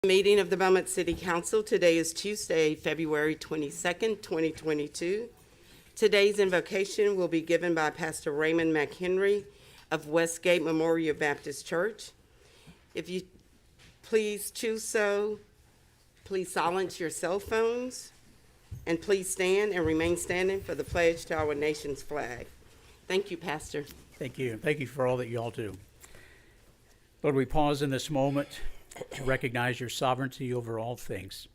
Meeting of the Beaumont City Council. Today is Tuesday, February 22nd, 2022. Today's invocation will be given by Pastor Raymond McHenry of Westgate Memorial Baptist Church. If you please choose so, please silence your cell phones, and please stand and remain standing for the pledge to our nation's flag. Thank you, Pastor. Thank you. Thank you for all that you all do. Lord, we pause in this moment to recognize your sovereignty over all things.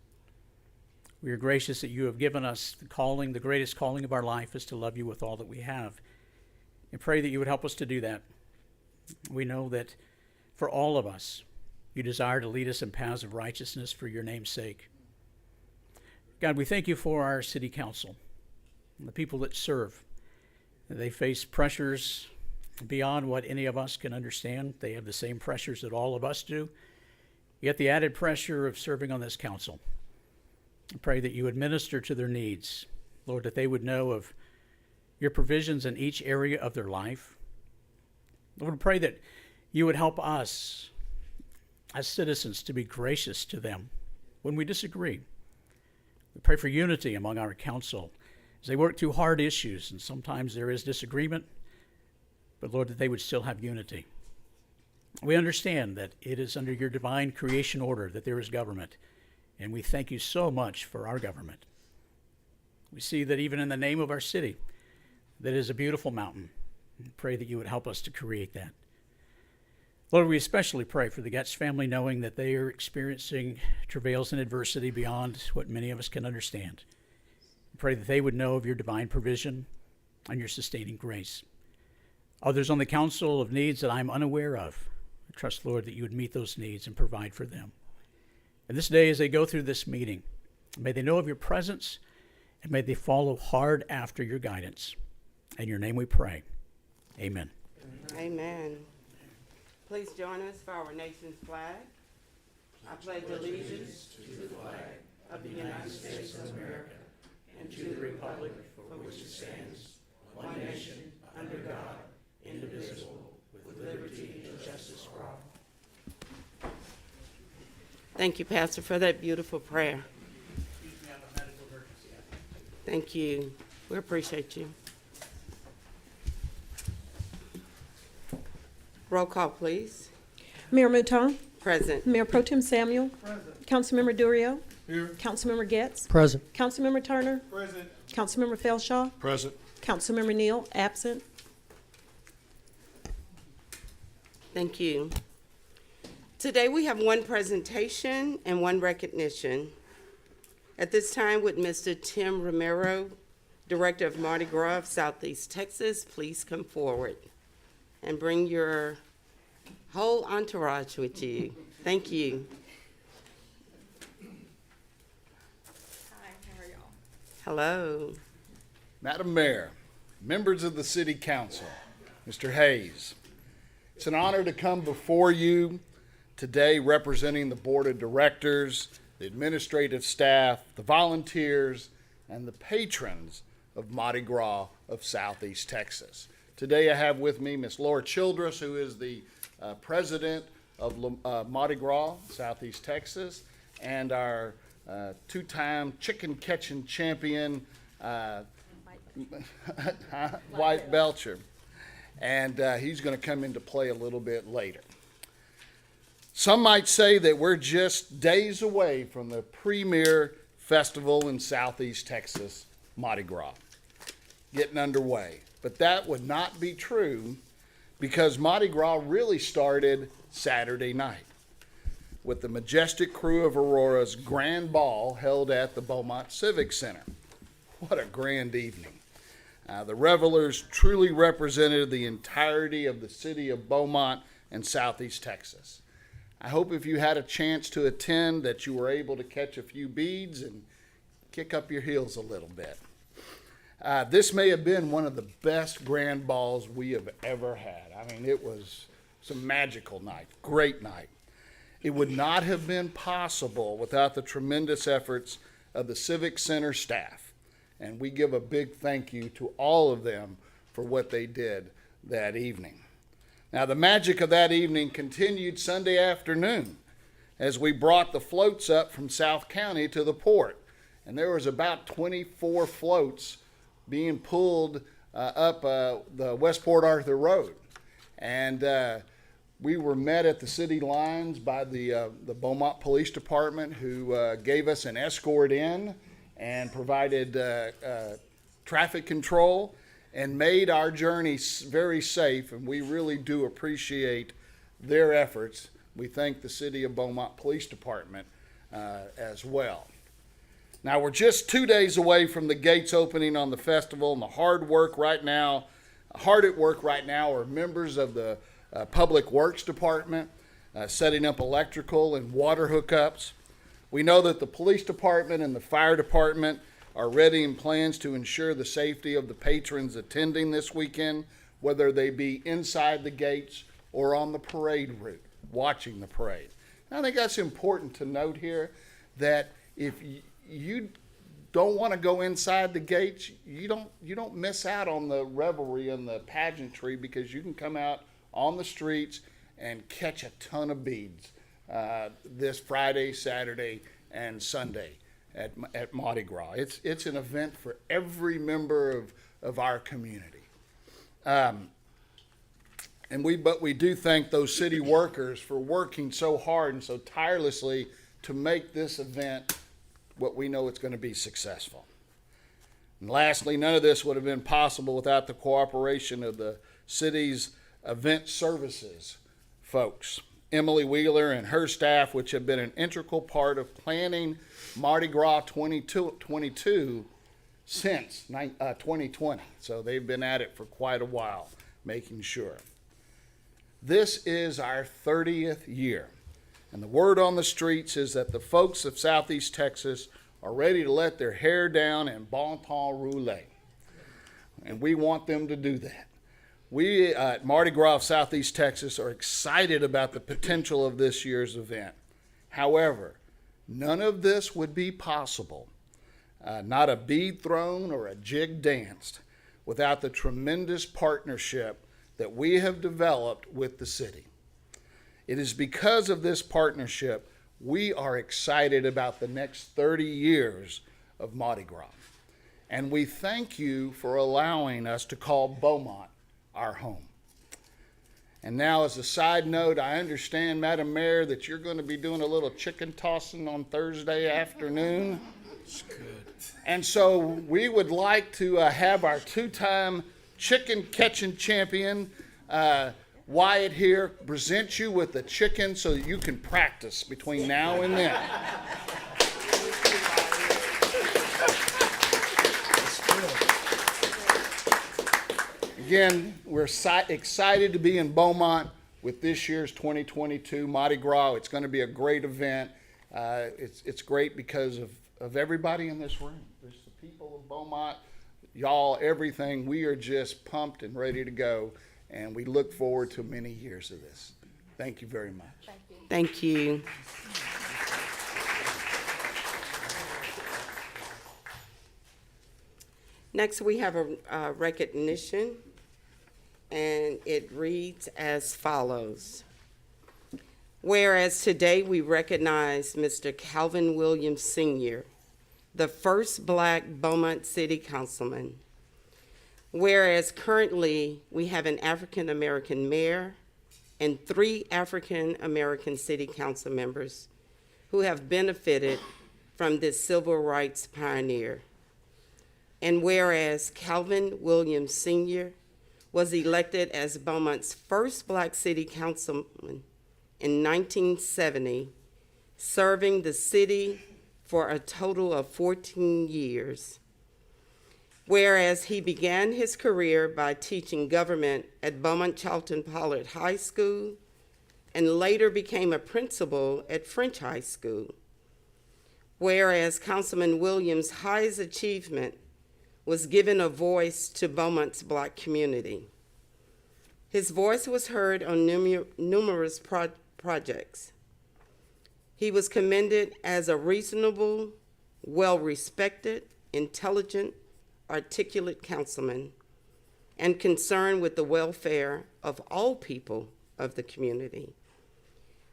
We are gracious that you have given us the calling, the greatest calling of our life is to love you with all that we have. And pray that you would help us to do that. We know that for all of us, you desire to lead us in paths of righteousness for your name's sake. God, we thank you for our city council and the people that serve. They face pressures beyond what any of us can understand. They have the same pressures that all of us do. Yet the added pressure of serving on this council. I pray that you would minister to their needs. Lord, that they would know of your provisions in each area of their life. Lord, I pray that you would help us as citizens to be gracious to them when we disagree. We pray for unity among our council as they work through hard issues, and sometimes there is disagreement, but Lord, that they would still have unity. We understand that it is under your divine creation order that there is government, and we thank you so much for our government. We see that even in the name of our city, that is a beautiful mountain. We pray that you would help us to create that. Lord, we especially pray for the Getz family, knowing that they are experiencing travails and adversity beyond what many of us can understand. We pray that they would know of your divine provision and your sustaining grace. Others on the council of needs that I'm unaware of, I trust, Lord, that you would meet those needs and provide for them. And this day, as they go through this meeting, may they know of your presence, and may they follow hard after your guidance. In your name we pray. Amen. Amen. Please join us for our nation's flag. I pledge allegiance to the flag of the United States of America and to the republic for which it stands, one nation, under God, indivisible, with liberty and justice for all. Thank you, Pastor, for that beautiful prayer. Thank you. We appreciate you. Roll call, please. Mayor Mouton. Present. Mayor Pro Tem Samuel. Present. Councilmember Durio. Here. Councilmember Getz. Present. Councilmember Turner. Present. Councilmember Felshaw. Present. Councilmember Neal, absent. Thank you. Today we have one presentation and one recognition. At this time, would Mr. Tim Romero, Director of Mardi Gras of Southeast Texas, please come forward and bring your whole entourage with you. Thank you. Hi, how are y'all? Hello. Madam Mayor, members of the City Council, Mr. Hayes, it's an honor to come before you today representing the Board of Directors, the administrative staff, the volunteers, and the patrons of Mardi Gras of Southeast Texas. Today I have with me Ms. Laura Childress, who is the president of Mardi Gras Southeast Texas, and our two-time chicken catching champion, White Belcher. And he's going to come into play a little bit later. Some might say that we're just days away from the premier festival in Southeast Texas, Mardi Gras, getting underway. But that would not be true because Mardi Gras really started Saturday night with the majestic crew of Aurora's grand ball held at the Beaumont Civic Center. What a grand evening. The revelers truly represented the entirety of the city of Beaumont and Southeast Texas. I hope if you had a chance to attend that you were able to catch a few beads and kick up your heels a little bit. This may have been one of the best grand balls we have ever had. I mean, it was some magical night, great night. It would not have been possible without the tremendous efforts of the Civic Center staff. And we give a big thank you to all of them for what they did that evening. Now, the magic of that evening continued Sunday afternoon as we brought the floats up from South County to the port. And there was about 24 floats being pulled up the West Port Arthur Road. And we were met at the city lines by the Beaumont Police Department, who gave us an escort in and provided traffic control and made our journey very safe, and we really do appreciate their efforts. We thank the City of Beaumont Police Department as well. Now, we're just 2 days away from the gates opening on the festival, and hard at work right now are members of the Public Works Department, setting up electrical and water hookups. We know that the police department and the fire department are ready in plans to ensure the safety of the patrons attending this weekend, whether they be inside the gates or on the parade route, watching the parade. And I think that's important to note here, that if you don't want to go inside the gates, you don't miss out on the revelry and the pageantry, because you can come out on the streets and catch a ton of beads this Friday, Saturday, and Sunday at Mardi Gras. It's an event for every member of our community. But we do thank those city workers for working so hard and so tirelessly to make this event what we know it's going to be successful. And lastly, none of this would have been possible without the cooperation of the city's event services folks, Emily Wheeler and her staff, which have been an integral part of planning Mardi Gras 2022 since 2020. So they've been at it for quite a while, making sure. This is our 30th year, and the word on the streets is that the folks of Southeast Texas are ready to let their hair down and bon temps rouler, and we want them to do that. We at Mardi Gras of Southeast Texas are excited about the potential of this year's event. However, none of this would be possible, not a bead thrown or a jig danced, without the tremendous partnership that we have developed with the city. It is because of this partnership we are excited about the next 30 years of Mardi Gras. And we thank you for allowing us to call Beaumont our home. And now, as a side note, I understand, Madam Mayor, that you're going to be doing a little chicken tossing on Thursday afternoon. That's good. And so we would like to have our two-time chicken catching champion, Wyatt, here present you with the chicken so that you can practice between now and then. Again, we're excited to be in Beaumont with this year's 2022 Mardi Gras. It's going to be a great event. It's great because of everybody in this room. There's the people of Beaumont, y'all, everything. We are just pumped and ready to go, and we look forward to many years of this. Thank you very much. Thank you. Next, we have a recognition, and it reads as follows. Whereas today we recognize Mr. Calvin Williams Sr., the first Black Beaumont City Councilman. Whereas currently we have an African American mayor and 3 African American city council members who have benefited from this civil rights pioneer. And whereas Calvin Williams Sr. was elected as Beaumont's first Black city councilman in 1970, serving the city for a total of 14 years. Whereas he began his career by teaching government at Beaumont Charlton Pollard High School and later became a principal at French High School. Whereas Councilman Williams' highest achievement was giving a voice to Beaumont's Black community. His voice was heard on numerous projects. He was commended as a reasonable, well-respected, intelligent, articulate councilman and concerned with the welfare of all people of the community.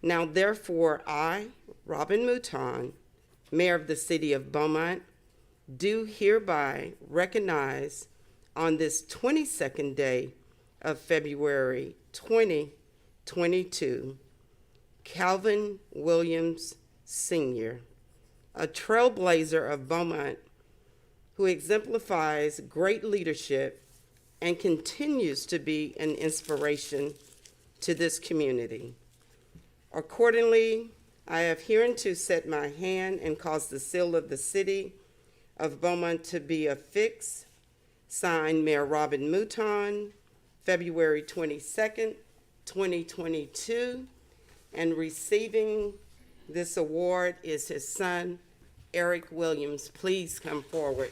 Now therefore, I, Robin Mouton, Mayor of the City of Beaumont, do hereby recognize on this 22nd day of February 2022, Calvin Williams Sr., a trailblazer of Beaumont who exemplifies great leadership and continues to be an inspiration to this community. Accordingly, I have hereunto set my hand and caused the seal of the City of Beaumont to be affixed. Signed, Mayor Robin Mouton, February 22nd, 2022. And receiving this award is his son, Eric Williams. Please come forward.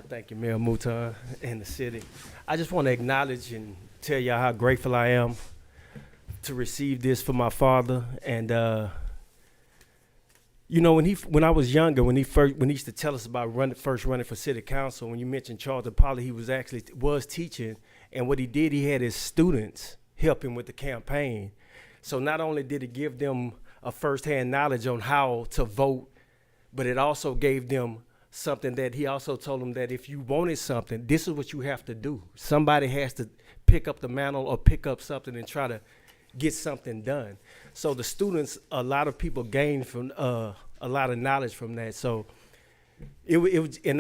Thank you, Mayor Mouton and the city. I just want to acknowledge and tell y'all how grateful I am to receive this from my father. And you know, when I was younger, when he used to tell us about first running for city council, when you mentioned Charlton Poly, he was teaching, and what he did, he had his students help him with the campaign. So not only did it give them a firsthand knowledge on how to vote, but it also gave them something that he also told them that if you wanted something, this is what you have to do. Somebody has to pick up the mantle or pick up something and try to get something done. So the students, a lot of people gained from a lot of knowledge from that. So it was, and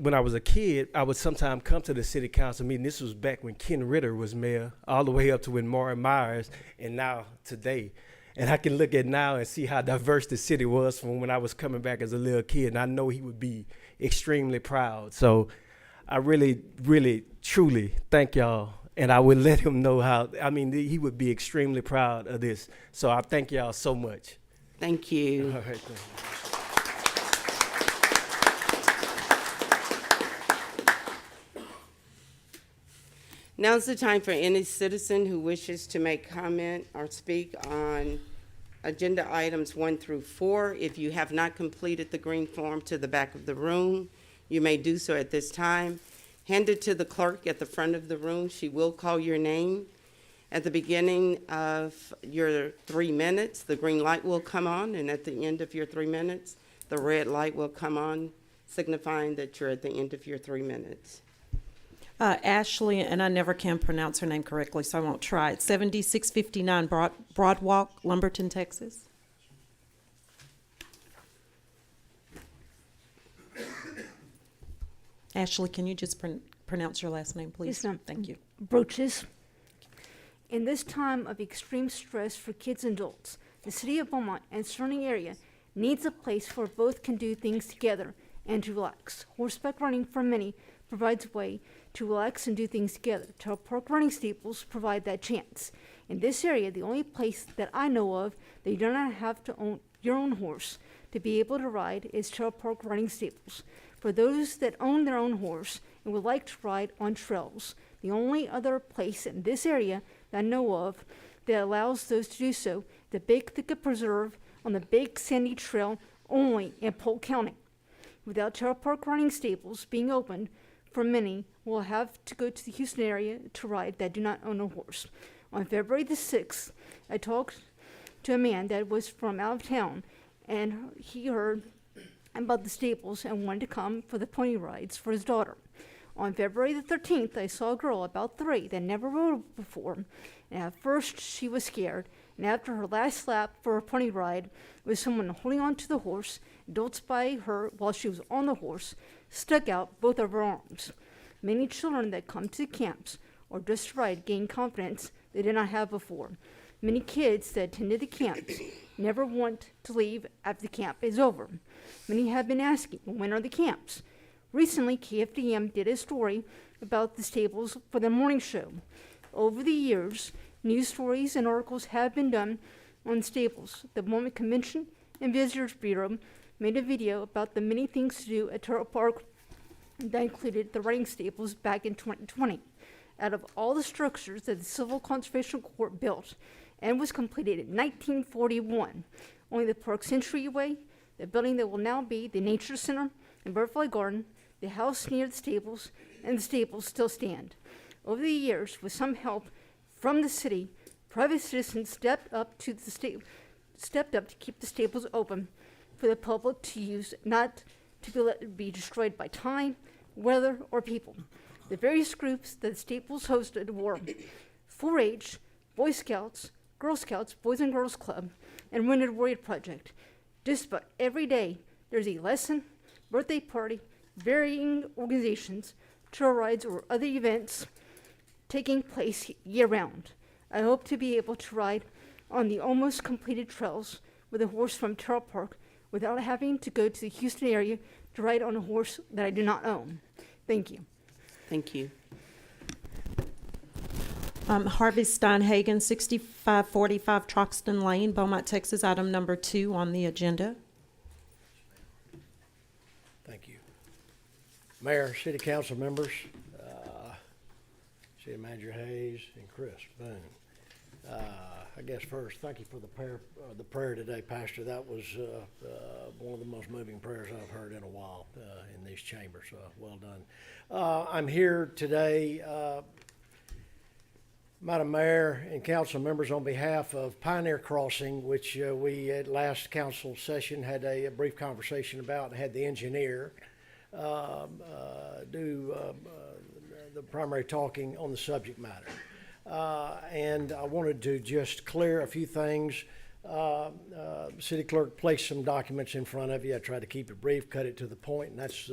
when I was a kid, I would sometimes come to the city council meeting. This was back when Ken Ritter was mayor, all the way up to when Maury Myers, and now today. And I can look at now and see how diverse the city was from when I was coming back as a little kid. And I know he would be extremely proud. So I really, really, truly thank y'all. And I would let him know he would be extremely proud of this. So I thank y'all so much. Thank you. All right, thank you. Now's the time for any citizen who wishes to make comment or speak on agenda items 1 through 4. If you have not completed the green form to the back of the room, you may do so at this time. Hand it to the clerk at the front of the room. She will call your name. At the beginning of your 3 minutes, the green light will come on, and at the end of your 3 minutes, the red light will come on, signifying that you're at the end of your 3 minutes. Ashley, and I never can pronounce her name correctly, so I won't try it. 7659 Broadwalk, Lumberton, Texas. Ashley, can you just pronounce your last name, please? Yes, ma'am. Thank you. Brooches. In this time of extreme stress for kids and adults, the city of Beaumont and surrounding area needs a place where both can do things together and to relax. Horseback running for many provides a way to relax and do things together. Tyrrell Park running stables provide that chance. In this area, the only place that I know of that you do not have to own your own horse to be able to ride is Tyrrell Park running stables. For those that own their own horse and would like to ride on trails, the only other place in this area that I know of that allows those to do so, the Big Thicket Preserve on the Big Sandy Trail only in Polk County. Without Tyrrell Park running stables being opened, for many will have to go to the Houston area to ride that do not own a horse. On February the 6th, I talked to a man that was from out of town, and he heard about the stables and wanted to come for the pony rides for his daughter. On February the 13th, I saw a girl about 3 that never rode before, and at first she was scared, and after her last lap for a pony ride, with someone holding on to the horse, adults by her while she was on the horse, stuck out both of her arms. Many children that come to the camps or just ride gain confidence they did not have before. Many kids that attended the camps never want to leave after the camp is over. Many have been asking, when are the camps? Recently, KFDM did a story about the stables for the morning show. Over the years, news stories and articles have been done on stables. The Beaumont Convention and Visitors Bureau made a video about the many things to do at Tyrrell Park That included the riding stables back in 2020. Out of all the structures that the Civil Conservation Court built and was completed in 1941, only the park's entryway, the building that will now be the Nature Center and Butterfly Garden, the house near the stables, and the stables still stand. Over the years, with some help from the city, private citizens stepped up to keep the stables open for the public to use, not to be destroyed by time, weather, or people. The various groups that the stables hosted were 4-H, Boy Scouts, Girl Scouts, Boys and Girls Club, and Wounded Warrior Project. Just about every day, there's a lesson, birthday party, varying organizations, trail rides, or other events taking place year-round. I hope to be able to ride on the almost completed trails with a horse from Tyrrell Park without having to go to the Houston area to ride on a horse that I do not own. Thank you. Thank you. Harvey Steinhagen, 6545 Troxton Lane, Beaumont, Texas, item number 2 on the agenda. Thank you. Mayor, city council members, City Manager Hayes, and Chris Boone. I guess first, thank you for the prayer today, Pastor. That was one of the most moving prayers I've heard in a while in these chambers. Well done. I'm here today, Madam Mayor and council members, on behalf of Pioneer Crossing, which we at last council session had a brief conversation about and had the engineer do the primary talking on the subject matter. And I wanted to just clear a few things. City clerk placed some documents in front of you. I tried to keep it brief, cut it to the point, and that's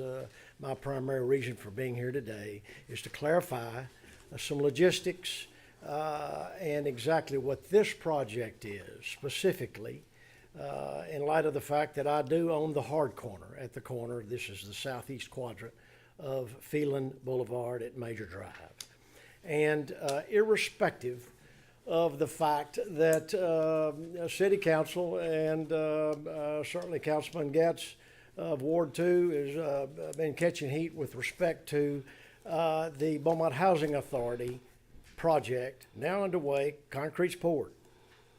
my primary reason for being here today, is to clarify some logistics and exactly what this project is specifically, in light of the fact that I do own the hard corner at the corner. This is the southeast quadrant of Phelan Boulevard at Major Drive. And irrespective of the fact that City Council and certainly Councilman Getz of Ward 2 has been catching heat with respect to the Beaumont Housing Authority project now underway, concrete's poured.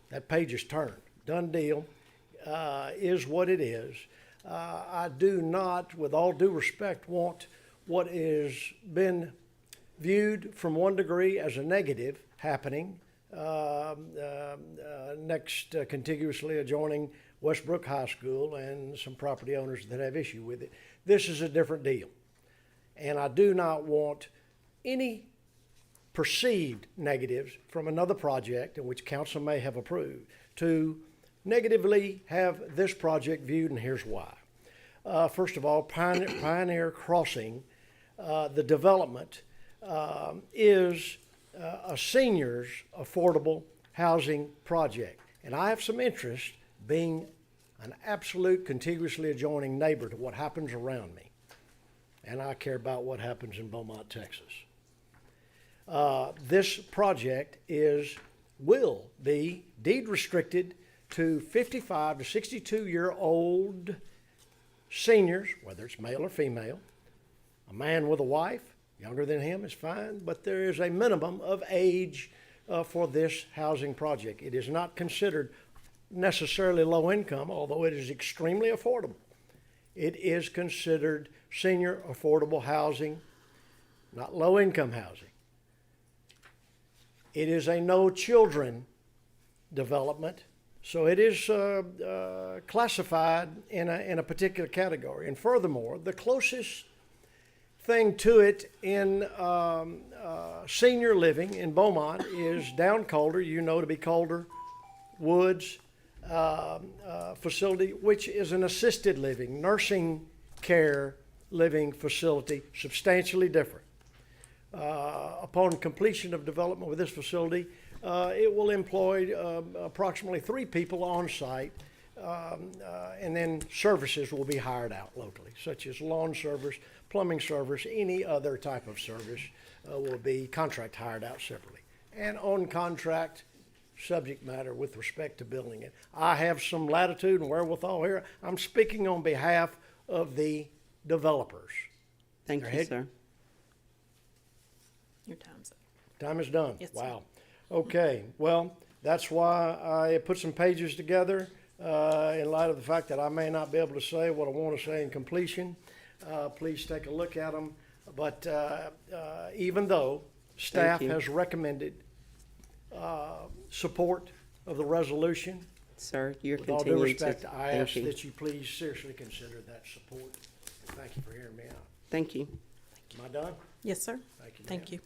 That page is turned. Done deal, is what it is. I do not, with all due respect, want what has been viewed from one degree as a negative happening next contiguously adjoining Westbrook High School and some property owners that have issue with it. This is a different deal. And I do not want any perceived negatives from another project in which council may have approved to negatively have this project viewed, and here's why. First of all, Pioneer Crossing, the development is a seniors affordable housing project. And I have some interest, being an absolute contiguously adjoining neighbor to what happens around me. And I care about what happens in Beaumont, Texas. This project will be deed restricted to 55 to 62-year-old seniors, whether it's male or female. A man with a wife, younger than him, is fine, but there is a minimum of age for this housing project. It is not considered necessarily low income, although it is extremely affordable. It is considered senior affordable housing, not low income housing. It is a no children development, so it is classified in a particular category. And furthermore, the closest thing to it in senior living in Beaumont is down Calder, to be Calder Woods facility, which is an assisted living, nursing care living facility, substantially different. Upon completion of development with this facility, it will employ approximately 3 people on site, and then services will be hired out locally, such as lawn service, plumbing service, any other type of service will be contract hired out separately. And on contract subject matter with respect to building it. I have some latitude and wherewithal here. I'm speaking on behalf of the developers. Thank Go you, ahead. sir. Your time's up. Time is done. Yes, sir. Wow. Okay, well, that's why I put some pages together, in light of the fact that I may not be able to say what I want to say in completion. Please take a look at them. But, even though staff you. has recommended, support of the resolution, Sir, you're with all due continuing to. respect, I Thank ask you. that you please seriously consider that support. Thank you for hearing me out. Thank you. Am I done? Yes, sir. Thank you. Thank ma'am. you.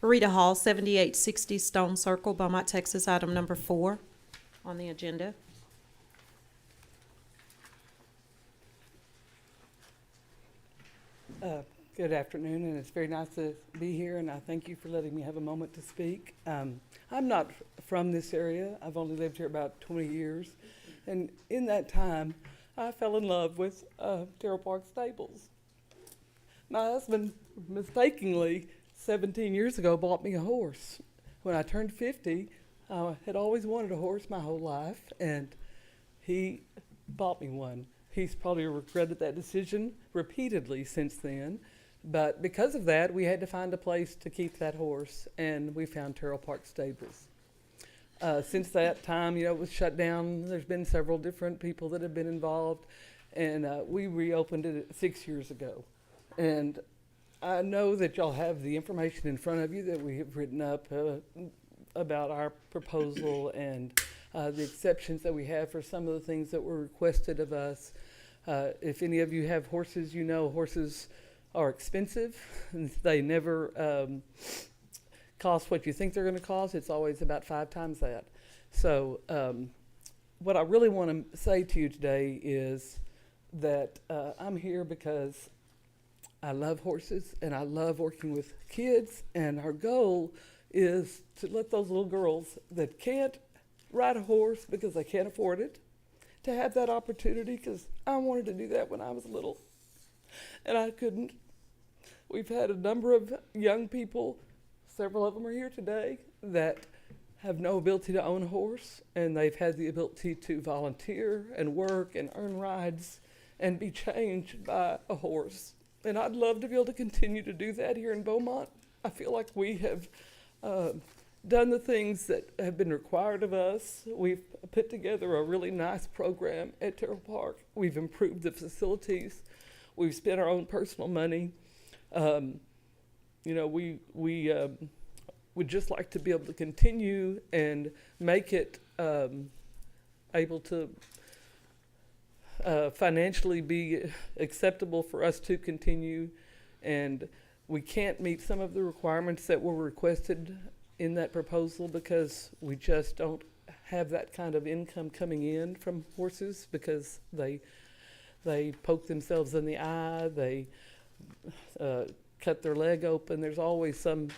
Rita Hall, 7860 Stone Circle, Beaumont, Texas, item number 4 on the agenda. Good afternoon, and it's very nice to be here, and I thank you for letting me have a moment to speak. I'm not from this area. I've only lived here about 20 years, and in that time, I fell in love with Tyrrell Park Stables. My husband mistakenly, 17 years ago, bought me a horse. When I turned 50, I had always wanted a horse my whole life, and he bought me one. He's probably regretted that decision repeatedly since then. But because of that, we had to find a place to keep that horse, and we found Tyrrell Park Stables. Since that time, it was shut down. There's been several different people that have been involved, and we reopened it 6 years ago. And I know that y'all have the information in front of you that we have written up about our proposal and the exceptions that we have for some of the things that were requested of us. If any of you have horses, horses are expensive. They never cost what you think they're going to cost. It's always about 5 times that. So what I really want to say to you today is that I'm here because I love horses and I love working with kids, and our goal is to let those little girls that can't ride a horse because they can't afford it to have that opportunity, because I wanted to do that when I was little and I couldn't. We've had a number of young people, several of them are here today, that have no ability to own a horse, and they've had the ability to volunteer and work and earn rides and be changed by a horse. And I'd love to be able to continue to do that here in Beaumont. I feel like we have done the things that have been required of us. We've put together a really nice program at Tyrrell Park. We've improved the facilities. We've spent our own personal money. We would just like to be able to continue and make it able to financially be acceptable for us to continue. And we can't meet some of the requirements that were requested in that proposal because we just don't have that kind of income coming in from horses, because they poke themselves in the eye, they cut their leg open. There's always some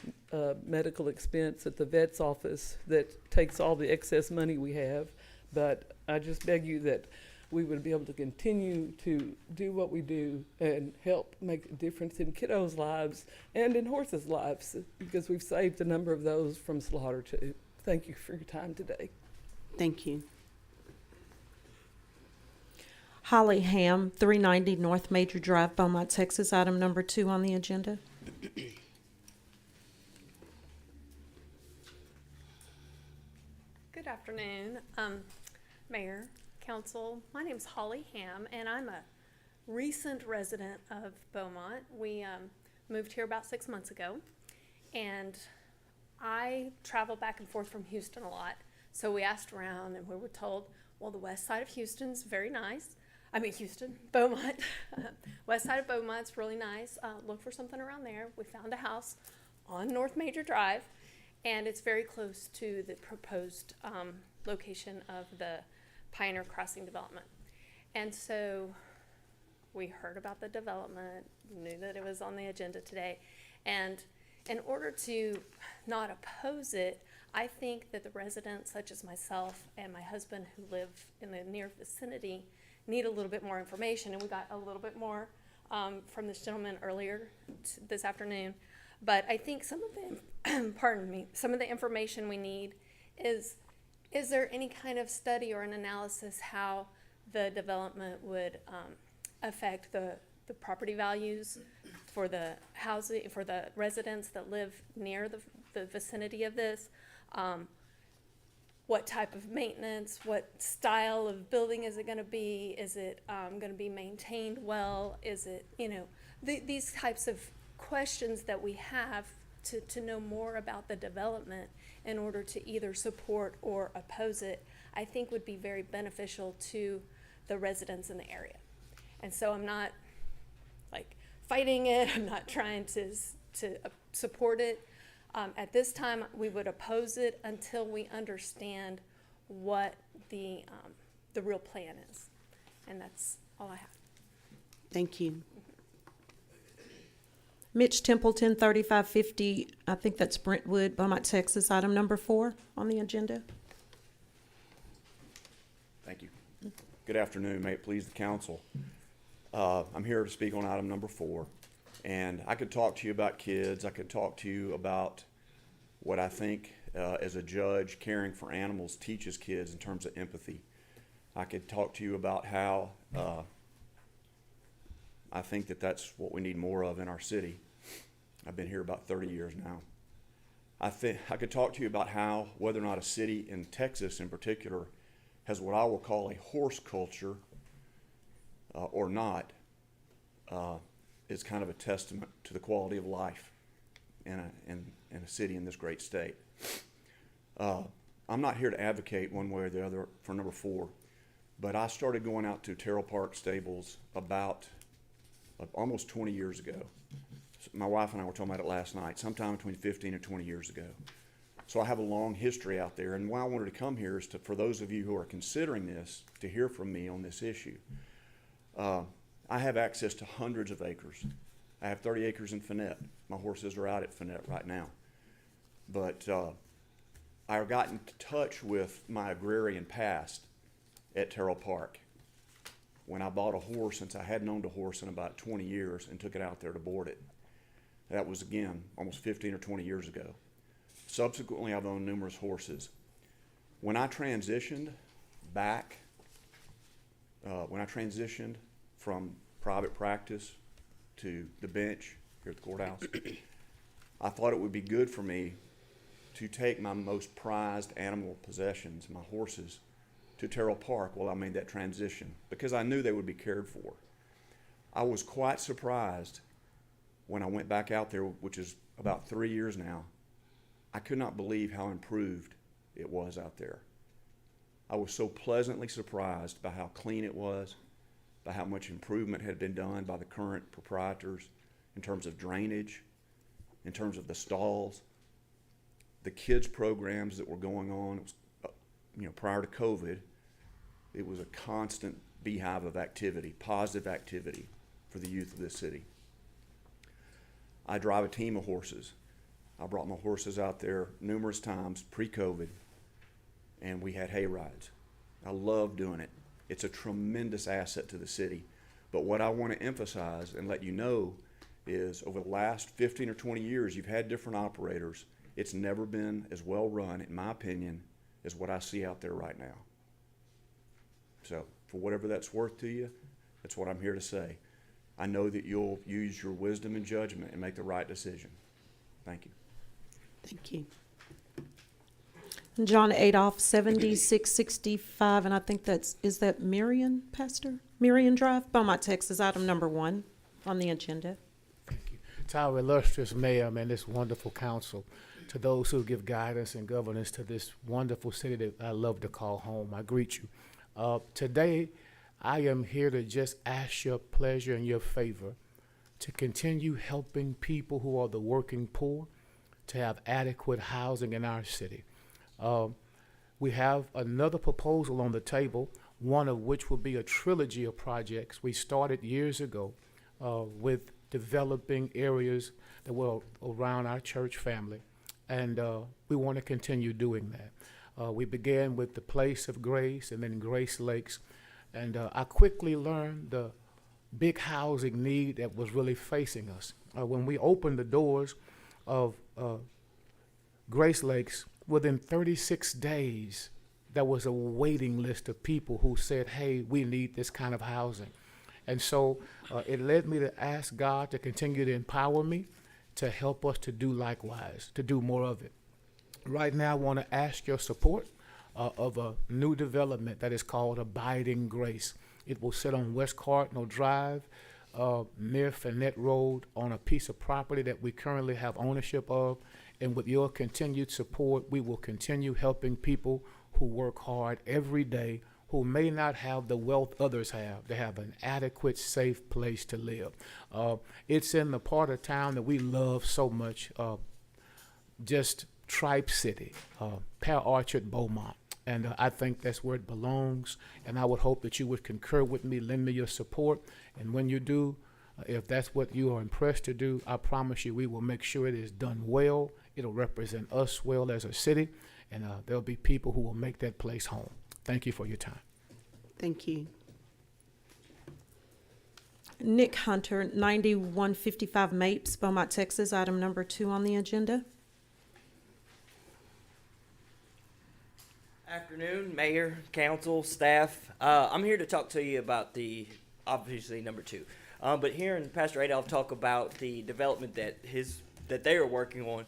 medical expense at the vet's office that takes all the excess money we have. But I just beg you that we would be able to continue to do what we do and help make a difference in kiddos' lives and in horses' lives, because we've saved a number of those from slaughter too. Thank you for your time today. Thank you. Holly Ham, 390 North Major Drive, Beaumont, Texas, item number 2 on the agenda. Good afternoon, Mayor, Council. My name's Holly Ham, and I'm a recent resident of Beaumont. We moved here about 6 months ago, and I travel back and forth from Houston a lot. So we asked around, and we were told, well, the west side of Houston's very nice. Beaumont. West side of Beaumont's really nice. Look for something around there. We found a house on North Major Drive, and it's very close to the proposed location of the Pioneer Crossing development. And so we heard about the development, knew that it was on the agenda today, and in order to not oppose it, I think that the residents such as myself and my husband who live in the near vicinity need a little bit more information, and we got a little bit more from this gentleman earlier this afternoon. But I think some of the, some of the information we need is there any kind of study or an analysis how the development would affect the property values for the housing, for the residents that live near the vicinity of this. What type of maintenance, what style of building is it gonna be? Is it gonna be maintained well? Is it, these types of questions that we have to know more about the development in order to either support or oppose it, I think would be very beneficial to the residents in the area. And so I'm not like fighting it, I'm not trying to support it. At this time, we would oppose it until we understand what the real plan is. And that's all I have. Thank you. Mitch Templeton, 3550, I think that's Brentwood, Beaumont, Texas, item number 4 on the agenda. Thank you. Good afternoon. May it please the council. I'm here to speak on item number 4. And I could talk to you about kids. I could talk to you about what I think as a judge caring for animals teaches kids in terms of empathy. I could talk to you about how I think that that's what we need more of in our city. I've been here about 30 years now. I could talk to you about how whether or not a city in Texas in particular has what I will call a horse culture or not is kind of a testament to the quality of life in a city in this great state. I'm not here to advocate one way or the other for number 4, but I started going out to Tyrrell Park Stables about almost 20 years ago. My wife and I were talking about it last night, sometime between 15 and 20 years ago. So I have a long history out there, and why I wanted to come here is for those of you who are considering this, to hear from me on this issue. I have access to hundreds of acres. I have 30 acres in Finette. My horses are out at Finette right now. But I got in touch with my agrarian past at Tyrrell Park when I bought a horse, since I hadn't owned a horse in about 20 years, and took it out there to board it. That was, again, almost 15 or 20 years ago. Subsequently, I've owned numerous horses. When I transitioned back, from private practice to the bench here at the courthouse, I thought it would be good for me to take my most prized animal possessions, my horses, to Terrell Park while I made that transition, because I knew they would be cared for. I was quite surprised when I went back out there, which is about 3 years now. I could not believe how improved it was out there. I was so pleasantly surprised by how clean it was, by how much improvement had been done by the current proprietors in terms of drainage, in terms of the stalls, the kids programs that were going on. It was, prior to COVID, it was a constant beehive of activity, positive activity for the youth of this city. I drive a team of horses. I brought my horses out there numerous times pre-COVID, and we had hay rides. I love doing it. It's a tremendous asset to the city. But what I want to emphasize and let you know is over the last 15 or 20 years, you've had different operators. It's never been as well run, in my opinion, as what I see out there right now. So for whatever that's worth to you, that's what I'm here to say. I know that you'll use your wisdom and judgment and make the right decision. Thank you. Thank you. John Adolph, 7665, and I think is that Marion, Pastor? Marion Drive, Beaumont, Texas, item number 1 on the agenda. Thank you. To our illustrious mayor and this wonderful council, to those who give guidance and governance to this wonderful city that I love to call home, I greet you. Today, I am here to just ask your pleasure and your favor to continue helping people who are the working poor to have adequate housing in our city. We have another proposal on the table, one of which will be a trilogy of projects we started years ago with developing areas that were around our church family, and we want to continue doing that. We began with the Place of Grace and then Grace Lakes, and I quickly learned the big housing need that was really facing us. When we opened the doors of Grace Lakes, within 36 days, there was a waiting list of people who said, hey, we need this kind of housing. And so it led me to ask God to continue to empower me to help us to do likewise, to do more of it. Right now, I want to ask your support of a new development that is called Abiding Grace. It will sit on West Cardinal Drive, near Finette Road, on a piece of property that we currently have ownership of. And with your continued support, we will continue helping people who work hard every day, who may not have the wealth others have, to have an adequate, safe place to live. It's in the part of town that we love so much, just Tripe City, Pear Orchard, Beaumont. And I think that's where it belongs. And I would hope that you would concur with me, lend me your support. And when you do, if that's what you are impressed to do, I promise you we will make sure it is done well. It'll represent us well as a city. And there'll be people who will make that place home. Thank you for your time. Thank you. Nick Hunter, 9155 Mapes, Beaumont, Texas, item number 2 on the agenda. Afternoon, Mayor, Council, staff. I'm here to talk to you about obviously number 2. But hearing Pastor Adolph talk about the development that they are working on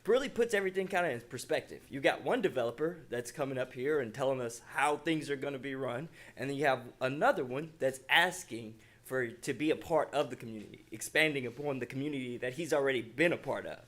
really puts everything kind of in perspective. You got one developer that's coming up here and telling us how things are going to be run, and then you have another one that's asking to be a part of the community, expanding upon the community that he's already been a part of.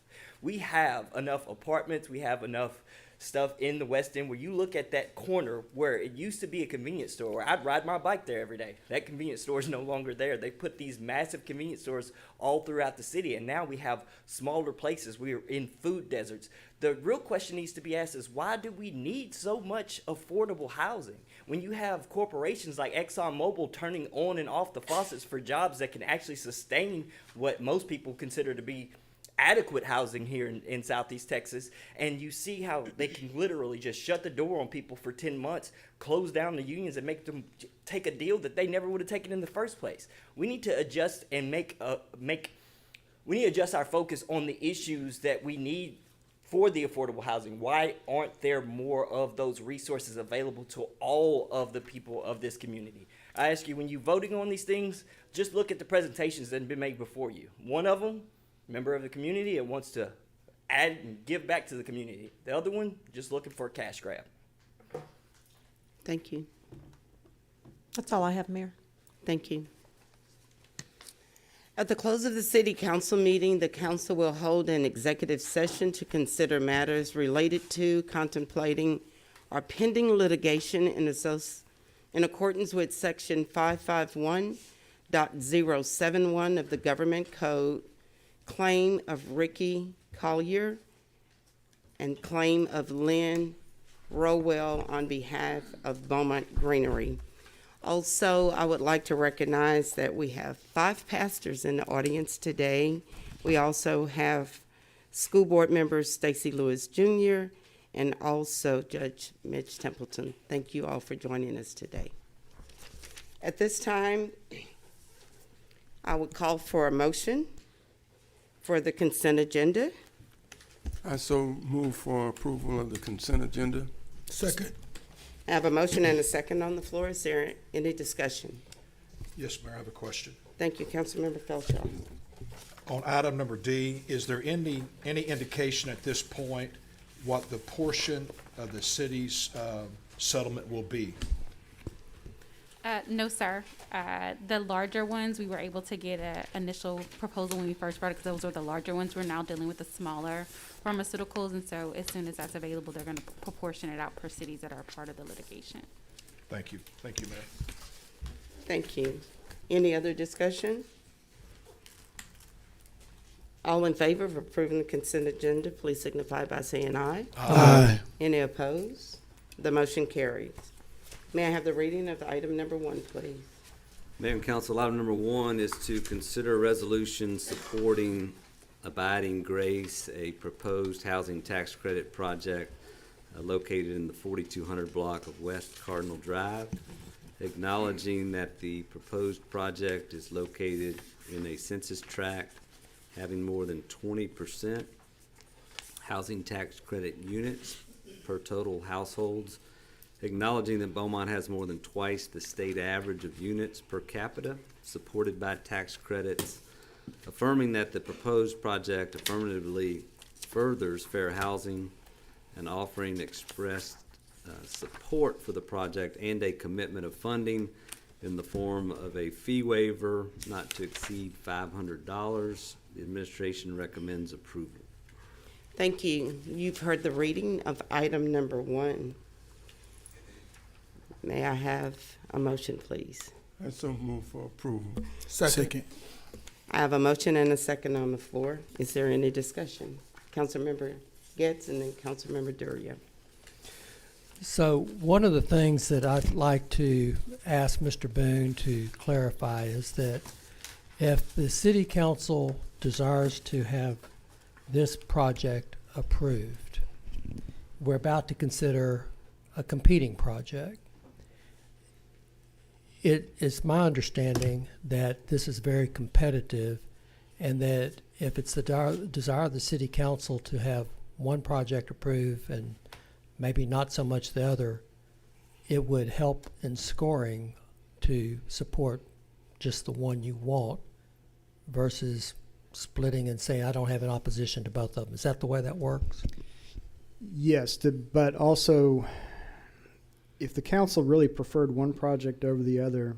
We have enough apartments, we have enough stuff in the West End where you look at that corner where it used to be a convenience store where I'd ride my bike there every day. That convenience store is no longer there. They put these massive convenience stores all throughout the city, and now we have smaller places. We are in food deserts. The real question needs to be asked is, why do we need so much affordable housing? When you have corporations like ExxonMobil turning on and off the faucets for jobs that can actually sustain what most people consider to be adequate housing here in Southeast Texas, and you see how they can literally just shut the door on people for 10 months, close down the unions, and make them take a deal that they never would have taken in the first place. We need to adjust and we need to adjust our focus on the issues that we need for the affordable housing. Why aren't there more of those resources available to all of the people of this community? I ask you, when you're voting on these things, just look at the presentations that have been made before you. One of them, member of the community, and wants to add and give back to the community. The other one, just looking for a cash grab. Thank you. That's all I have, Mayor. Thank you. At the close of the city council meeting, the council will hold an executive session to consider matters related to contemplating or pending litigation in accordance with section 551.071 of the Government Code, claim of Ricky Collier and claim of Lynn Rowell on behalf of Beaumont Greenery. Also, I would like to recognize that we have 5 pastors in the audience today. We also have school board members Stacy Lewis Jr. and also Judge Mitch Templeton. Thank you all for joining us today. At this time, I would call for a motion for the consent agenda. I so move for approval of the consent agenda. Second. I have a motion and a second on the floor. Is there any discussion? Yes, Mayor, I have a question. Thank you, Councilmember Felchaw. On item number D, is there any indication at this point what the portion of the city's settlement will be? No, sir. The larger ones, we were able to get an initial proposal when we first brought it, because those were the larger ones. We're now dealing with the smaller pharmaceuticals, and so as soon as that's available, they're going to proportion it out per cities that are a part of the litigation. Thank you. Thank you, Mayor. Thank you. Any other discussion? All in favor of approving the consent agenda, please signify by saying aye. Aye. Any opposed? The motion carries. May I have the reading of item number 1, please? Mayor and Council, item number 1 is to consider a resolution supporting Abiding Grace, a proposed housing tax credit project located in the 4200 block of West Cardinal Drive, acknowledging that the proposed project is located in a census tract having more than 20% housing tax credit units per total households, acknowledging that Beaumont has more than twice the state average of units per capita supported by tax credits, affirming that the proposed project affirmatively furthers fair housing, and offering expressed support for the project and a commitment of funding in the form of a fee waiver not to exceed $500. The administration recommends approval. Thank you. You've heard the reading of item number 1. May I have a motion, please? I so move for approval. Second. I have a motion and a second on the floor. Is there any discussion? Councilmember Getz and then Councilmember Duria. So one of the things that I'd like to ask Mr. Boone to clarify is that if the city council desires to have this project approved, we're about to consider a competing project. It is my understanding that this is very competitive, and that if it's the desire of the city council to have one project approved and maybe not so much the other, it would help in scoring to support just the one you want versus splitting and saying, I don't have an opposition to both of them. Is that the way that works? Yes, but also, if the council really preferred one project over the other,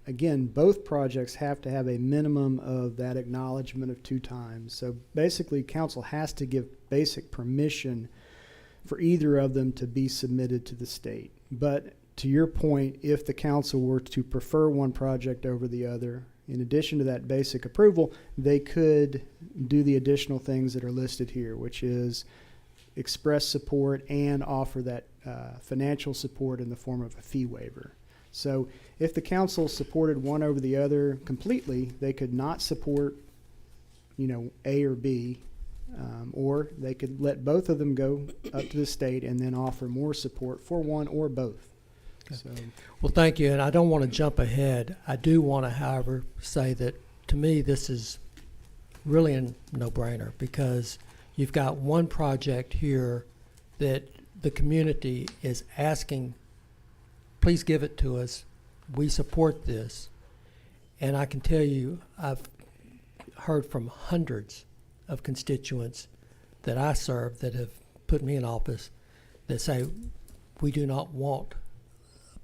again, both projects have to have a minimum of that acknowledgement of 2 times. So basically, council has to give basic permission for either of them to be submitted to the state. But to your point, if the council were to prefer one project over the other, in addition to that basic approval, they could do the additional things that are listed here, which is express support and offer that financial support in the form of a fee waiver. So if the council supported one over the other completely, they could not support, A or B, or they could let both of them go up to the state and then offer more support for one or both. So, Well, thank you, and I don't want to jump ahead. I do want to, however, say that to me this is really a no-brainer, because you've got one project here that the community is asking, please give it to us. We support this. And I can tell you, I've heard from hundreds of constituents that I serve that have put me in office that say, we do not want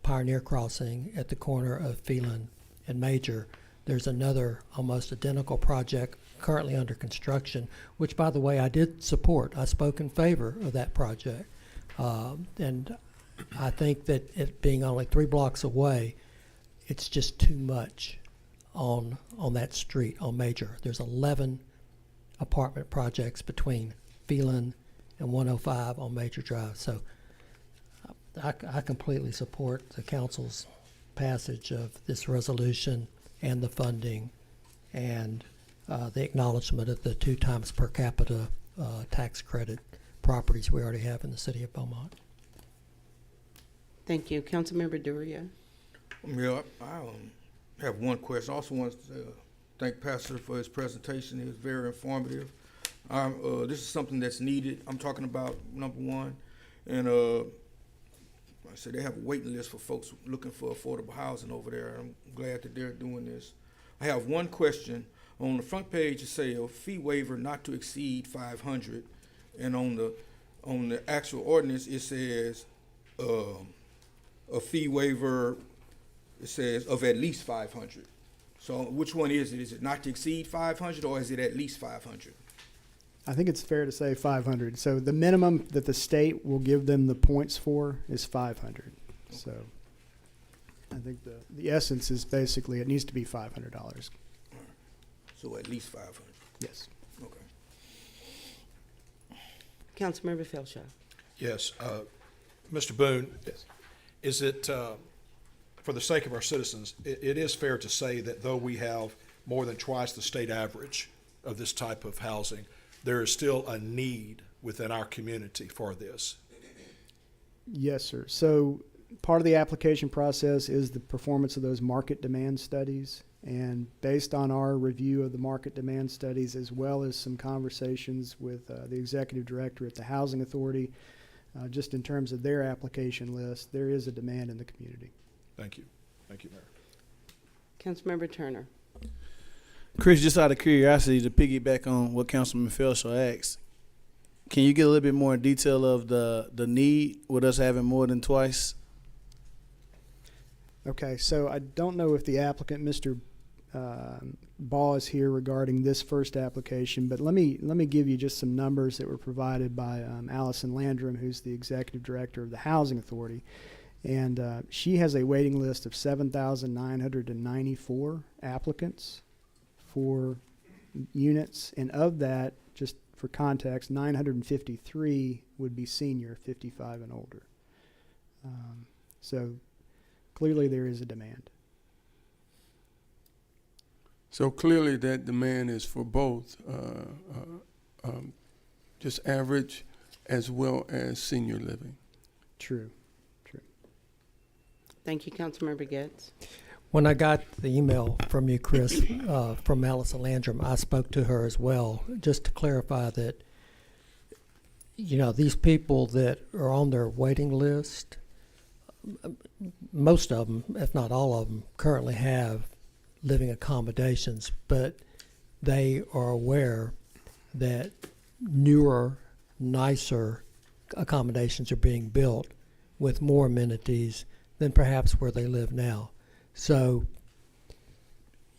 Pioneer Crossing at the corner of Phelan and Major. There's another almost identical project currently under construction, which, by the way, I did support. I spoke in favor of that project. And I think that it being only 3 blocks away, it's just too much on that street on Major. There's 11 apartment projects between Phelan and 105 on Major Drive. So I completely support the council's passage of this resolution and the funding and the acknowledgement of the 2 times per capita tax credit properties we already have in the city of Beaumont. Thank you. Councilmember Duria. Yeah, I have one question. I also want to thank Pastor for his presentation. It was very informative. This is something that's needed. I'm talking about number 1. And I said they have a waiting list for folks looking for affordable housing over there. I'm glad that they're doing this. I have one question. On the front page, it says a fee waiver not to exceed $500, and on the actual ordinance, it says a fee waiver. It says of at least $500. So which one is it? Is it not to exceed $500, or is it at least $500? I think it's fair to say 500. So the minimum that the state will give them the points for is 500. So I think the essence is basically it needs to be $500. So at least 500. Yes. Okay. Councilmember Felshaw. Yes. Mr. Boone, is it, for the sake of our citizens, it is fair to say that though we have more than twice the state average of this type of housing, there is still a need within our community for this? Yes, sir. So part of the application process is the performance of those market demand studies. And based on our review of the market demand studies, as well as some conversations with the executive director at the Housing Authority, just in terms of their application list, there is a demand in the community. Thank you. Thank you, Mayor. Councilmember Turner. Chris, just out of curiosity, to piggyback on what Councilman Felshaw asked, can you get a little bit more detail of the need with us having more than twice? Okay, so I don't know if the applicant, Mr. Ball, is here regarding this first application, but let me give you just some numbers that were provided by Allison Landrum, who's the executive director of the Housing Authority, and she has a waiting list of 7,994 applicants for units, and of that, just for context, 953 would be senior, 55 and older. So clearly there is a demand. So clearly that demand is for both, just average as well as senior living. True. Thank you, Councilmember Getz. When I got the email from you, Chris, from Allison Landrum, I spoke to her as well, just to clarify that, these people that are on their waiting list, most of them, if not all of them, currently have living accommodations, but they are aware that newer, nicer accommodations are being built with more amenities than perhaps where they live now. So,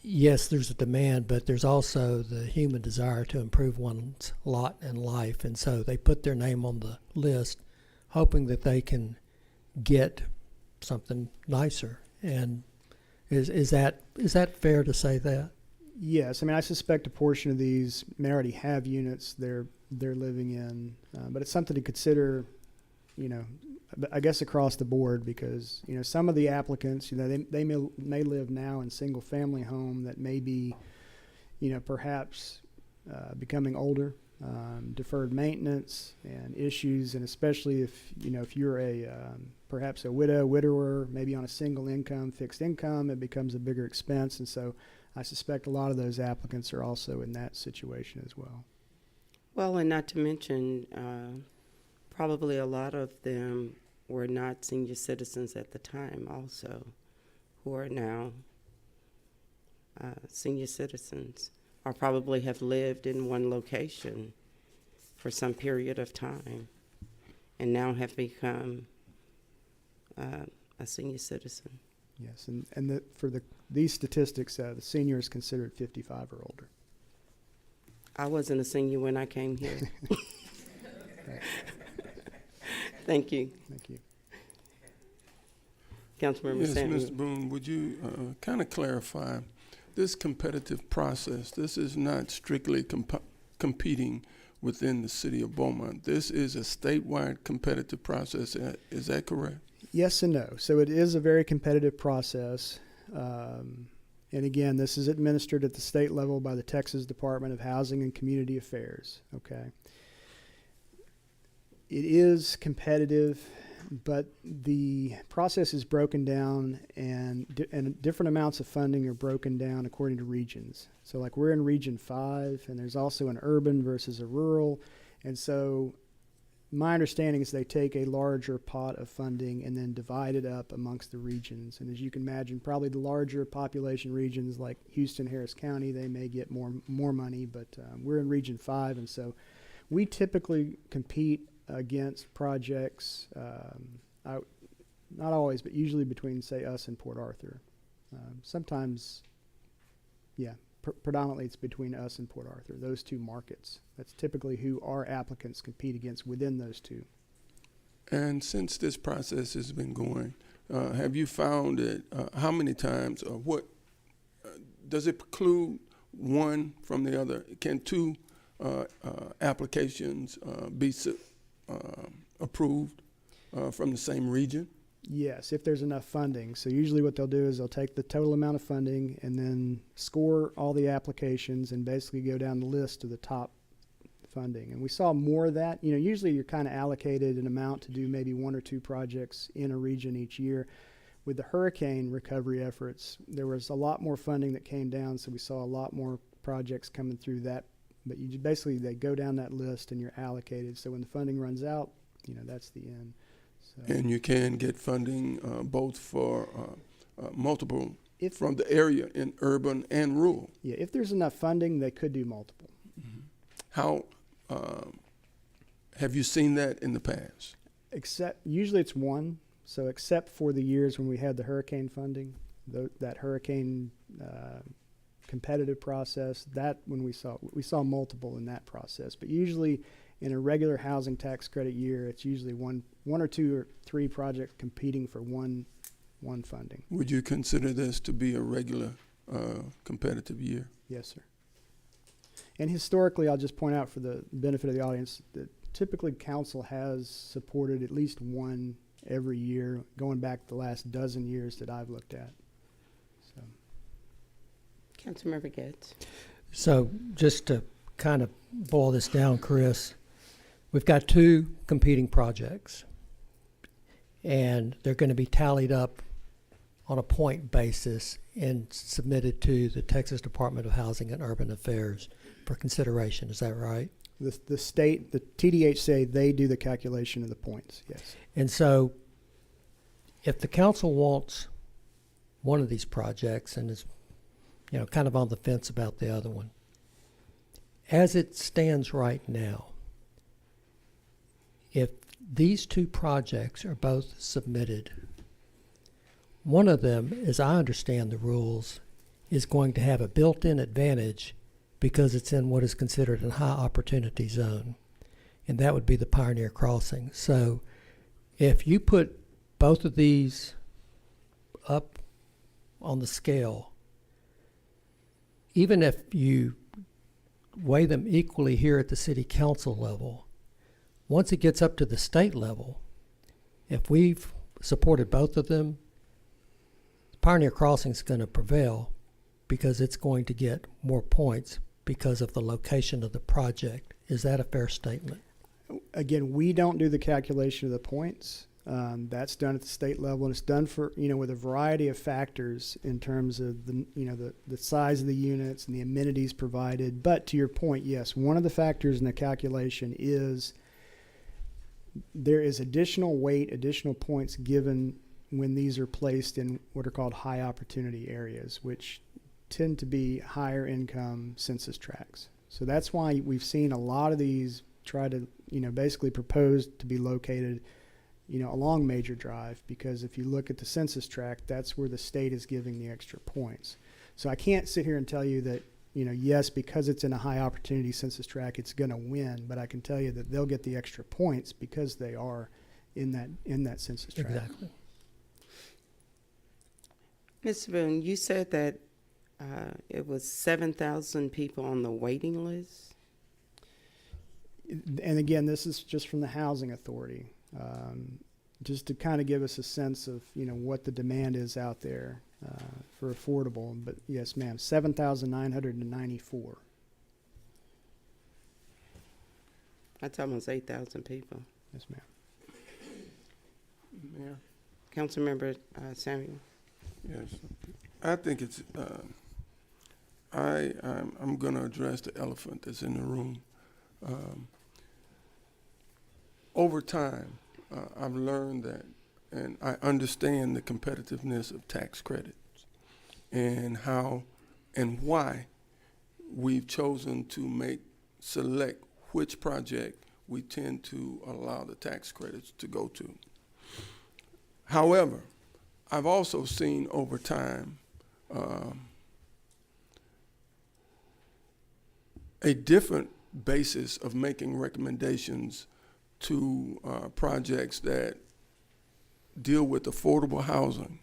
yes, there's a demand, but there's also the human desire to improve one's lot in life. And so they put their name on the list, hoping that they can get something nicer. And is that fair to say that? Yes, I mean, I suspect a portion of these may already have units they're living in, but it's something to consider, I guess across the board, because some of the applicants, they may live now in single family home that may be, perhaps becoming older, deferred maintenance and issues, and especially if you're perhaps a widower, maybe on a single income, fixed income, it becomes a bigger expense, and so I suspect a lot of those applicants are also in that situation as well. Well, and not to mention, probably a lot of them were not senior citizens at the time also, who are now senior citizens, or probably have lived in one location for some period of time and now have become a senior citizen. Yes, and these statistics, the senior is considered 55 or older. I wasn't a senior when I came here. Thank you. Thank you. Councilmember Yes, Samuel. Mr. Boone, would you kind of clarify this competitive process? This is not strictly competing within the city of Beaumont. This is a statewide competitive process. Is that correct? Yes and no. So it is a very competitive process. And again, this is administered at the state level by the Texas Department of Housing and Community Affairs. Okay. It is competitive, but the process is broken down, and different amounts of funding are broken down according to regions. So like we're in Region 5, and there's also an urban versus a rural. And so my understanding is they take a larger pot of funding and then divide it up amongst the regions. And as you can imagine, probably the larger population regions like Houston, Harris County, they may get more money, but we're in Region 5, and so we typically compete against projects, not always, but usually between, say, us and Port Arthur. Sometimes, predominantly it's between us and Port Arthur, those two markets. That's typically who our applicants compete against within those two. And since this process has been going, have you found that how many times or what does it preclude one from the other? Can two applications be approved from the same region? Yes, if there's enough funding. So usually what they'll do is they'll take the total amount of funding and then score all the applications and basically go down the list to the top funding. And we saw more of that. Usually you're kind of allocated an amount to do maybe one or two projects in a region each year. With the hurricane recovery efforts, there was a lot more funding that came down, so we saw a lot more projects coming through that. But they go down that list and you're allocated. So when the funding runs out, that's the end. So And you can get funding both for multiple from the area in urban and rural. yeah, if there's enough funding, they could do multiple. How have you seen that in the past? Except usually it's one. So except for the years when we had the hurricane funding, that hurricane competitive process, that when we saw multiple in that process. But usually in a regular housing tax credit year, it's usually one or two or three projects competing for one funding. Would you consider this to be a regular competitive year? Yes, sir. And historically, I'll just point out for the benefit of the audience that typically council has supported at least one every year, going back the last dozen years that I've looked at. So, Councilmember Getz. So just to kind of boil this down, Chris, we've got two competing projects, and they're going to be tallied up on a point basis and submitted to the Texas Department of Housing and Urban Affairs for consideration. Is that right? the state, the TDH say they do the calculation of the points, yes. And so if the council wants one of these projects and is, kind of on the fence about the other one, as it stands right now, if these two projects are both submitted, one of them, as I understand the rules, is going to have a built-in advantage because it's in what is considered a high opportunity zone, and that would be the Pioneer Crossing. So if you put both of these up on the scale, even if you weigh them equally here at the city council level, once it gets up to the state level, if we've supported both of them, Pioneer Crossing is going to prevail because it's going to get more points because of the location of the project. Is that a fair statement? Again, we don't do the calculation of the points. That's done at the state level, and it's done for, with a variety of factors in terms of the size of the units and the amenities provided. But to your point, yes, one of the factors in the calculation is there is additional weight, additional points given when these are placed in what are called high opportunity areas, which tend to be higher income census tracts. So that's why we've seen a lot of these try to, basically propose to be located, along Major Drive, because if you look at the census tract, that's where the state is giving the extra points. So I can't sit here and tell you that, yes, because it's in a high opportunity census tract, it's going to win, but I can tell you that they'll get the extra points because they are in that census tract. Exactly. Mr. Boone, you said that it was 7,000 people on the waiting list? And again, this is just from the Housing Authority, just to kind of give us a sense of, what the demand is out there for affordable. But yes, ma'am, 7,994. That's almost 8,000 people. Yes, ma'am. Mayor? Councilmember Samuel. Yes. I think it's, I'm going to address the elephant that's in the room. Over time, I've learned that, and I understand the competitiveness of tax credits and how and why we've chosen to select which project we tend to allow the tax credits to go to. However, I've also seen over time a different basis of making recommendations to projects that deal with affordable housing,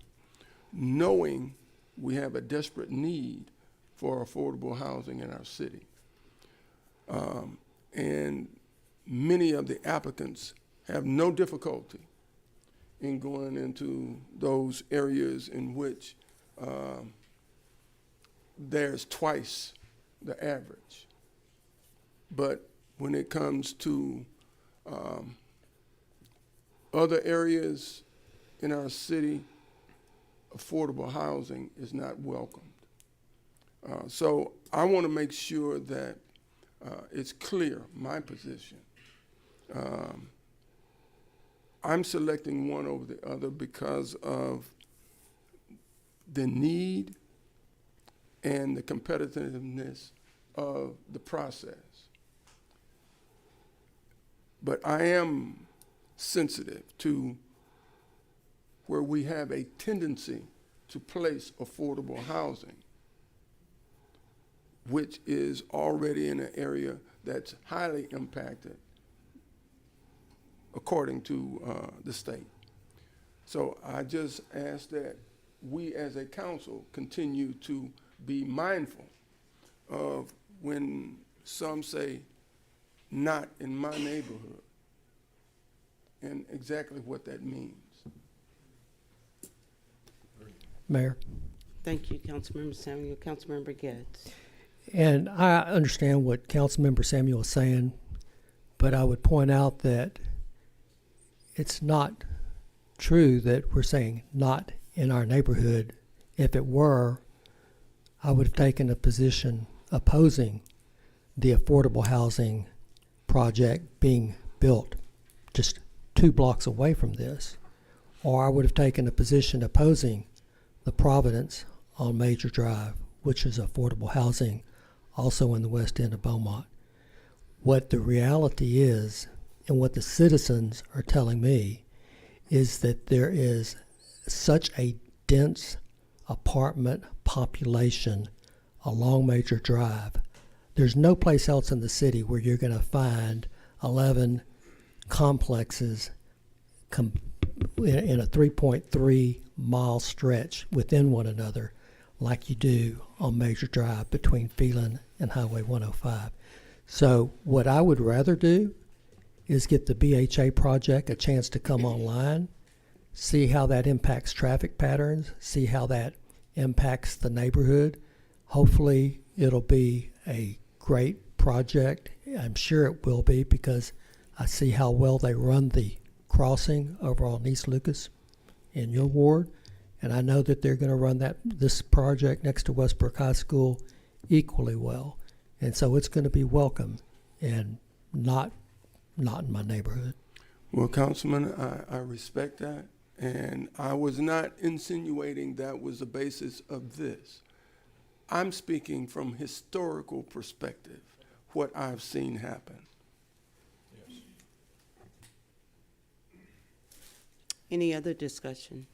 knowing we have a desperate need for affordable housing in our city. And many of the applicants have no difficulty in going into those areas in which there's twice the average. But when it comes to other areas in our city, affordable housing is not welcomed. So I want to make sure that it's clear, my position, I'm selecting one over the other because of the need and the competitiveness of the process. But I am sensitive to where we have a tendency to place affordable housing, which is already in an area that's highly impacted according to the state. So I just ask that we as a council continue to be mindful of when some say, not in my neighborhood, and exactly what that means. Mayor. Thank you, Councilmember Samuel. Councilmember Getz. And I understand what Councilmember Samuel is saying, but I would point out that it's not true that we're saying not in our neighborhood. If it were, I would have taken a position opposing the affordable housing project being built just 2 blocks away from this. Or I would have taken a position opposing the Providence on Major Drive, which is affordable housing also in the west end of Beaumont. What the reality is, and what the citizens are telling me, is that there is such a dense apartment population along Major Drive. There's no place else in the city where you're going to find 11 complexes in a 3.3 mile stretch within one another like you do on Major Drive between Phelan and Highway 105. So what I would rather do is get the BHA project a chance to come online, see how that impacts traffic patterns, see how that impacts the neighborhood. Hopefully it'll be a great project. I'm sure it will be because I see how well they run the crossing over on East Lucas in your ward, and I know that they're going to run this project next to Westbrook High School equally well, and so it's going to be welcome and not in my neighborhood. Well, Councilman, I respect that, and I was not insinuating that was the basis of this. I'm speaking from historical perspective, what I've seen happen. Any other discussion?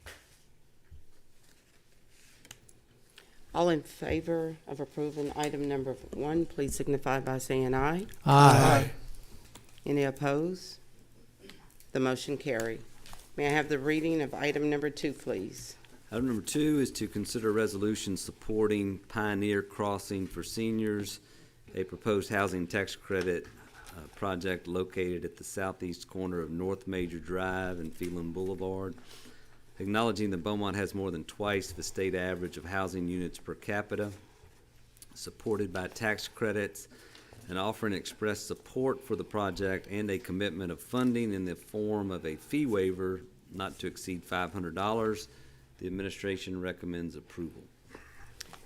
All in favor of approving item number 1, please signify by saying aye. Aye. Any opposed? The motion carried. May I have the reading of item number 2, please? Item number 2 is to consider a resolution supporting Pioneer Crossing for seniors, a proposed housing tax credit project located at the southeast corner of North Major Drive and Phelan Boulevard. Acknowledging that Beaumont has more than twice the state average of housing units per capita, supported by tax credits, and offering express support for the project and a commitment of funding in the form of a fee waiver not to exceed $500. The administration recommends approval.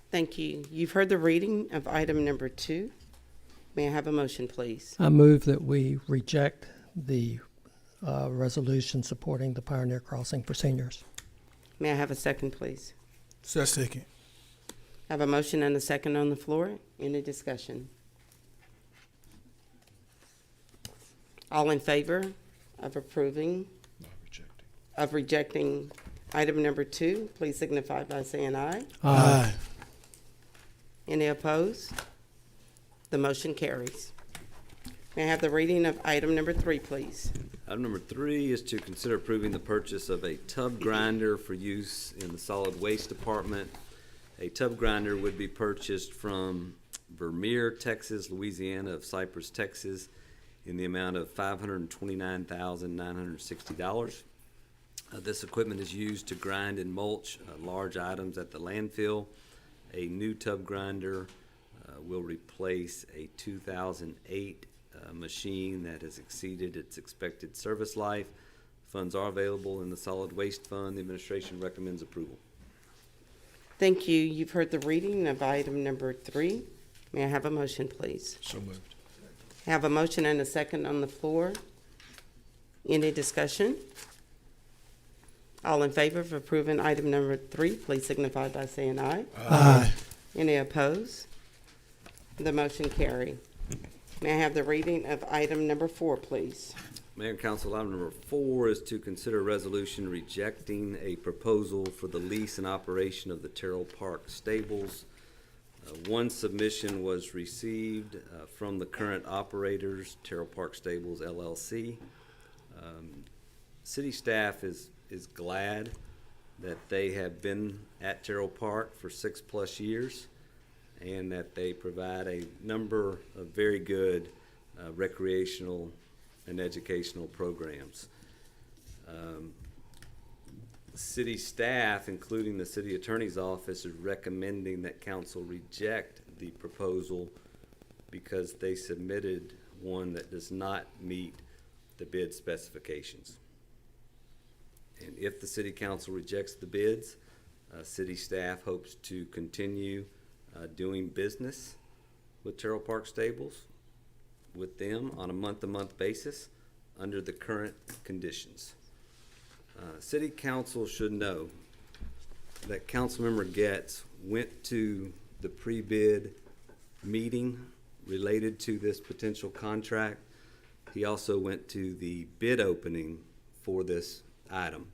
Thank you. You've heard the reading of item number 2. May I have a motion, please? I move that we reject the resolution supporting the Pioneer Crossing for seniors. May I have a second, please? Second. I have a motion and a second on the floor. Any discussion? All in favor of rejecting item number 2, please signify by saying aye. Aye. Any opposed? The motion carries. May I have the reading of item number 3, please? Item number 3 is to consider approving the purchase of a tub grinder for use in the solid waste department. A tub grinder would be purchased from Vermeer, Texas, Louisiana of Cypress, Texas, in the amount of $529,960. This equipment is used to grind and mulch large items at the landfill. A new tub grinder will replace a 2008 machine that has exceeded its expected service life. Funds are available in the solid waste fund. The administration recommends approval. Thank you. You've heard the reading of item number 3. May I have a motion, please? So moved. I have a motion and a second on the floor. Any discussion? All in favor of approving item number 3, please signify by saying aye. Aye. Any opposed? The motion carry. May I have the reading of item number 4, please? Mayor and Council, item number 4 is to consider a resolution rejecting a proposal for the lease and operation of the Tyrrell Park Stables. One submission was received from the current operators, Tyrrell Park Stables LLC. City staff is glad that they have been at Tyrrell Park for 6+ years and that they provide a number of very good recreational and educational programs. City staff, including the city attorney's office, is recommending that council reject the proposal because they submitted one that does not meet the bid specifications. And if the city council rejects the bids, city staff hopes to continue doing business with Tyrrell Park Stables with them on a month-to-month basis under the current conditions. City council should know that Councilmember Getz went to the pre-bid meeting related to this potential contract. He also went to the bid opening for this item.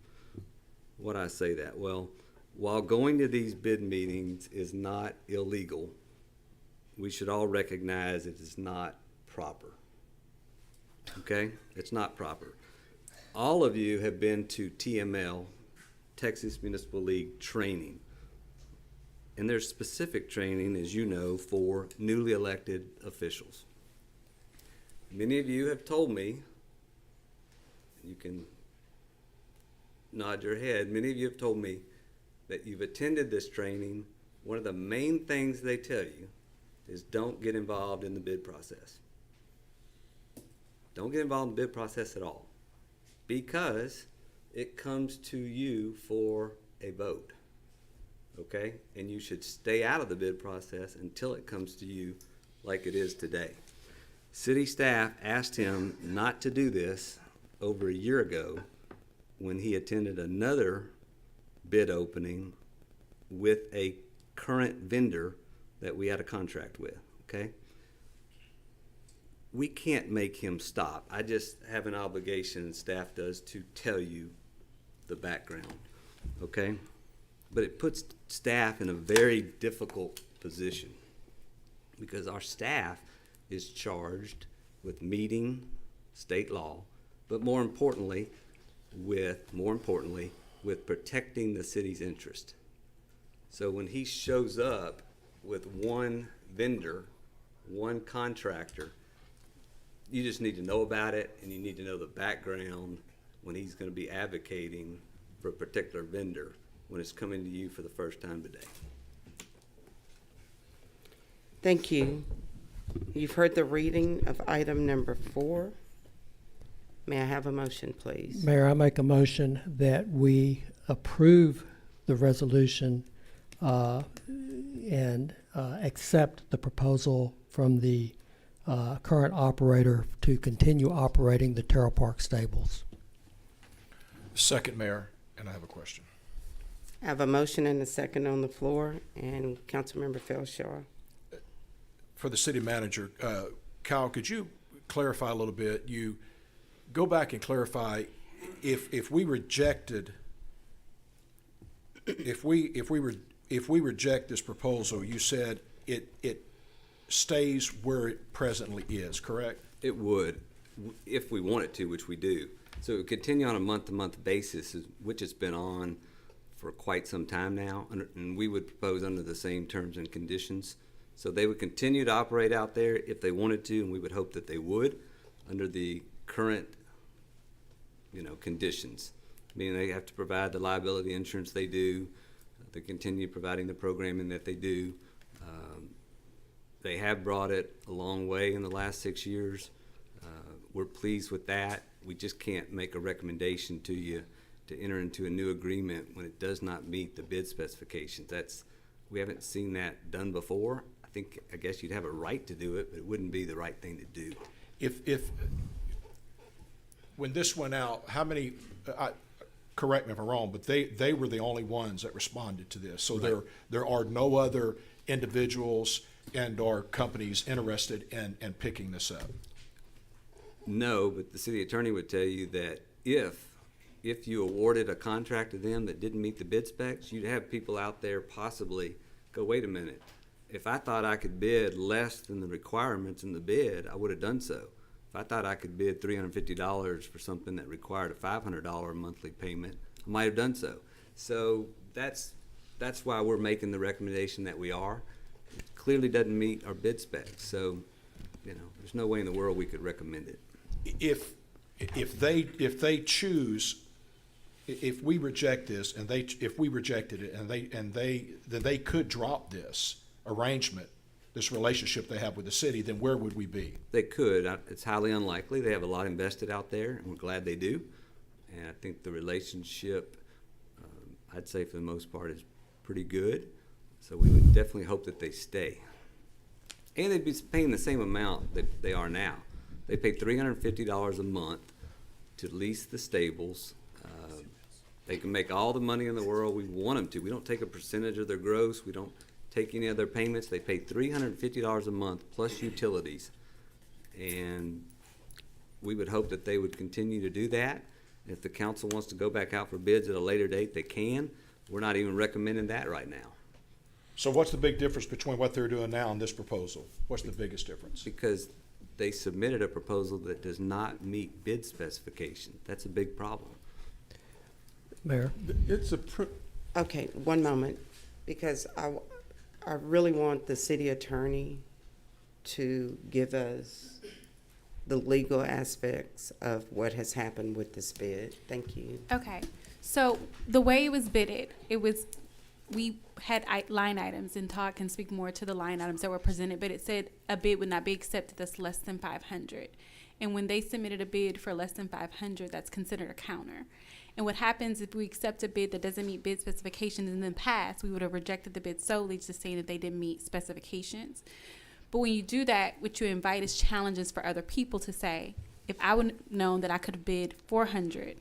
Why'd I say that? Well, while going to these bid meetings is not illegal, we should all recognize it is not proper. Okay? It's not proper. All of you have been to TML, Texas Municipal League training. And there's specific training, as you know, for newly elected officials. Many of you have told me, you can nod your head, many of you have told me that you've attended this training. One of the main things they tell you is don't get involved in the bid process. Don't get involved in the bid process at all, because it comes to you for a vote, okay? And you should stay out of the bid process until it comes to you like it is today. City staff asked him not to do this over a year ago when he attended another bid opening with a current vendor that we had a contract with, okay? We can't make him stop. I just have an obligation, and staff does, to tell you the background, okay? But it puts staff in a very difficult position because our staff is charged with meeting state law, but more importantly, with protecting the city's interest. So when he shows up with one vendor, one contractor, you just need to know about it, and you need to know the background when he's going to be advocating for a particular vendor when it's coming to you for the first time today. Thank you. You've heard the reading of item number 4. May I have a motion, please? Mayor, I make a motion that we approve the resolution and accept the proposal from the current operator to continue operating the Tyrrell Park Stables. Second, Mayor, and I have a question. I have a motion and a second on the floor, and Councilmember Felshaw. For the city manager, Kyle, could you clarify a little bit? You go back and clarify if we rejected, if we reject this proposal, you said it stays where it presently is, correct? It would, if we wanted to, which we do. So it would continue on a month-to-month basis, which it's been on for quite some time now, and we would propose under the same terms and conditions. So they would continue to operate out there if they wanted to, and we would hope that they would under the current, conditions. Meaning they have to provide the liability insurance they do, they continue providing the programming that they do. They have brought it a long way in the last 6 years. We're pleased with that. We just can't make a recommendation to you to enter into a new agreement when it does not meet the bid specifications. We haven't seen that done before. I guess you'd have a right to do it, but it wouldn't be the right thing to do. If when this went out, how many, correct me if I'm wrong, but they were the only ones that responded to this. So Right. there are no other individuals and/or companies interested in picking this up. No, but the city attorney would tell you that if you awarded a contract to them that didn't meet the bid specs, you'd have people out there possibly go, wait a minute, if I thought I could bid less than the requirements in the bid, I would have done so. If I thought I could bid $350 for something that required a $500 monthly payment, I might have done so. So that's why we're making the recommendation that we are. It clearly doesn't meet our bid specs, so, there's no way in the world we could recommend it. If they choose, if we reject this and if we rejected it then they could drop this arrangement, this relationship they have with the city, then where would we be? They could. It's highly unlikely. They have a lot invested out there, and we're glad they do. And I think the relationship, I'd say for the most part, is pretty good. So we would definitely hope that they stay. And they'd be paying the same amount that they are now. They pay $350 a month to lease the stables. They can make all the money in the world we want them to. We don't take a percentage of their gross. We don't take any of their payments. They pay $350 a month plus utilities. And we would hope that they would continue to do that. If the council wants to go back out for bids at a later date, they can. We're not even recommending that right now. So what's the big difference between what they're doing now and this proposal? What's the biggest difference? Because they submitted a proposal that does not meet bid specifications. That's a big problem. Mayor? Okay, one moment, because I really want the city attorney to give us the legal aspects of what has happened with this bid. Thank you. Okay, so the way it was bidded, we had line items, and Todd can speak more to the line items that were presented, but it said a bid would not be accepted that's less than 500. And when they submitted a bid for less than 500, that's considered a counter. And what happens if we accept a bid that doesn't meet bid specifications? In the past, we would have rejected the bid solely just saying that they didn't meet specifications. But when you do that, what you invite is challenges for other people to say, if I would have known that I could have bid 400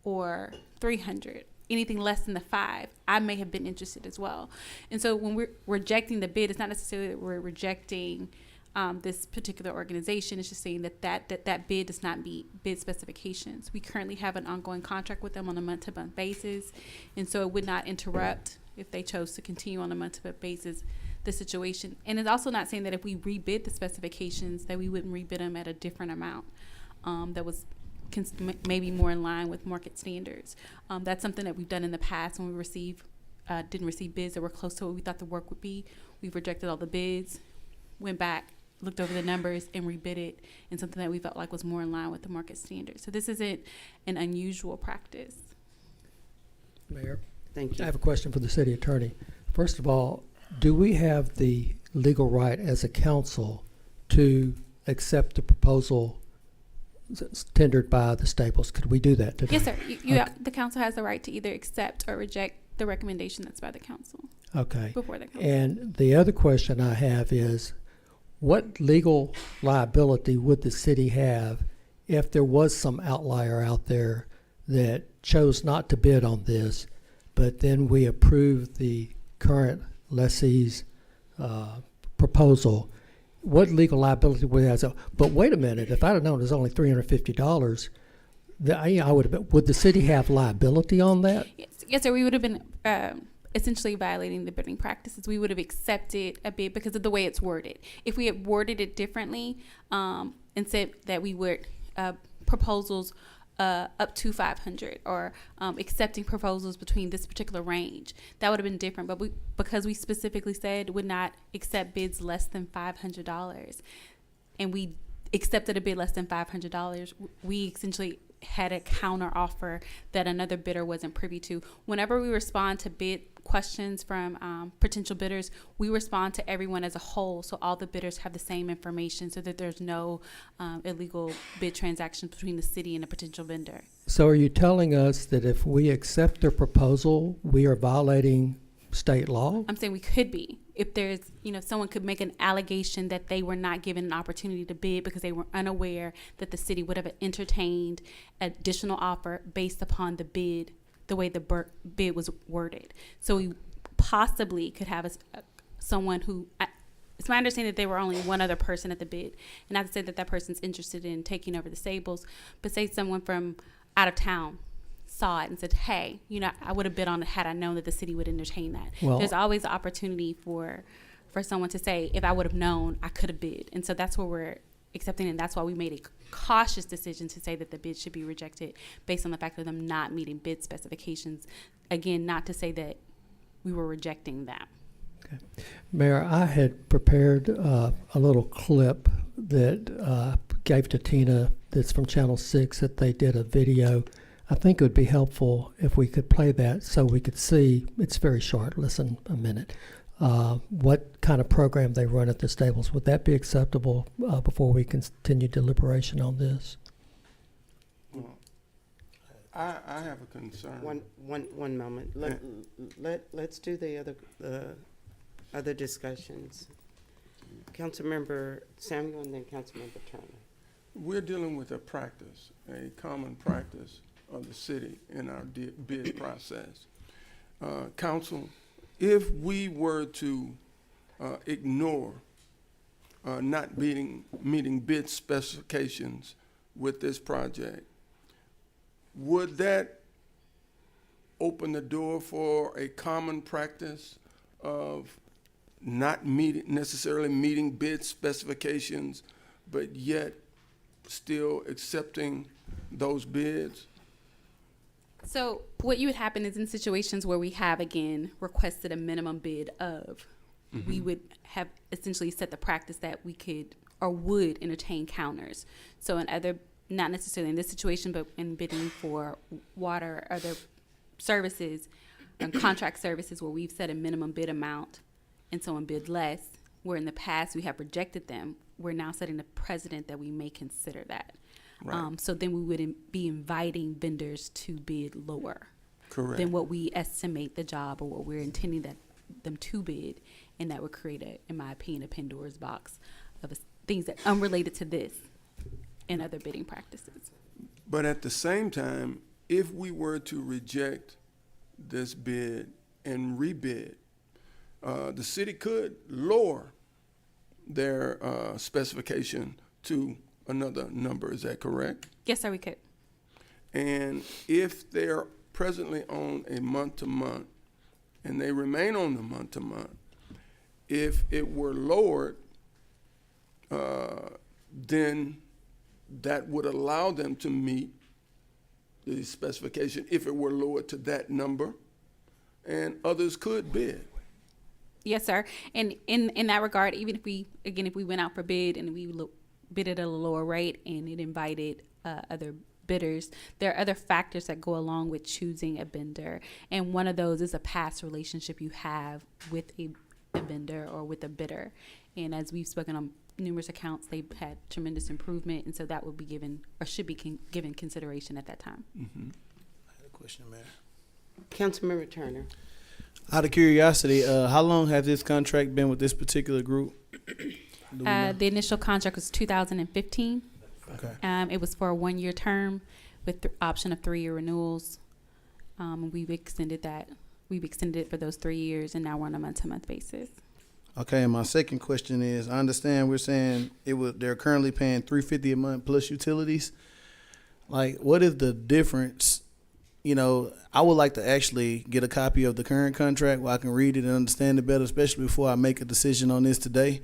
or 300, anything less than the 5, I may have been interested as well. And so when we're rejecting the bid, it's not necessarily that we're rejecting this particular organization. It's just saying that bid does not meet bid specifications. We currently have an ongoing contract with them on a month-to-month basis, and so it would not interrupt, if they chose to continue on a month-to-month basis, the situation. And it's also not saying that if we rebid the specifications that we wouldn't rebid them at a different amount that was maybe more in line with market standards. That's something that we've done in the past when we didn't receive bids that were close to what we thought the work would be. We've rejected all the bids, went back, looked over the numbers, and rebid it in something that we felt like was more in line with the market standards. So this isn't an unusual practice. Mayor? Thank you. I have a question for the city attorney. First of all, do we have the legal right as a council to accept the proposal tendered by the Stables? Could we do that today? Yes, sir. Okay. The council has the right to either accept or reject the recommendation that's by the council. Okay. Before the council. And the other question I have is, what legal liability would the city have if there was some outlier out there that chose not to bid on this, but then we approved the current lessee's proposal? What legal liability would we have? So, but wait a minute, if I'd have known it was only $350, would the city have liability on that? Yes, sir. We would have been essentially violating the bidding practices. We would have accepted a bid because of the way it's worded. If we had worded it differently and said that we would proposals up to 500 or accepting proposals between this particular range, that would have been different. But because we specifically said would not accept bids less than $500, and we accepted a bid less than $500, we essentially had a counter offer that another bidder wasn't privy to. Whenever we respond to bid questions from potential bidders, we respond to everyone as a whole, so all the bidders have the same information, so that there's no illegal bid transactions between the city and a potential vendor. So are you telling us that if we accept their proposal, we are violating state law? I'm saying we could be. If there's, someone could make an allegation that they were not given an opportunity to bid because they were unaware that the city would have entertained additional offer based upon the bid, the way the bid was worded. So we possibly could have someone who, it's my understanding that there were only one other person at the bid. And not to say that that person's interested in taking over the stables, but say someone from out of town saw it and said, hey, I would have bid on it had I known that the city would entertain that. Well, there's always the opportunity for someone to say, if I would have known, I could have bid. And so that's what we're accepting, and that's why we made a cautious decision to say that the bid should be rejected based on the fact of them not meeting bid specifications. Again, not to say that we were rejecting them. Okay. Mayor, I had prepared a little clip that gave to Tina that's from Channel 6 that they did a video. I think it would be helpful if we could play that so we could see, it's very short, listen a minute, what kind of program they run at the stables. Would that be acceptable before we continue deliberation on this? Well, I have a concern. One moment. Let's do the other discussions. Councilmember Samuel and then Councilmember Turner. We're dealing with a practice, a common practice of the city in our bid process. Council, if we were to ignore not meeting bid specifications with this project, would that open the door for a common practice of not necessarily meeting bid specifications, but yet still accepting those bids? So what you would happen is in situations where we have, again, requested a minimum bid of, we would have essentially set the practice that we could or would entertain counters. So in other, not necessarily in this situation, but in bidding for water, other services and contract services where we've set a minimum bid amount and someone bid less, where in the past we have rejected them, we're now setting the precedent that we may consider that. Right. So then we would be inviting vendors to bid lower Correct. than what we estimate the job or what we're intending them to bid, and that would create, in my opinion, a Pandora's box of things that unrelated to this and other bidding practices. But at the same time, if we were to reject this bid and rebid, the city could lower their specification to another number. Is that correct? Yes, sir, we could. And if they're presently on a month-to-month and they remain on the month-to-month, if it were lowered, then that would allow them to meet the specification if it were lowered to that number, and others could bid. Yes, sir. And in that regard, even if we went out for bid and we bid at a lower rate and it invited other bidders, there are other factors that go along with choosing a vendor. And one of those is a past relationship you have with a vendor or with a bidder. And as we've spoken on numerous accounts, they've had tremendous improvement. And so that would be given or should be given consideration at that time. Mm-hmm. I had a question, Mayor. Councilmember Turner. Out of curiosity, how long has this contract been with this particular group? The initial contract was 2015. Okay. It was for a 1-year term with the option of 3-year renewals. We've extended that. We've extended it for those 3 years, and now we're on a month-to-month basis. Okay, and my second question is, I understand we're saying they're currently paying $350 a month plus utilities. Like, what is the difference? I would like to actually get a copy of the current contract where I can read it and understand it better, especially before I make a decision on this today.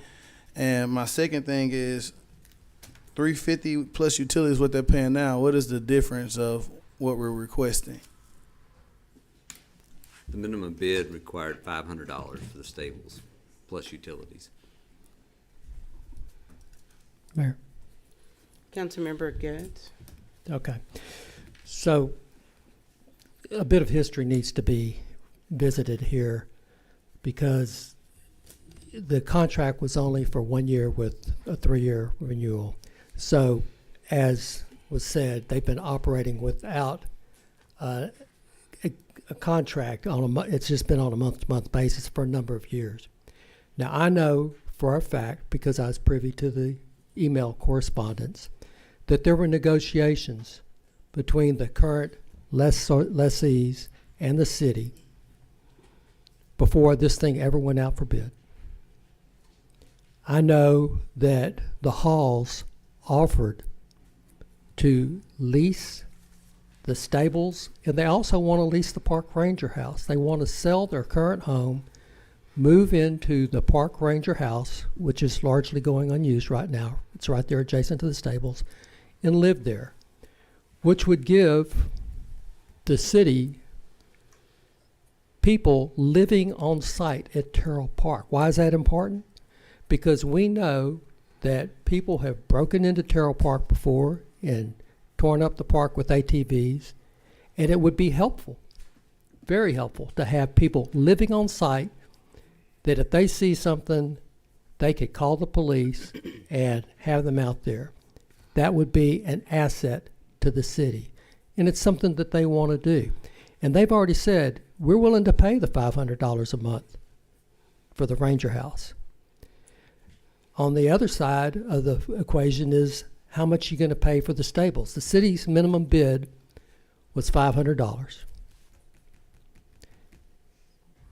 And my second thing is $350 plus utilities, what they're paying now. What is the difference of what we're requesting? The minimum bid required $500 for the stables plus utilities. Mayor. Councilmember Goods. Okay. So a bit of history needs to be visited here because the contract was only for 1 year with a 3-year renewal. So as was said, they've been operating without a contract it's just been on a month-to-month basis for a number of years. Now, I know for a fact, because I was privy to the email correspondence, that there were negotiations between the current lessees and the city before this thing ever went out for bid. I know that the halls offered to lease the stables, and they also want to lease the park ranger house. They want to sell their current home, move into the park ranger house, which is largely going unused right now. It's right there adjacent to the stables, and live there, which would give the city people living on site at Tyrrell Park. Why is that important? Because we know that people have broken into Tyrrell Park before and torn up the park with ATVs, and it would be helpful, very helpful, to have people living on site that if they see something, they could call the police and have them out there. That would be an asset to the city, and it's something that they want to do. And they've already said, we're willing to pay the $500 a month for the ranger house. On the other side of the equation is how much you're going to pay for the stables. The city's minimum bid was $500.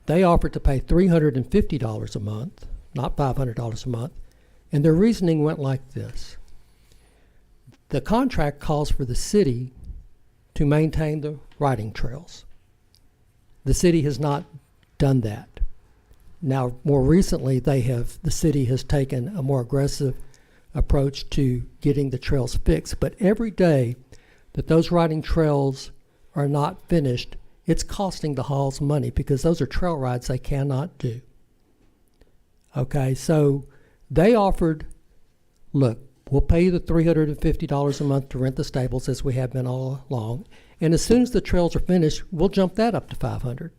They offered to pay $350 a month, not $500 a month, and their reasoning went like this. The contract calls for the city to maintain the riding trails. The city has not done that. Now, more recently, the city has taken a more aggressive approach to getting the trails fixed. But every day that those riding trails are not finished, it's costing the halls money because those are trail rides they cannot do. Okay, so they offered, look, we'll pay you the $350 a month to rent the stables as we have been all along. And as soon as the trails are finished, we'll jump that up to $500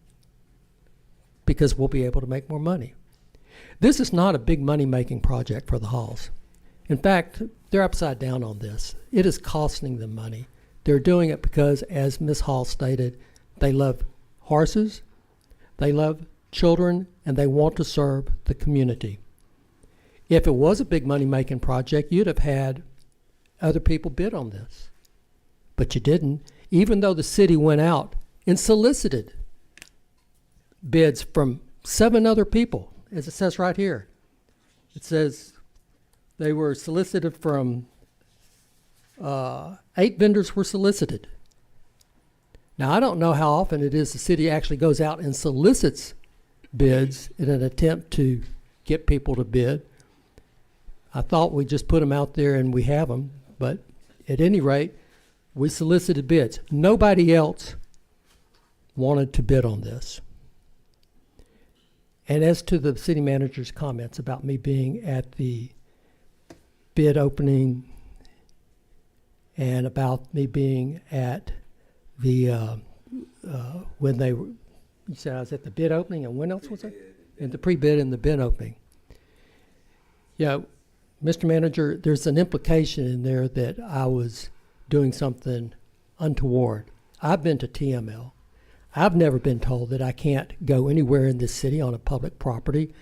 because we'll be able to make more money. This is not a big money-making project for the halls. In fact, they're upside down on this. It is costing them money. They're doing it because, as Ms. Hall stated, they love horses, they love children, and they want to serve the community. If it was a big money-making project, you'd have had other people bid on this. But you didn't, even though the city went out and solicited bids from 7 other people, as it says right here. It says they were solicited from 8 vendors were solicited. Now, I don't know how often it is the city actually goes out and solicits bids in an attempt to get people to bid. I thought we just put them out there and we have them, but at any rate, we solicited bids. Nobody else wanted to bid on this. And as to the city manager's comments about me being at the bid opening and about me being at the, when they were, you said I was at the bid opening, and when else was I? In the pre-bid and the bid opening. Yeah, Mr. Manager, there's an implication in there that I was doing something untoward. I've been to TML. I've never been told that I can't go anywhere in this city on a public property,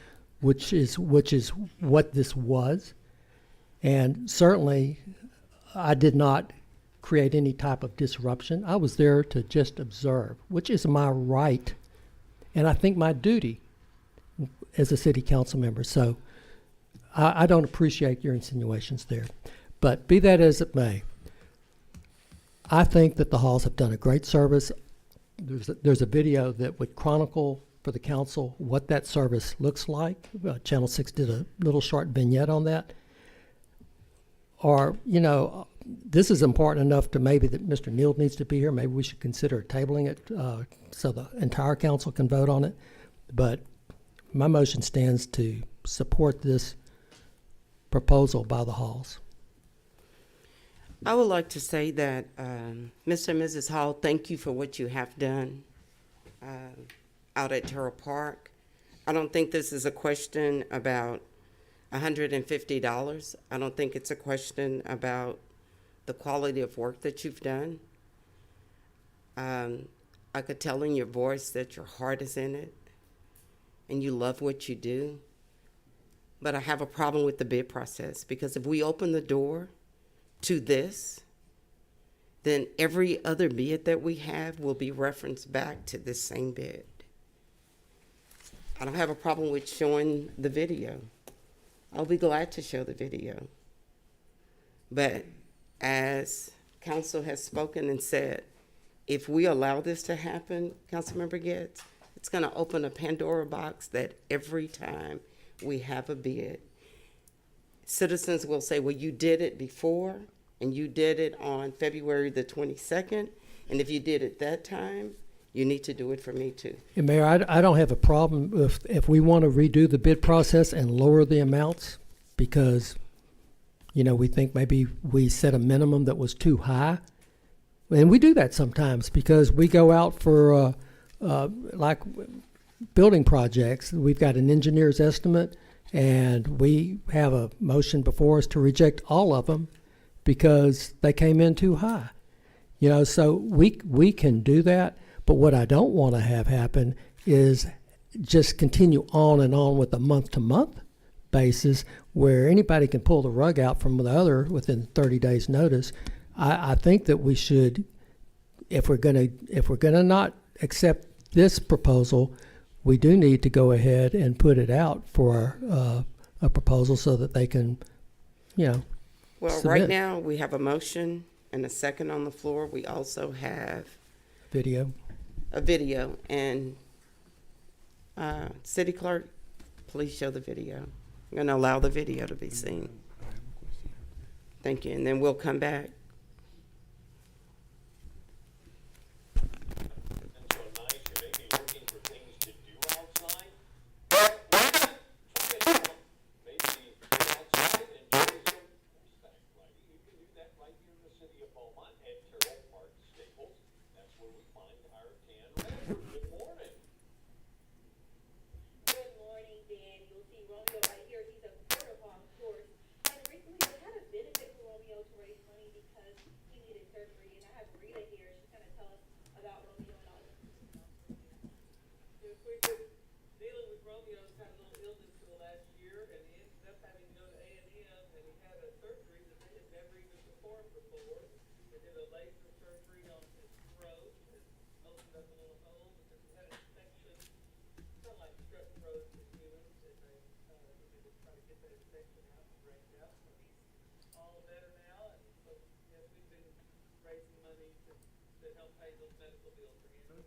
which is what this was. And certainly, I did not create any type of disruption. I was there to just observe, which is my right, and I think my duty as a city council member. So I don't appreciate your insinuations there. But be that as it may, I think that the halls have done a great service. There's a video that would chronicle for the council what that service looks like. Channel 6 did a little short vignette on that. Or, you know, this is important enough to maybe that Mr. Neal needs to be here. Maybe we should consider tabling it so the entire council can vote on it. But my motion stands to support this proposal by the halls. I would like to say that, Mr. and Mrs. Hall, thank you for what you have done out at Tyrrell Park. I don't think this is a question about $150. I don't think it's a question about the quality of work that you've done. I I could tell in your voice that your heart is in it and you love what you do. But I have a problem with the bid process, because if we open the door to this, then every other bid that we have will be referenced back to this same bid. I don't have a problem with showing the video. I'll be glad to show the video. But as council has spoken and said, if we allow this to happen, Councilmember Getz, it's gonna open a Pandora box that every time we have a bid, citizens will say, well, you did it before, and you did it on February the 22nd, and if you did it that time, you need to do it for me too. And Mayor, I don't have a problem if we want to redo the bid process and lower the amounts, because, you know, we think maybe we set a minimum that was too high. And we do that sometimes because we go out for, like building projects. We've got an engineer's estimate, and we have a motion before us to reject all of them because they came in too high. You know, so we can do that. But what I don't want to have happen is just continue on and on with a month-to-month basis where anybody can pull the rug out from the other within 30 days' notice. I think that we should, if we're gonna not accept this proposal, we do need to go ahead and put it out for a proposal so that they can, you know, Well, submit. right now, we have a motion and a second on the floor. We also have Video. a video, and City Clerk, please show the video. I'm going to allow the video to be seen. Thank you, and then we'll come back.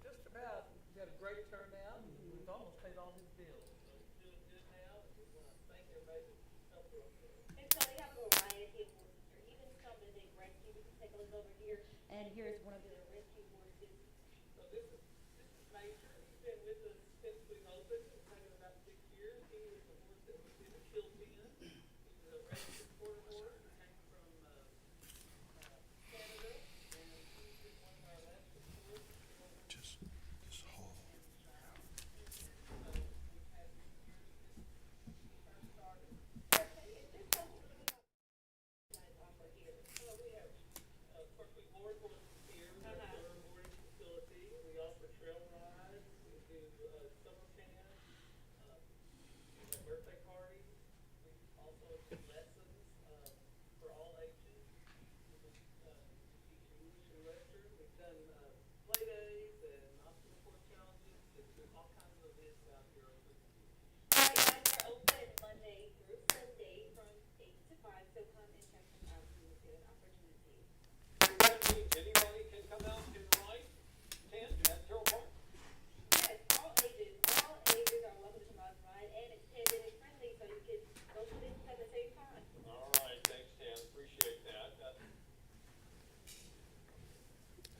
Just about, we got a great turnout, and we've almost paid all his bills, so it's doing good now, and we want to thank everybody that's helped us. And so they have a variety of horses here, even some that they rescue. We can take a look over here, and here's one of their rescue horses. So this is Major, he's been with us since we've opened, it's taken about 6 years. He was a horse that was in a kill pen. He was a registered quarter horse, he came from, Canada, and he's been one of our last horses.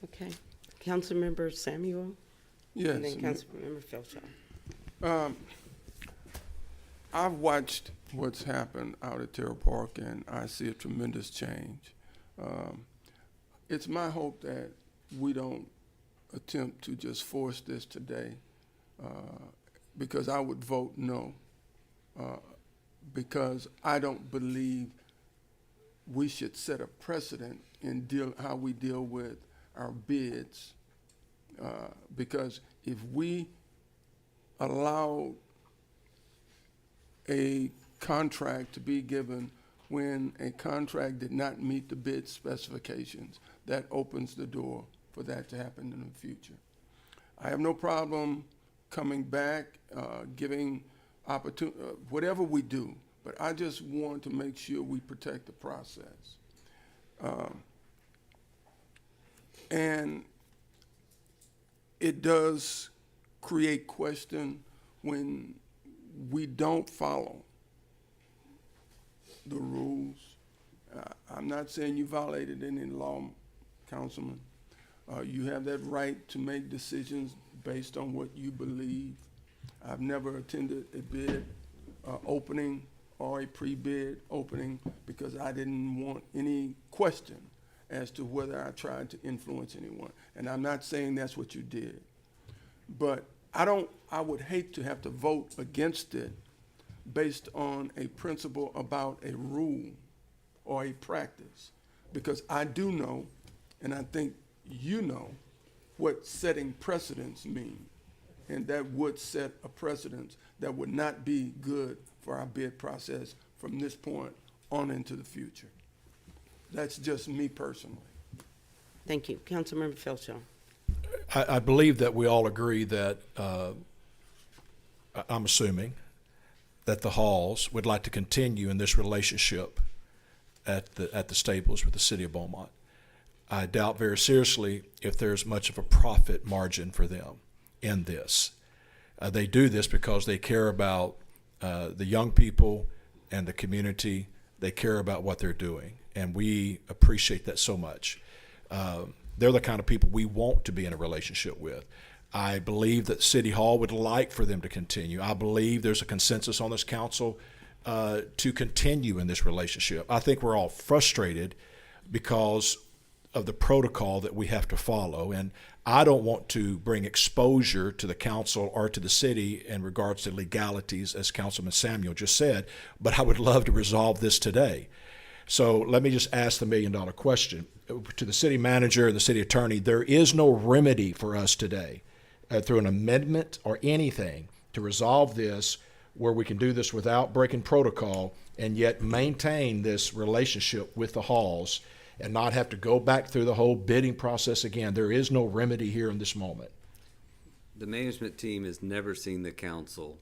Okay. Councilmember Samuel? Yes. And then Councilmember Felshaw. I've watched what's happened out at Tyrrell Park, and I see a tremendous change. It's my hope that we don't attempt to just force this today, because I would vote no, because I don't believe we should set a precedent in how we deal with our bids Because if we allow a contract to be given when a contract did not meet the bid specifications, that opens the door for that to happen in the future. I have no problem coming back, giving opportunity, whatever we do, but I just want to make sure we protect the process. And it does create question when we don't follow the rules. I'm not saying you violated any law, Councilman. You have that right to make decisions based on what you believe. I've never attended a bid opening or a pre-bid opening because I didn't want any question as to whether I tried to influence anyone. And I'm not saying that's what you did. But I would hate to have to vote against it based on a principle about a rule or a practice. Because I do know, and I think you know, what setting precedents mean. And that would set a precedent that would not be good for our bid process from this point on into the future. That's just me personally. Thank you. Councilmember Felsham. I believe that we all agree that, I'm assuming, that the Halls would like to continue in this relationship at the stables with the city of Beaumont. I doubt very seriously if there's much of a profit margin for them in this. They do this because they care about the young people and the community. They care about what they're doing, and we appreciate that so much. They're the kind of people we want to be in a relationship with. I believe that City Hall would like for them to continue. I believe there's a consensus on this council to continue in this relationship. I think we're all frustrated because of the protocol that we have to follow, and I don't want to bring exposure to the council or to the city in regards to legalities, as Councilman Samuel just said, but I would love to resolve this today. So let me just ask the million-dollar question. To the city manager and the city attorney, there is no remedy for us today through an amendment or anything to resolve this where we can do this without breaking protocol and yet maintain this relationship with the Halls and not have to go back through the whole bidding process again. There is no remedy here in this moment. The management team has never seen the council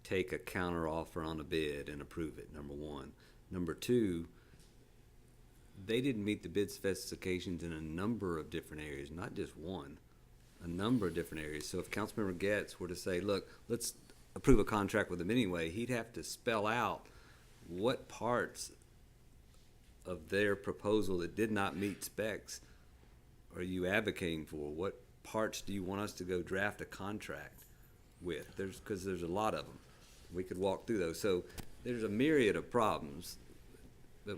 take a counter offer on a bid and approve it, number one. Number two, they didn't meet the bid specifications in a number of different areas, not just one, a number of different areas. So if Councilmember Getz were to say, look, let's approve a contract with them anyway, he'd have to spell out what parts of their proposal that did not meet specs are you advocating for? What parts do you want us to go draft a contract with? Because there's a lot of them. We could walk through those. So there's a myriad of problems that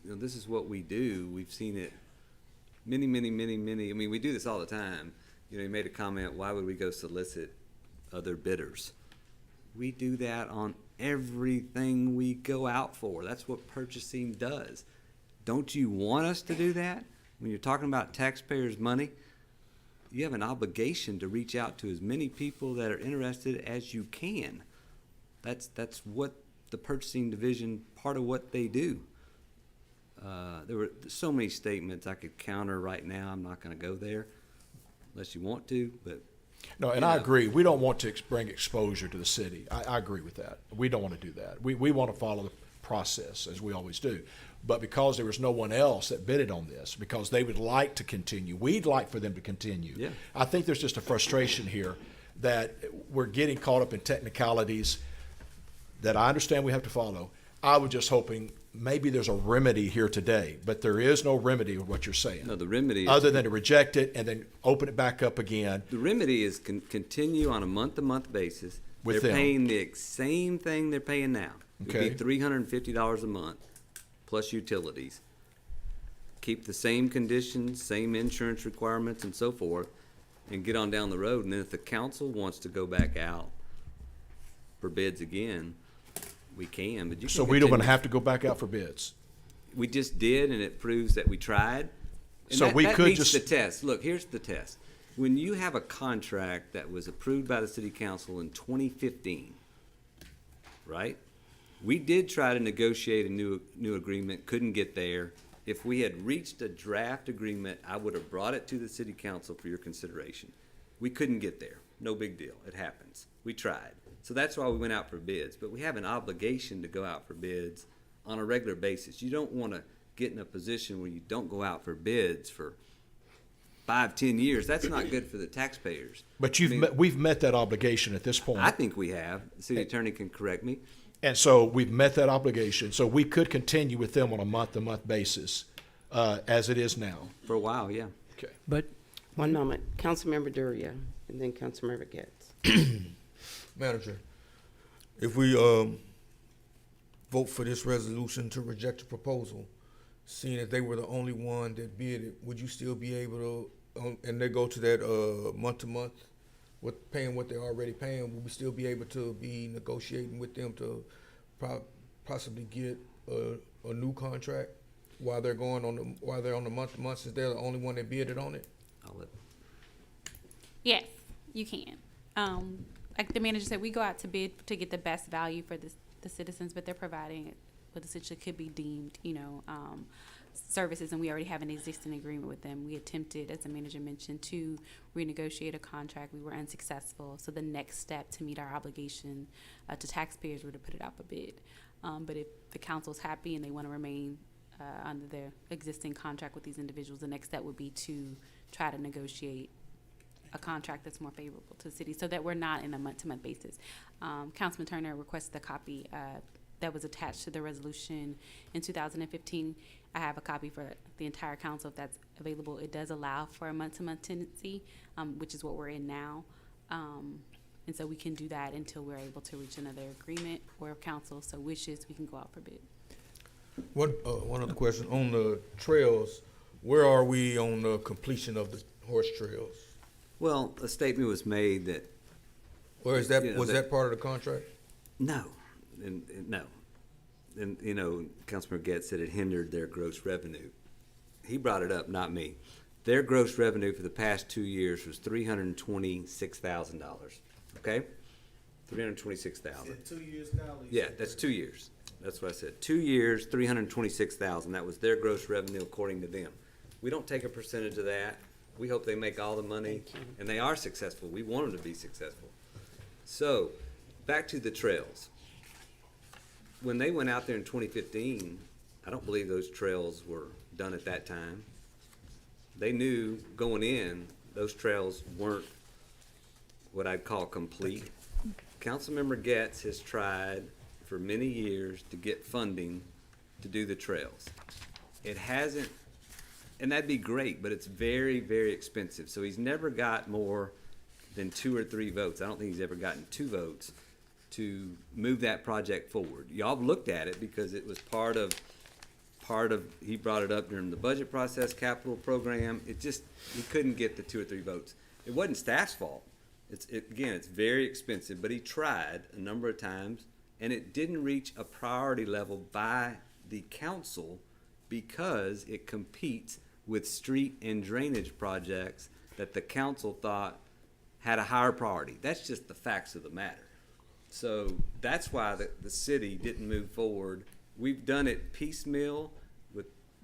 this is what we do. We've seen it many. I mean, we do this all the time. You made a comment, why would we go solicit other bidders? We do that on everything we go out for. That's what purchasing does. Don't you want us to do that? When you're talking about taxpayers' money, you have an obligation to reach out to as many people that are interested as you can. That's what the purchasing division, part of what they do. There were so many statements I could counter right now. I'm not going to go there unless you want to, but no, and I agree. We don't want to bring exposure to the city. I agree with that. We don't want to do that. We want to follow the process as we always do. But because there was no one else that bidded on this, because they would like to continue, we'd like for them to continue. Yeah. I think there's just a frustration here that we're getting caught up in technicalities that I understand we have to follow. I was just hoping maybe there's a remedy here today, but there is no remedy of what you're saying. No, the remedy other than to reject it and then open it back up again. The remedy is continue on a month-to-month basis. With they're them. paying the same thing they're paying now. Okay. It'd be $350 a month plus utilities. Keep the same conditions, same insurance requirements, and so forth, and get on down the road. And then if the council wants to go back out for bids again, we can. But you So can we don't continue. have to go back out for bids. We just did, and it proves that we tried. And So that, we that could meets just. the test. Look, here's the test. When you have a contract that was approved by the city council in 2015, right? We did try to negotiate a new agreement, couldn't get there. If we had reached a draft agreement, I would have brought it to the city council for your consideration. We couldn't get there. No big deal. It happens. We tried. So that's why we went out for bids. But we have an obligation to go out for bids on a regular basis. You don't want to get in a position where you don't go out for bids for 5-10 years. That's not good for the taxpayers. But we've met that obligation at this point. I think we have. The city attorney can correct me. And so we've met that obligation. So we could continue with them on a month-to-month basis, as it is now. For a while, yeah. Okay. But One moment. Councilmember Duria, and then Councilmember Getz. Manager, if we vote for this resolution to reject the proposal, seeing that they were the only one that bid it, would you still be able to, and they go to that month-to-month, with paying what they're already paying, would we still be able to be negotiating with them to possibly get a new contract while they're on the month-to-month, since they're the only one that bidded on it? Yes, you can. Like the manager said, we go out to bid to get the best value for the citizens, but they're providing what essentially could be deemed, services, and we already have an existing agreement with them. We attempted, as the manager mentioned, to renegotiate a contract. We were unsuccessful. So the next step to meet our obligation to taxpayers were to put it out for bid. But if the council's happy and they want to remain under their existing contract with these individuals, the next step would be to try to negotiate a contract that's more favorable to the city so that we're not in a month-to-month basis. Councilman Turner requested a copy that was attached to the resolution in 2015. I have a copy for the entire council if that's available. It does allow for a month-to-month tenancy, which is what we're in now. And so we can do that until we're able to reach another agreement, or if council so wishes, we can go out for bid. One other question, on the trails, where are we on the completion of the horse trails? Well, a statement was made that. Or is that, was that part of the contract? No, no. And, Councilmember Getz said it hindered their gross revenue. He brought it up, not me. Their gross revenue for the past 2 years was $326,000, okay? $326,000. 2 years now? Yeah, that's 2 years. That's what I said. 2 years, $326,000. That was their gross revenue according to them. We don't take a percentage of that. We hope they make all the money, and they are successful. We want them to be successful. So, back to the trails. When they went out there in 2015, I don't believe those trails were done at that time. They knew going in, those trails weren't what I'd call complete. Councilmember Getz has tried for many years to get funding to do the trails. It hasn't, and that'd be great, but it's very, very expensive. So he's never got more than 2 or 3 votes. I don't think he's ever gotten 2 votes to move that project forward. Y'all looked at it because it was part of, he brought it up during the budget process, capital program. He couldn't get the 2 or 3 votes. It wasn't staff's fault. Again, it's very expensive, but he tried a number of times, and it didn't reach a priority level by the council because it competes with street and drainage projects that the council thought had a higher priority. That's just the facts of the matter. So that's why the city didn't move forward. We've done it piecemeal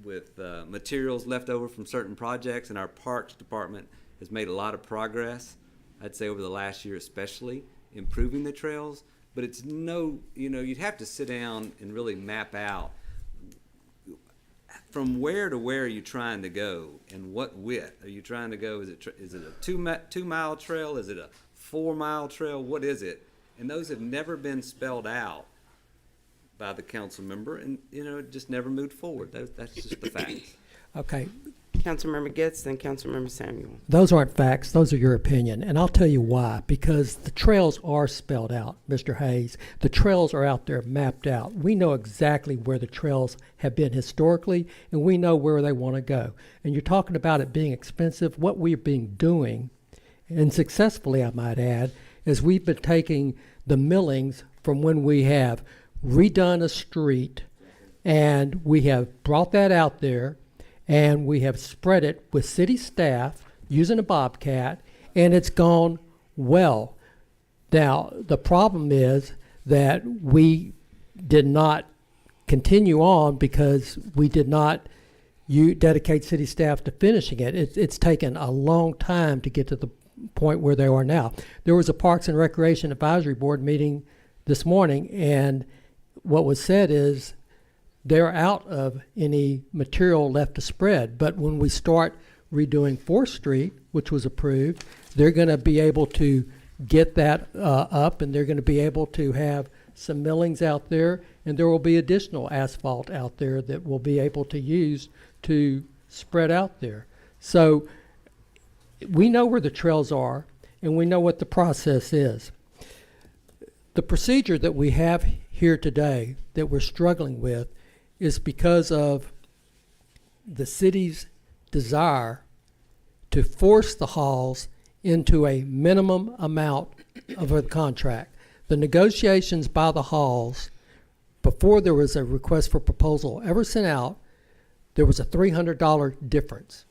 with materials left over from certain projects, and our parks department has made a lot of progress, I'd say over the last year especially, improving the trails. But it's you'd have to sit down and really map out from where to where are you trying to go and what width are you trying to go? Is it a 2 mile trail? Is it a 4 mile trail? What is it? And those have never been spelled out by the council member, and it just never moved forward. That's just the facts. Okay. Councilmember Getz, then Councilmember Samuel. Those aren't facts. Those are your opinion. And I'll tell you why. Because the trails are spelled out, Mr. Hayes. The trails are out there mapped out. We know exactly where the trails have been historically, and we know where they want to go. And you're talking about it being expensive. What we've been doing, and successfully I might add, is we've been taking the millings from when we have redone a street, and we have brought that out there, and we have spread it with city staff using a bobcat, and it's gone well. Now, the problem is that we did not continue on because we did not dedicate city staff to finishing it. It's taken a long time to get to the point where they are now. There was a Parks and Recreation Advisory Board meeting this morning, and what was said is they're out of any material left to spread. But when we start redoing 4th Street, which was approved, they're going to be able to get that up, and they're going to be able to have some millings out there, and there will be additional asphalt out there that we'll be able to use to spread out there. So we know where the trails are, and we know what the process is. The procedure that we have here today that we're struggling with is because of the city's desire to force the halls into a minimum amount of a contract. The negotiations by the halls, before there was a request for proposal ever sent out, there was a $300 difference.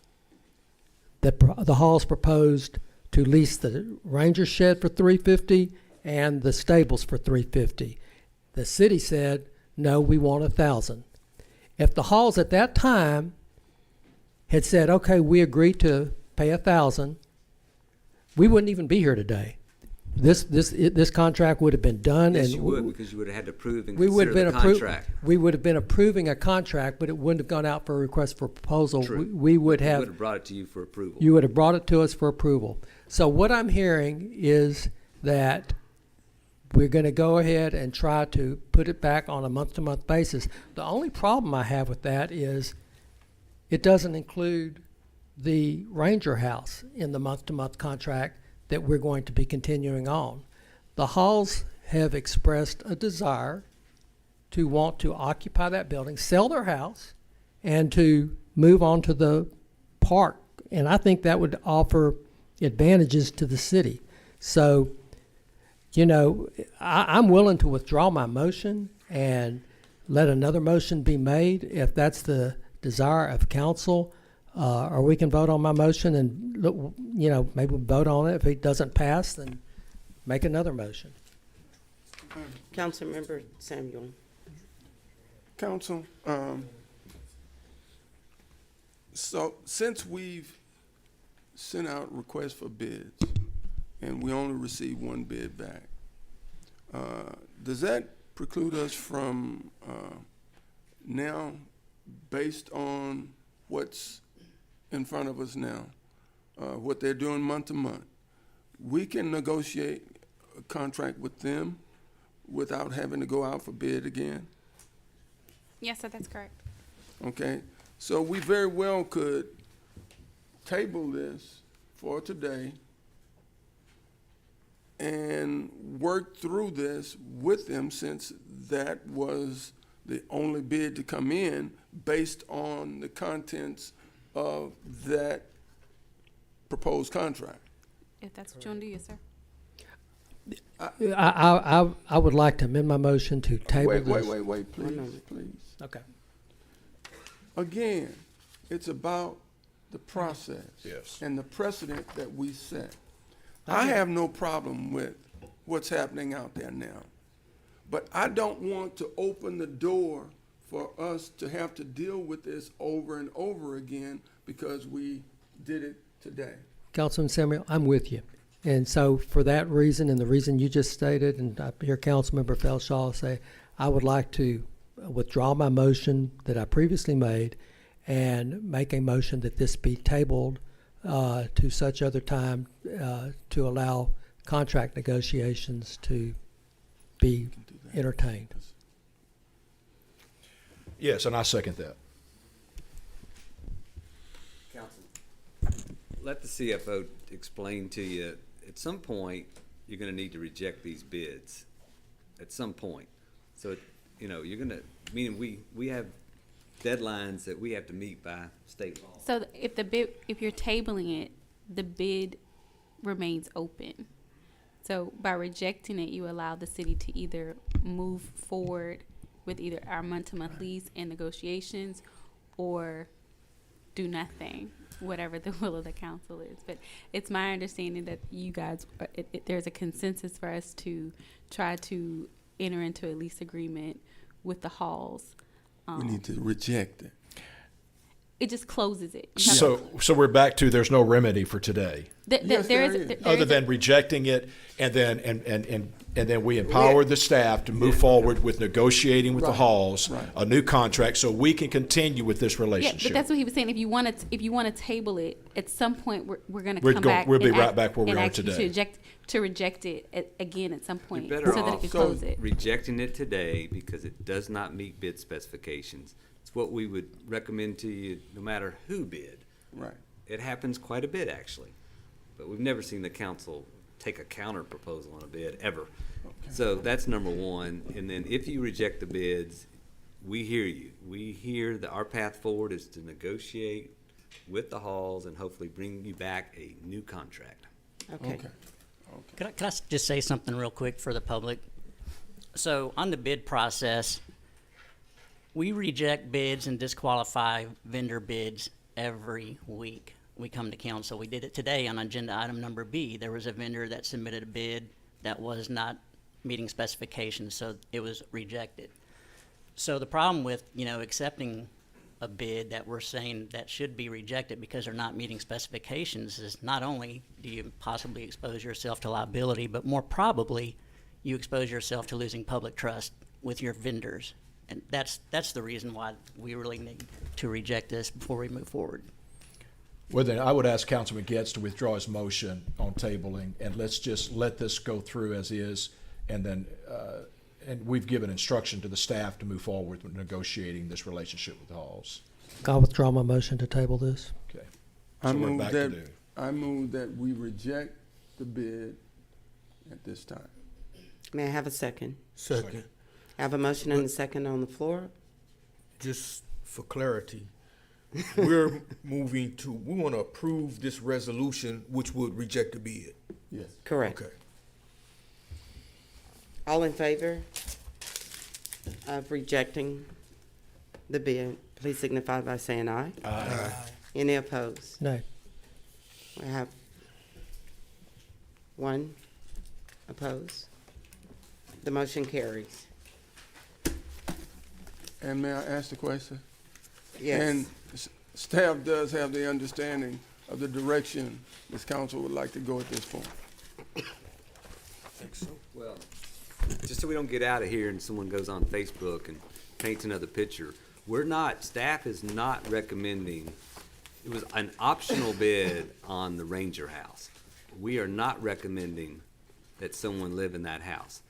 The halls proposed to lease the ranger shed for $350 and the stables for $350. The city said, no, we want $1,000. If the halls at that time had said, okay, we agree to pay $1,000, we wouldn't even be here today. This contract would have been done. Yes, and you would, because you would have had to approve and we would consider have the been contract. we would have been approving a contract, but it wouldn't have gone out for a request for proposal. True. We would have. We would have brought it to you for approval. You would have brought it to us for approval. So what I'm hearing is that we're going to go ahead and try to put it back on a month-to-month basis. The only problem I have with that is it doesn't include the Ranger House in the month-to-month contract that we're going to be continuing on. The halls have expressed a desire to want to occupy that building, sell their house, and to move on to the park. And I think that would offer advantages to the city. So, you know, I'm willing to withdraw my motion and let another motion be made if that's the desire of council. Or we can vote on my motion and, you know, maybe vote on it. If it doesn't pass, then make another motion. Councilmember Samuel. Council, so since we've sent out requests for bids and we only received one bid back, does that preclude us from now, based on what's in front of us now, what they're doing month to month, we can negotiate a contract with them without having to go out for bid again? Yes, sir, that's correct. Okay, so we very well could table this for today and work through this with them, since that was the only bid to come in based on the contents of that proposed contract. If that's what you want to do, yes, sir. I would like to amend my motion to table this. Wait, please. Okay. Again, it's about the process. Yes. And the precedent that we set. I have no problem with what's happening out there now, but I don't want to open the door for us to have to deal with this over and over again because we did it today. Councilman Samuel, I'm with you. And so for that reason and the reason you just stated, and I hear Councilmember Felshaw say, I would like to withdraw my motion that I previously made and make a motion that this be tabled to such other time to allow contract negotiations to be entertained. Yes, and I second that. Council, let the CFO explain to you, at some point, you're gonna need to reject these bids, at some point. So, you know, you're gonna, meaning we have deadlines that we have to meet by state law. So if you're tabling it, the bid remains open. So by rejecting it, you allow the city to either move forward with either our month-to-month lease and negotiations, or do nothing, whatever the will of the council is. But it's my understanding that you guys, there's a consensus for us to try to enter into a lease agreement with the halls. We need to reject it. It just closes it. You have So we're back to there's no remedy for today, Yes, there is. other than rejecting it, and then we empower the staff to move forward with negotiating with the halls, a new contract, so we can continue with this Yeah, relationship. but that's what he was saying. If you want to table it, at some point we're going to We're come go- back. we'll be and right ask- back where we and are ask you today. To reject it again at some point, You're so better that it off can close it. rejecting it today because it does not meet bid specifications. It's what we would recommend to you no matter who bid. Right. It happens quite a bit, actually. But we've never seen the council take a counter proposal on a bid, ever. So that's number one. And then if you reject the bids, we hear you. We hear that our path forward is to negotiate with the halls and hopefully bring you back a new contract. Okay. Can I just say something real quick for the public? So on the bid process, we reject bids and disqualify vendor bids every week. We come to council. We did it today on agenda item number B. There was a vendor that submitted a bid that was not meeting specifications, so it was rejected. So the problem with, accepting a bid that we're saying that should be rejected because they're not meeting specifications is not only do you possibly expose yourself to liability, but more probably you expose yourself to losing public trust with your vendors. And that's the reason why we really need to reject this before we move forward. Well, then I would ask Councilman Getz to withdraw his motion on tabling, and let's just let this go through as is, and then, and we've given instruction to the staff to move forward with negotiating this relationship with the halls. I'll withdraw my motion to table this. Okay. I So we're move back that, to do. I move that we reject the bid at this time. May I have a second? Second. I have a motion and a second on the floor. Just for clarity, we're moving to, we want to approve this resolution, which would reject the bid. Yes. Correct. Okay. All in favor of rejecting the bid, please signify by saying aye. Aye. Any opposed? No. We have one opposed. The motion carries. And may I ask the question? Yes. And staff does have the understanding of the direction this council would like to go at this point. Think so. Well, just so we don't get out of here and someone goes on Facebook and paints another picture, staff is not recommending, it was an optional bid on the Ranger House. We are not recommending that someone live in that house.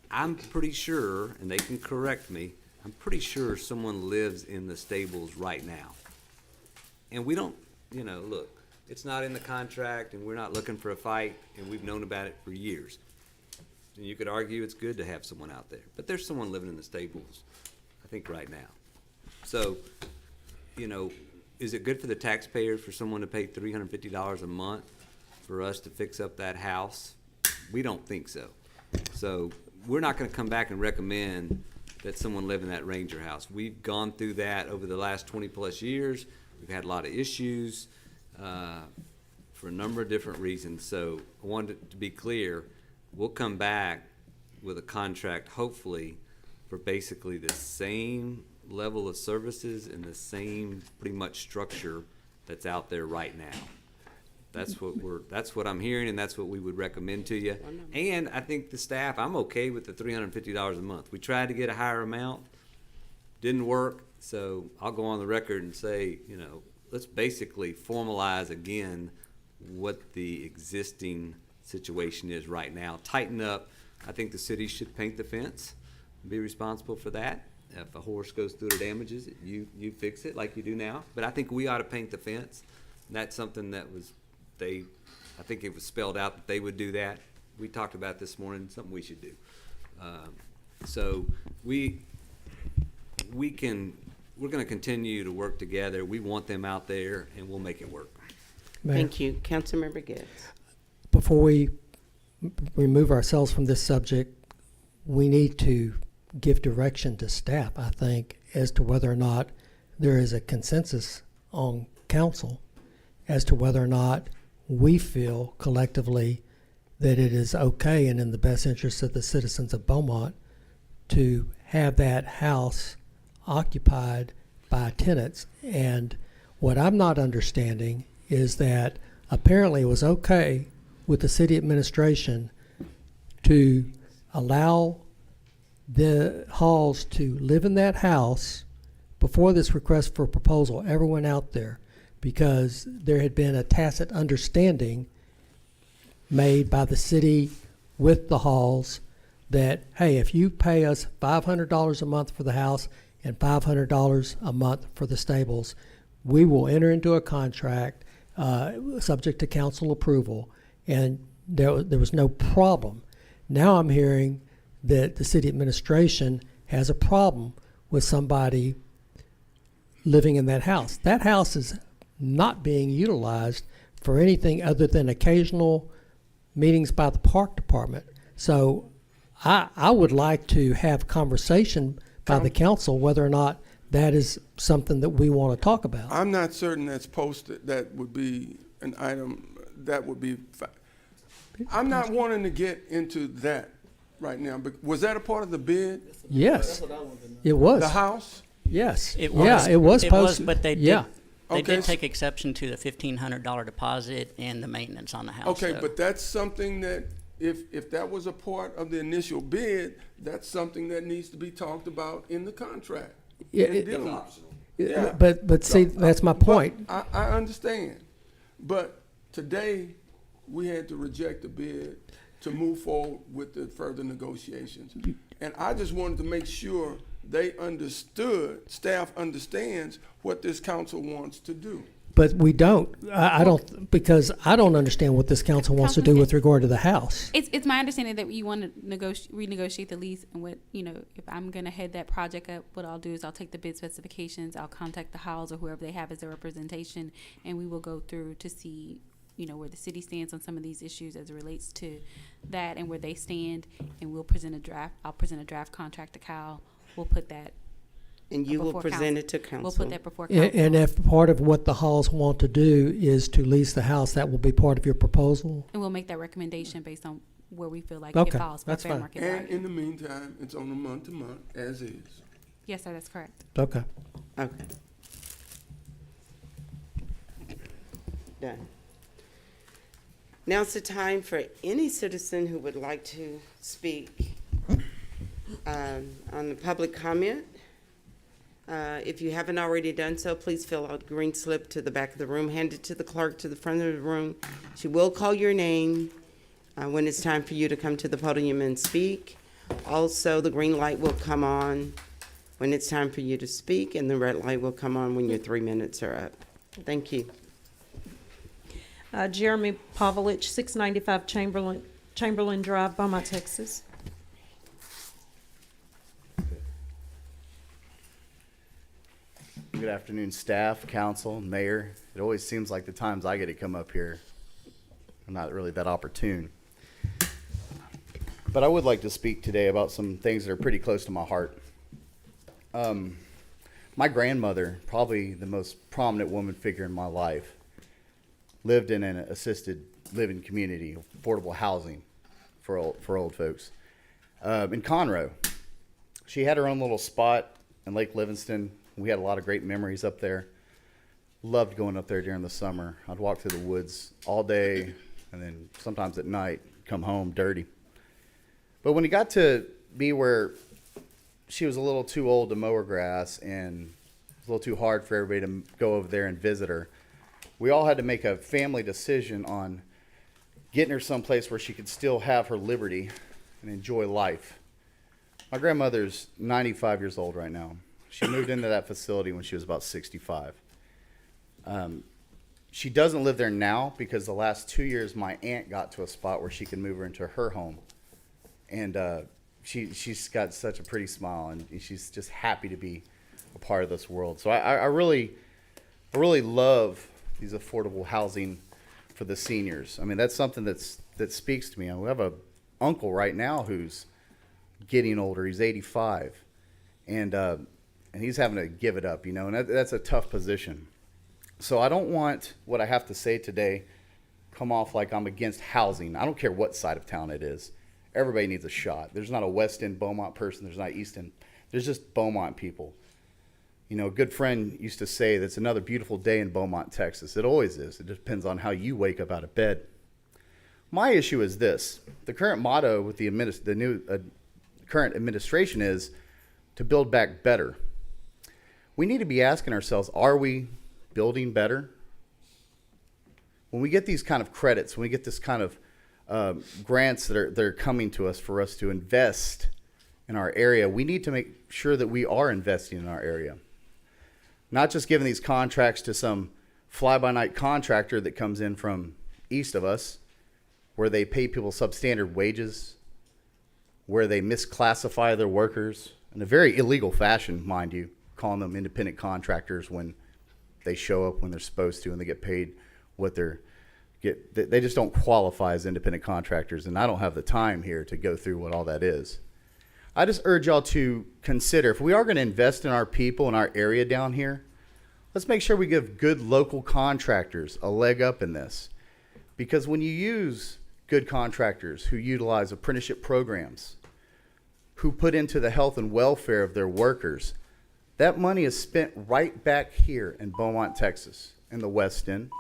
I'm pretty sure, and they can correct me, I'm pretty sure someone lives in the stables right now. And we don't, look, it's not in the contract and we're not looking for a fight and we've known about it for years. And you could argue it's good to have someone out there, but there's someone living in the stables, I think, right now. So, is it good for the taxpayer for someone to pay $350 a month for us to fix up that house? We don't think so. So we're not gonna come back and recommend that someone live in that Ranger house. We've gone through that over the last 20-plus years. We've had a lot of issues for a number of different reasons. So I wanted to be clear, we'll come back with a contract, hopefully, for basically the same level of services and the same pretty much structure that's out there right now. That's what I'm hearing, and that's what we would recommend to you. And I think the staff, I'm okay with the $350 a month. We tried to get a higher amount, didn't work, so I'll go on the record and say, let's basically formalize again what the existing situation is right now. Tighten up. I think the city should paint the fence and be responsible for that. If a horse goes through the damages, you fix it like you do now. But I think we ought to paint the fence. And that's something that I think it was spelled out that they would do that. We talked about this morning, something we should do. So we're going to continue to work together. We want them out there, and we'll make it work. Mayor, Thank you. Councilmember Gibbs. before we remove ourselves from this subject, we need to give direction to staff, I think, as to whether or not there is a consensus on council as to whether or not we feel collectively that it is okay and in the best interest of the citizens of Beaumont to have that house occupied by tenants. And what I'm not understanding is that apparently it was okay with the city administration to allow the Halls to live in that house before this request for proposal ever went out there, because there had been a tacit understanding made by the city with the Halls that, hey, if you pay us $500 a month for the house and $500 a month for the stables, we will enter into a contract subject to council approval. And there was no problem. Now I'm hearing that the city administration has a problem with somebody living in that house. That house is not being utilized for anything other than occasional meetings by the park department. So I would like to have conversation by the council whether or not that is something that we want to talk about. I'm not certain that's posted, that would be an item, that would be, I'm not wanting to get into that right now, but was that a part of the bid? Yes, it was. The house? Yes. It was. Yeah, it was posted. But they did. Yeah. They Okay, did take exception to the $1,500 deposit and the maintenance on the house. Okay, so- but that's something that, if that was a part of the initial bid, that's something that needs to be talked about in the contract. Yeah, and it- dealing. Yeah. But see, that's my point. But I understand, but today, we had to reject the bid to move forward with the further negotiations. And I just wanted to make sure they understood, staff understands what this council wants to do. But we don't. I don't, because I don't understand what this council wants to do with regard to the house. It's my understanding that you want to renegotiate the lease, and what, if I'm gonna head that project up, what I'll do is I'll take the bid specifications, I'll contact the Halls or whoever they have as their representation, and we will go through to see, where the city stands on some of these issues as it relates to that and where they stand, and we'll present a draft. I'll present a draft contract to Kyle. We'll put that. And you will before present council. it to council. We'll put that before council. And if part of what the Halls want to do is to lease the house, that will be part of your proposal? And we'll make that recommendation based on where we feel like Okay, it falls by that's fair fine. market And value. in the meantime, it's on a month-to-month, as is. Yes, sir, that's correct. Okay. Okay. Done. Now's the time for any citizen who would like to speak on the public comment. If you haven't already done so, please fill out a green slip to the back of the room, hand it to the clerk to the front of the room. She will call your name when it's time for you to come to the podium and speak. Also, the green light will come on when it's time for you to speak, and the red light will come on when your 3 minutes are up. Thank you. Jeremy Pavlich, 695 Chamberlain Drive, Beaumont, Texas. Good afternoon, staff, council, mayor. It always seems like the times I get to come up here, I'm not really that opportune. But I would like to speak today about some things that are pretty close to my heart. My grandmother, probably the most prominent woman figure in my life, lived in an assisted living community, affordable housing for old folks, in Conroe. She had her own little spot in Lake Livingston. We had a lot of great memories up there. Loved going up there during the summer. I'd walk through the woods all day, and then sometimes at night, come home dirty. But when it got to be where she was a little too old to mow her grass and it was a little too hard for everybody to go over there and visit her, we all had to make a family decision on getting her someplace where she could still have her liberty and enjoy life. My grandmother's 95 years old right now. She moved into that facility when she was about 65. She doesn't live there now because the last 2 years my aunt got to a spot where she could move her into her home. And she's got such a pretty smile, and she's just happy to be a part of this world. So I really love these affordable housing for the seniors. I mean, that's something that speaks to me. We have a uncle right now who's getting older. He's 85, and he's having to give it up, and that's a tough position. So I don't want what I have to say today come off like I'm against housing. I don't care what side of town it is. Everybody needs a shot. There's not a West End Beaumont person. There's not East End. There's just Beaumont people. You know, a good friend used to say that's another beautiful day in Beaumont, Texas. It always is. It depends on how you wake up out of bed. My issue is this. The current motto with the new current administration is to build back better. We need to be asking ourselves, are we building better? When we get these kind of credits, when we get this kind of grants that are coming to us for us to invest in our area, we need to make sure that we are investing in our area. Not just giving these contracts to some fly-by-night contractor that comes in from east of us, where they pay people substandard wages, where they misclassify their workers in a very illegal fashion, mind you, calling them independent contractors when they show up when they're supposed to and they get paid what they just don't qualify as independent contractors, and I don't have the time here to go through what all that is. I just urge y'all to consider, if we are going to invest in our people in our area down here, let's make sure we give good local contractors a leg up in this. Because when you use good contractors who utilize apprenticeship programs, who put into the health and welfare of their workers, that money is spent right back here in Beaumont, Texas, in the West End,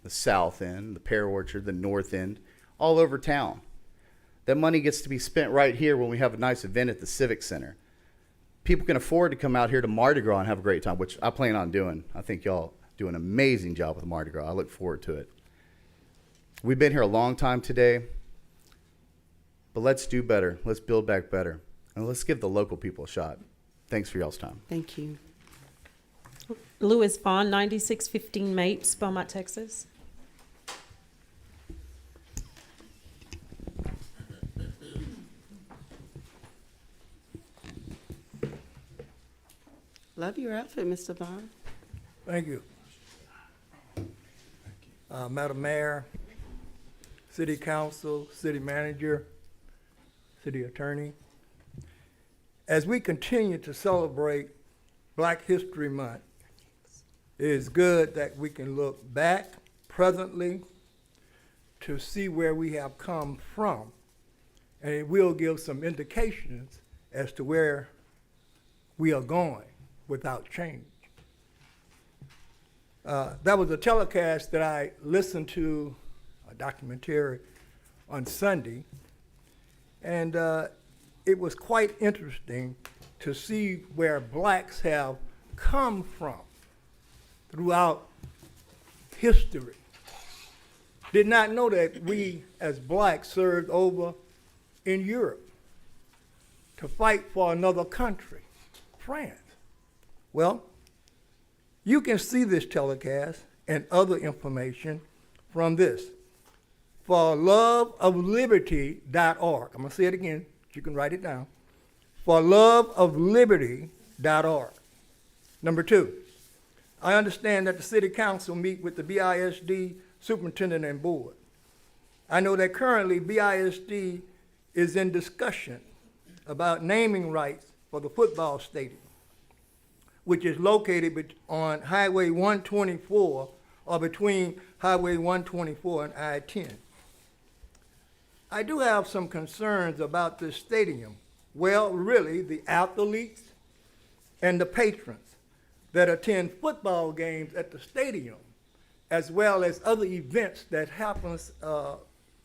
the South End, the Pear Orchard, the North End, all over town. That money gets to be spent right here when we have a nice event at the Civic Center. People can afford to come out here to Mardi Gras and have a great time, which I plan on doing. I think y'all do an amazing job with Mardi Gras. I look forward to it. We've been here a long time today, but let's do better. Let's build back better. And let's give the local people a shot. Thanks for y'all's time. Thank you. Louis Vaughn, 9615 Mapes, Beaumont, Texas. Love your outfit, Mr. Vaughn. Thank you. Madam Mayor, City Council, City Manager, City Attorney. As we continue to celebrate Black History Month, it is good that we can look back presently to see where we have come from, and it will give some indications as to where we are going without change. That was a telecast that I listened to, a documentary on Sunday, and it was quite interesting to see where blacks have come from throughout history. Did not know that we as blacks served over in Europe to fight for another country, France. Well, you can see this telecast and other information from this. forloveofliberty.org. I'm going to say it again. You can write it down. forloveofliberty.org. Number 2, I understand that the City Council meet with the BISD Superintendent and Board. I know that currently BISD is in discussion about naming rights for the football stadium, which is located on Highway 124 or between Highway 124 and I-10. I do have some concerns about this stadium. Well, really, the athletes and the patrons that attend football games at the stadium, as well as other events that happens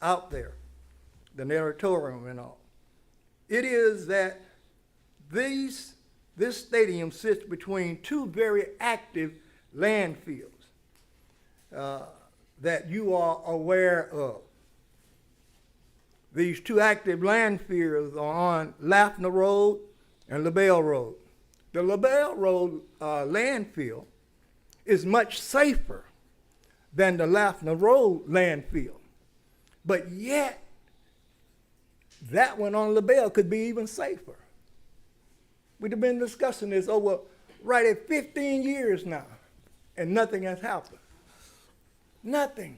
out there, the natatorium and all. It is that this stadium sits between two very active landfills that you are aware of. These two active landfills are on Laffner Road and LaBelle Road. The LaBelle Road landfill is much safer than the Laffner Road landfill. But yet, that one on LaBelle could be even safer. We've been discussing this over right at 15 years now, and nothing has happened. Nothing.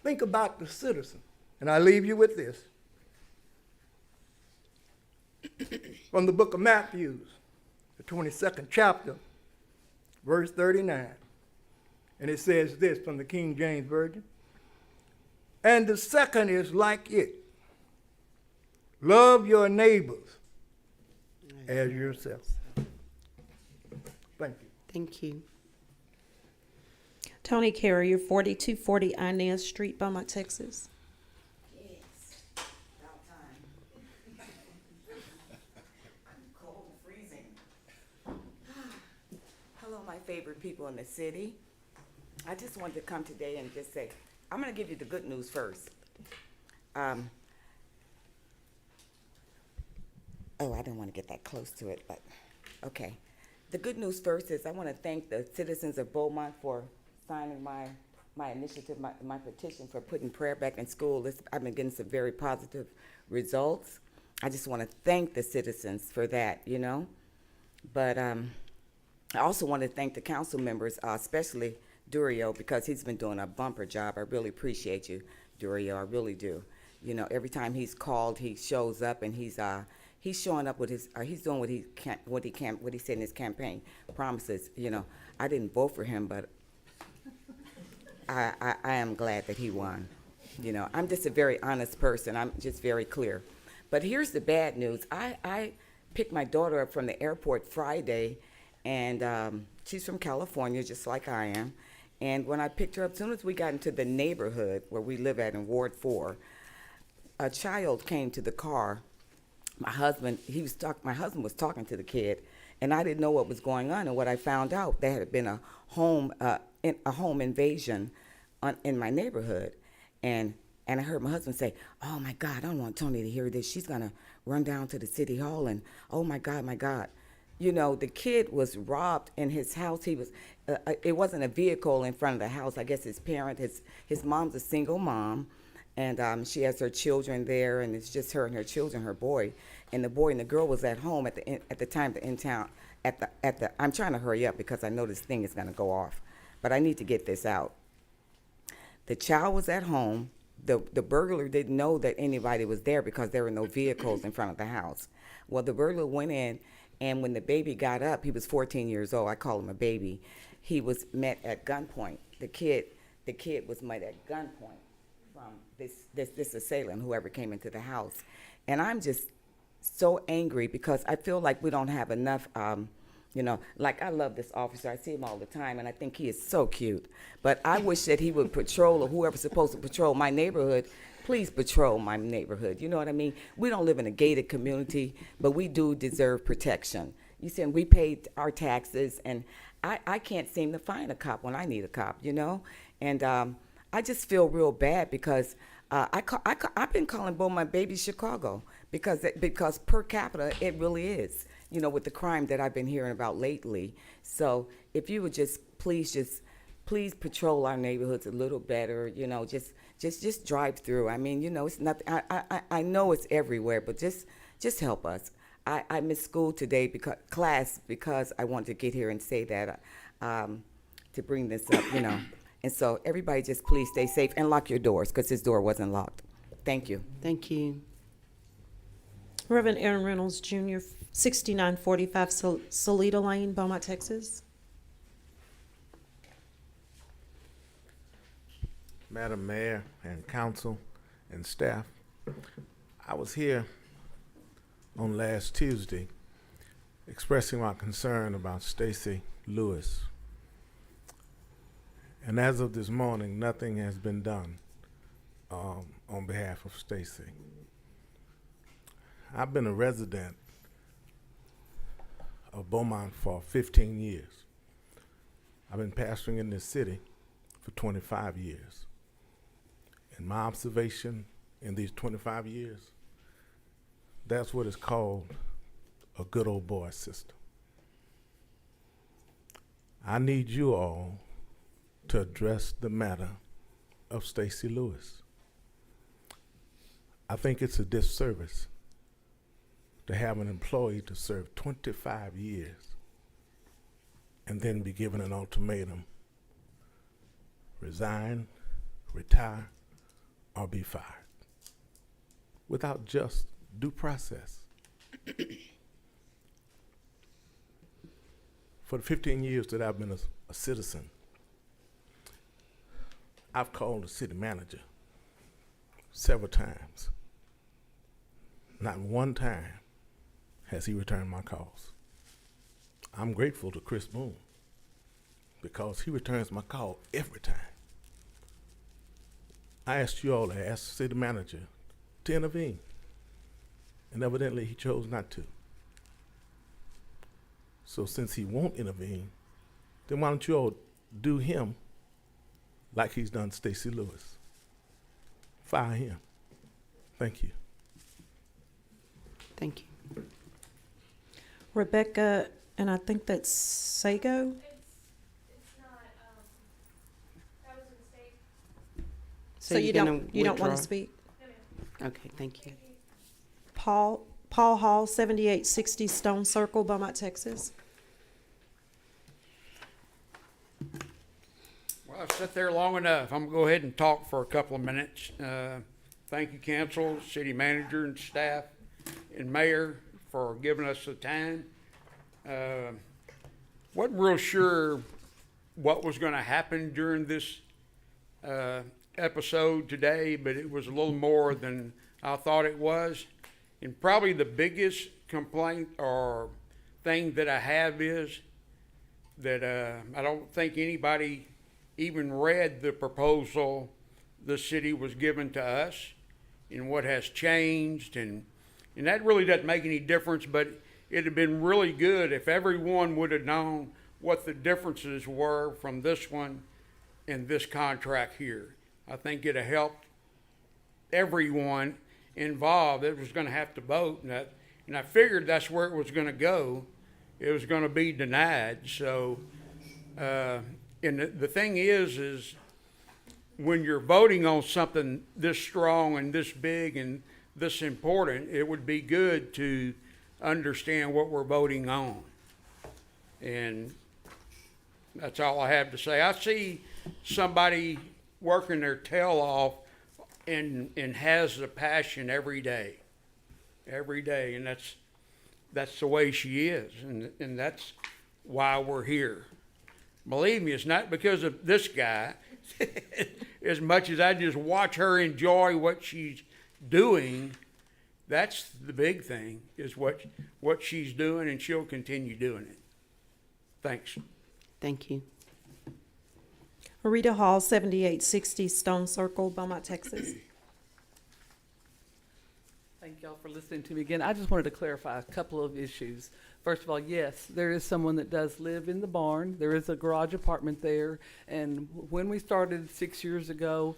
Think about the citizen. And I leave you with this. From the book of Matthew, the 22nd chapter, verse 39. And it says this from the King James Version. And the second is like it. Love your neighbors as yourself. Thank you. Thank you. Tony Carrier, 4240 Inez Street, Beaumont, Texas. Yes, about time. I'm cold, freezing. Hello, my favorite people in the city. I just wanted to come today and just say, I'm going to give you the good news first. I didn't want to get that close to it, but okay. The good news first is I want to thank the citizens of Beaumont for signing my initiative, my petition for putting prayer back in school. I've been getting some very positive results. I just want to thank the citizens for that, you know. But I also want to thank the council members, especially Durio, because he's been doing a bumper job. I really appreciate you, Durio. I really do. You know, every time he's called, he shows up, and he's showing up with his, he's doing what he said in his campaign promises. You know, I didn't vote for him, but I am glad that he won. You know, I'm just a very honest person. I'm just very clear. But here's the bad news. I picked my daughter up from the airport Friday, and she's from California, just like I am. And when I picked her up, as soon as we got into the neighborhood where we live at in Ward 4, a child came to the car. My husband was talking to the kid, and I didn't know what was going on. And what I found out, there had been a home invasion in my neighborhood, and I heard my husband say, "Oh my God, I don't want Tony to hear this. She's gonna run down to the city hall, and oh my God, my God." You know, the kid was robbed in his house. He was, it wasn't a vehicle in front of the house. I guess his parent, his mom's a single mom, and she has her children there, and it's just her and her children, her boy, and the boy and the girl was at home at the time the in town I'm trying to hurry up because I know this thing is going to go off, but I need to get this out. The child was at home. The burglar didn't know that anybody was there because there were no vehicles in front of the house. Well, the burglar went in, and when the baby got up, he was 14 years old. I call him a baby. He was met at gunpoint. The kid was met at gunpoint from this assailant, whoever came into the house. And I'm just so angry because I feel like we don't have enough, you know, like I love this officer. I see him all the time, and I think he is so cute. But I wish that he would patrol, or whoever's supposed to patrol my neighborhood, please patrol my neighborhood. You know what I mean? We don't live in a gated community, but we do deserve protection. You see, we paid our taxes, and I can't seem to find a cop when I need a cop, you know? And I just feel real bad because I've been calling Beaumont baby Chicago because per capita it really is, you know, with the crime that I've been hearing about lately. So if you would just please patrol our neighborhoods a little better, you know, just drive through. I mean, you know, it's not. I know it's everywhere, but just help us. I missed school today because I wanted to get here and say that to bring this up, you know. And so everybody just please stay safe and lock your doors because his door wasn't locked. Thank you. Thank you. Reverend Aaron Reynolds Jr., 6945 Salida Lane, Beaumont, Texas. Madam Mayor and council and staff, I was here on last Tuesday expressing my concern about Stacy Lewis. And as of this morning, nothing has been done on behalf of Stacy. I've been a resident of Beaumont for 15 years. I've been pastoring in this city for 25 years. And my observation in these 25 years, that's what is called a good old boy system. I need you all to address the matter of Stacy Lewis. I think it's a disservice to have an employee to serve 25 years and then be given an ultimatum: resign, retire, or be fired, without just due process. For the 15 years that I've been a citizen, I've called the city manager several times. Not one time has he returned my calls. I'm grateful to Chris Boone because he returns my call every time. I asked you all to ask the city manager to intervene, and evidently he chose not to. So since he won't intervene, then why don't you all do him like he's done Stacey Lewis? Fire him. Thank you. Thank you. Rebecca, and I think that's Sago. It's not, that was a mistake. So you you're don't gonna want to withdraw? speak? Okay, thank you. Paul Hall, 7860 Stone Circle, Beaumont, Texas. Well, I've sat there long enough. I'm gonna go ahead and talk for a couple of minutes. Thank you, council, city manager and staff, and mayor for giving us the time. Wasn't real sure what was gonna happen during this, episode today, but it was a little more than I thought it was. And probably the biggest complaint or thing that I have is that I don't think anybody even read the proposal the city was given to us and what has changed, and that really doesn't make any difference, but it'd have been really good if everyone would have known what the differences were from this one and this contract here. I think it'd have helped everyone involved that was going to have to vote, and I figured that's where it was going to go. It was going to be denied. So, and the thing is when you're voting on something this strong and this big and this important, it would be good to understand what we're voting on. And that's all I have to say. I see somebody working their tail off and has the passion every day, and that's the way she is, and that's why we're here. Believe me, it's not because of this guy as much as I just watch her enjoy what she's doing. That's the big thing, is what she's doing, and she'll continue doing it. Thanks. Thank you. Rita Hall, 7860 Stone Circle, Beaumont, Texas. Thank y'all for listening to me again. I just wanted to clarify a couple of issues. First of all, yes, there is someone that does live in the barn. There is a garage apartment there. And when we started 6 years ago,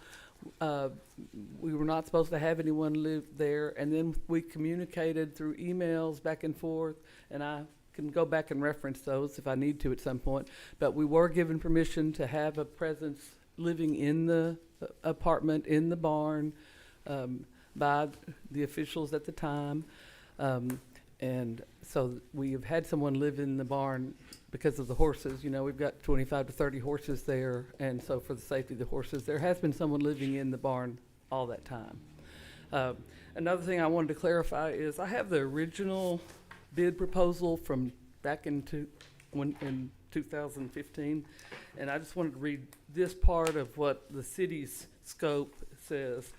we were not supposed to have anyone live there. And then we communicated through emails back and forth, and I can go back and reference those if I need to at some point. But we were given permission to have a presence living in the apartment, in the barn, by the officials at the time. And so we have had someone live in the barn because of the horses. You know, we've got 25 to 30 horses there, and so for the safety of the horses, there has been someone living in the barn all that time. Another thing I wanted to clarify is I have the original bid proposal from back in 2015, and I just wanted to read this part of what the city's scope says.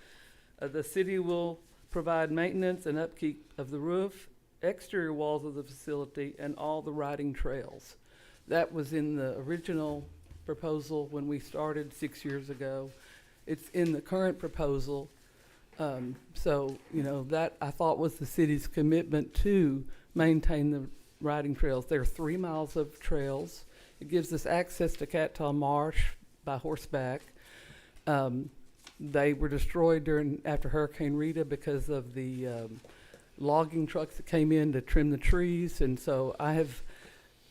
The city will provide maintenance and upkeep of the roof, exterior walls of the facility, and all the riding trails. That was in the original proposal when we started 6 years ago. It's in the current proposal. So, you know, that I thought was the city's commitment to maintain the riding trails. There are 3 miles of trails. It gives us access to Cattaw Marsh by horseback. They were destroyed after Hurricane Rita because of the logging trucks that came in to trim the trees. And so I have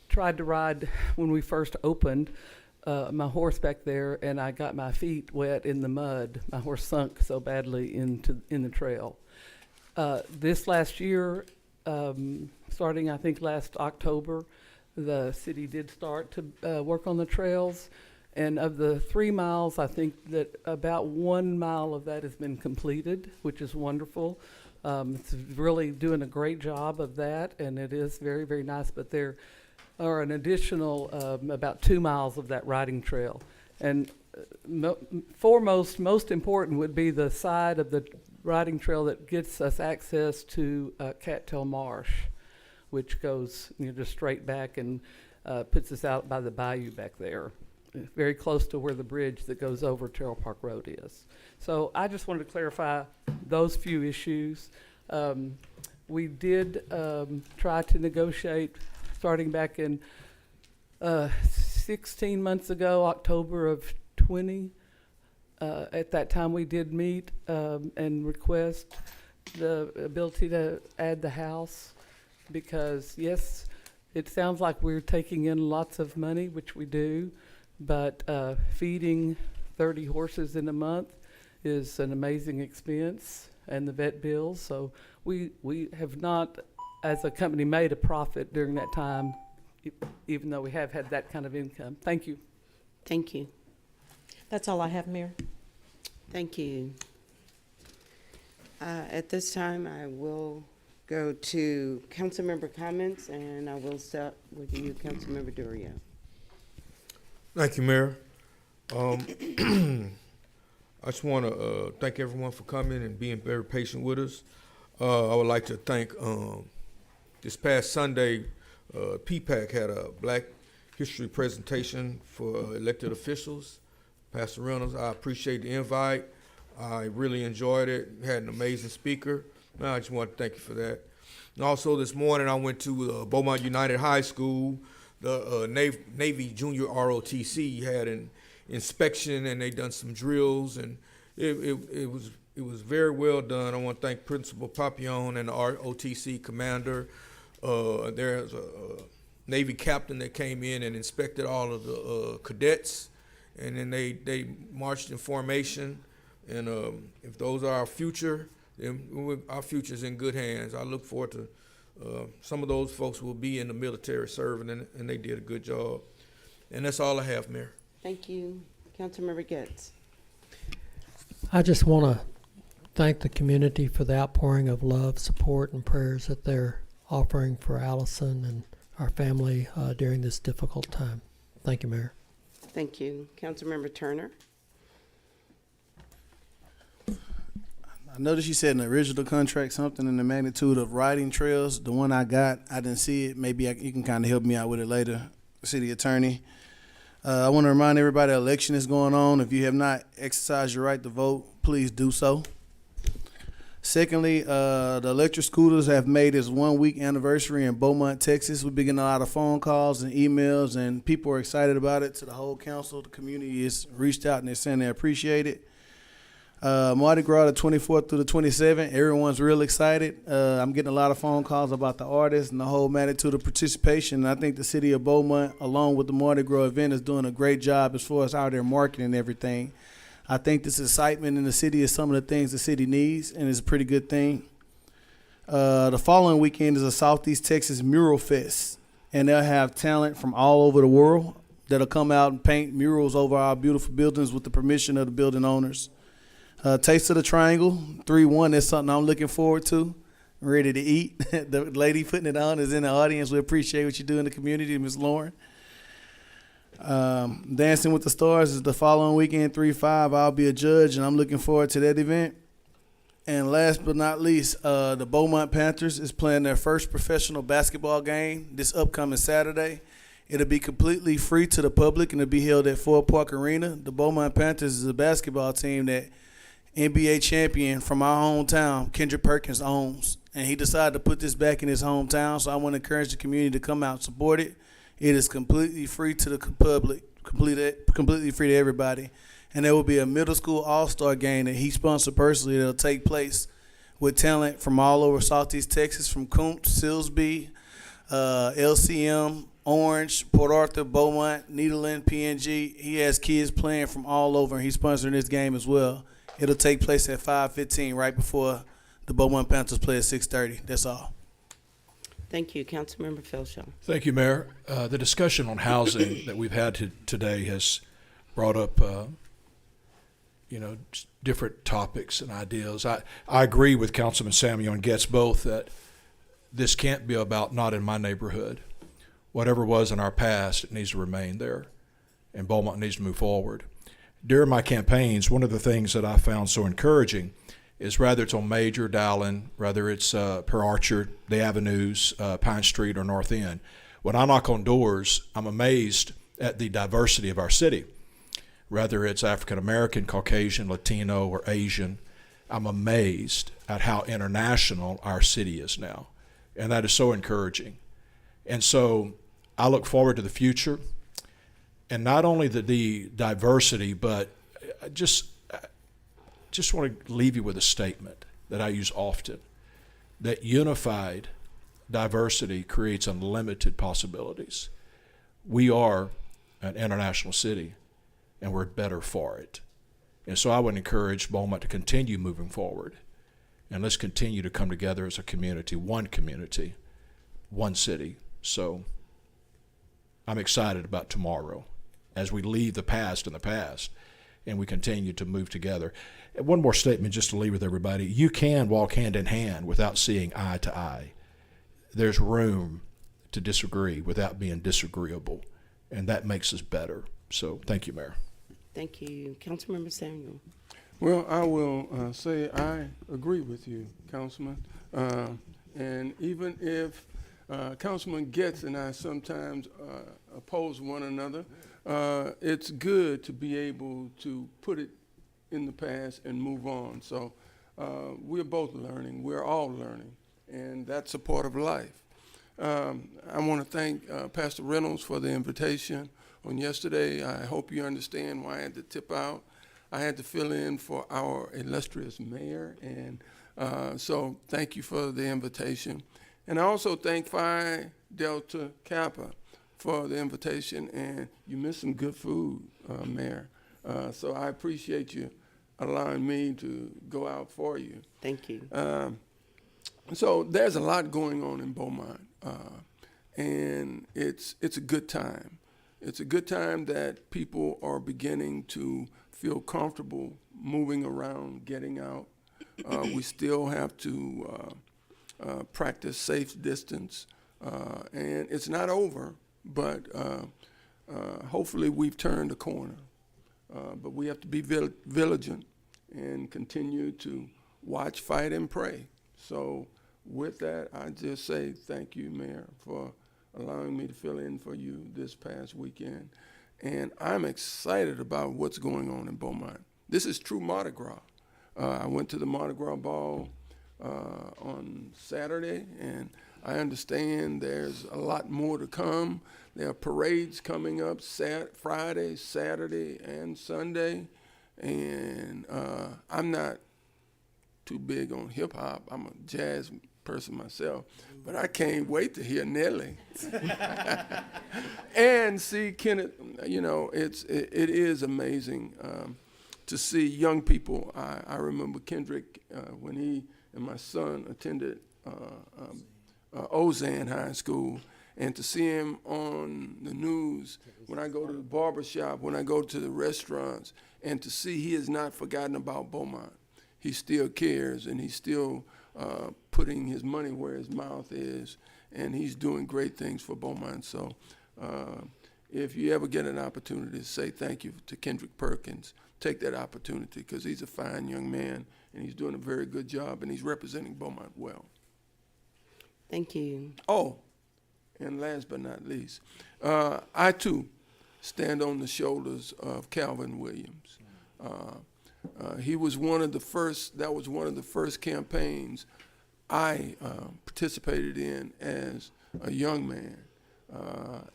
tried to ride, when we first opened, my horse back there, and I got my feet wet in the mud. My horse sunk so badly in the trail. This last year, starting I think last October, the city did start to work on the trails. And of the 3 miles, I think that about 1 mile of that has been completed, which is wonderful. It's really doing a great job of that, and it is very, very nice. But there are an additional about 2 miles of that riding trail. And foremost, most important would be the side of the riding trail that gets us access to Cattail Marsh, which goes just straight back and puts us out by the bayou back there, very close to where the bridge that goes over Tyrrell Park Road is. So I just wanted to clarify those few issues. We did try to negotiate starting back in 16 months ago, October of 20. At that time, we did meet and request the ability to add the house because, yes, it sounds like we're taking in lots of money, which we do, but feeding 30 horses in a month is an amazing expense, and the vet bills. So we have not, as a company, made a profit during that time, even though we have had that kind of income. Thank you. Thank you. That's all I have, Mayor. Thank you. At this time, I will go to council member comments, and I will start with you, Councilmember Durio. Thank you, Mayor. I just want to thank everyone for coming and being very patient with us. I would like to thank this past Sunday, PPAC had a Black History presentation for elected officials. Pastor Reynolds, I appreciate the invite. I really enjoyed it. Had an amazing speaker. I just want to thank you for that. And also this morning I went to Beaumont United High School. The Navy Junior ROTC had an inspection and they done some drills, and it was very well done. I want to thank Principal Papillon and the ROTC commander. There's a Navy captain that came in and inspected all of the cadets, and then they marched in formation. And if those are our future, then our future's in good hands. I look forward to some of those folks will be in the military serving, and they did a good job. And that's all I have, Mayor. Thank you. Councilmember Getz. I just want to thank the community for the outpouring of love, support, and prayers that they're offering for Allison and our family during this difficult time. Thank you, Mayor. Thank you. Councilmember Turner. I noticed you said in the original contract something in the magnitude of riding trails. The one I got, I didn't see it. Maybe you can kind of help me out with it later, City Attorney. I want to remind everybody the election is going on. If you have not exercised your right to vote, please do so. Secondly, the electric scooters have made its 1 week anniversary in Beaumont, Texas. We've been getting a lot of phone calls and emails, and people are excited about it. To the whole council, the community has reached out and they're saying they appreciate it. Mardi Gras, the 24th through the 27th, everyone's real excited. I'm getting a lot of phone calls about the artists and the whole magnitude of participation. And I think the city of Beaumont, along with the Mardi Gras event, is doing a great job as far as how they're marketing everything. I think this excitement in the city is some of the things the city needs, and it's a pretty good thing. The following weekend is a Southeast Texas Mural Fest, and they'll have talent from all over the world that'll come out and paint murals over our beautiful buildings with the permission of the building owners. Taste of the Triangle, 3-1, that's something I'm looking forward to. I'm ready to eat. The lady putting it on is in the audience. We appreciate what you do in the community, Ms. Lauren. Dancing with the Stars is the following weekend, 3-5. I'll be a judge, and I'm looking forward to that event. And last but not least, the Beaumont Panthers is playing their first professional basketball game this upcoming Saturday. It'll be completely free to the public, and it'll be held at Ford Park Arena. The Beaumont Panthers is a basketball team that NBA champion from our hometown, Kendrick Perkins, owns. And he decided to put this back in his hometown, so I want to encourage the community to come out and support it. It is completely free to the public, completely free to everybody. And there will be a middle school all-star game that he sponsored personally that will take place with talent from all over Southeast Texas, from Kuntz, Silsbee, LCM, Orange, Port Arthur, Beaumont, Nederland, PNG. He has kids playing from all over, and he's sponsoring this game as well. It'll take place at 5:15 right before the Beaumont Panthers play at 6:30. That's all. Thank you. Councilmember Philshaw. Thank you, Mayor. The discussion on housing that we've had today has brought up, different topics and ideas. I agree with Councilman Samuel and Getz both that this can't be about not in my neighborhood. Whatever was in our past, it needs to remain there, and Beaumont needs to move forward. during my campaigns, one of the things that I found so encouraging is whether it's on Major, Dowling, whether it's Per Archer, the Avenues, Pine Street, or North End, when I knock on doors, I'm amazed at the diversity of our city. Whether it's African American, Caucasian, Latino, or Asian, I'm amazed at how international our city is now. And that is so encouraging. And so I look forward to the future. And not only the diversity, but I just want to leave you with a statement that I use often, that unified diversity creates unlimited possibilities. We are an international city, and we're better for it. And so I would encourage Beaumont to continue moving forward, and let's continue to come together as a community, one city. So I'm excited about tomorrow as we leave the past in the past and we continue to move together. And one more statement just to leave with everybody. You can walk hand in hand without seeing eye to eye. There's room to disagree without being disagreeable, and that makes us better. So thank you, Mayor. Thank you. Councilmember Samuel. Well, I will say I agree with you, Councilman. And even if Councilman Getz and I sometimes oppose one another, it's good to be able to put it in the past and move on. So we're both learning. We're all learning, and that's a part of life. I want to thank Pastor Reynolds for the invitation on yesterday. I hope you understand why I had to tip out. I had to fill in for our illustrious mayor, and so thank you for the invitation. And I also thank Phi Delta Kappa for the invitation, and you missed some good food, Mayor. So I appreciate you allowing me to go out for you. Thank you. So there's a lot going on in Beaumont, and it's a good time. It's a good time that people are beginning to feel comfortable moving around, getting out. We still have to practice safe distance, and it's not over, but hopefully we've turned a corner. But we have to be vigilant and continue to watch, fight, and pray. So with that, I just say thank you, Mayor, for allowing me to fill in for you this past weekend. And I'm excited about what's going on in Beaumont. This is true Mardi Gras. I went to the Mardi Gras ball on Saturday, and I understand there's a lot more to come. There are parades coming up Friday, Saturday, and Sunday. And I'm not too big on hip hop. I'm a jazz person myself, but I can't wait to hear Nelly and see Kenneth. You know, it is amazing to see young people. I remember Kendrick when he and my son attended Ozan High School, and to see him on the news when I go to the barber shop, when I go to the restaurants, and to see he has not forgotten about Beaumont. He still cares, and he's still putting his money where his mouth is, and he's doing great things for Beaumont. So if you ever get an opportunity to say thank you to Kendrick Perkins, take that opportunity, because he's a fine young man, and he's doing a very good job, and he's representing Beaumont well. Thank you. Oh, and last but not least, I too stand on the shoulders of Calvin Williams. He was one of the first, that was one of the first campaigns I participated in as a young man.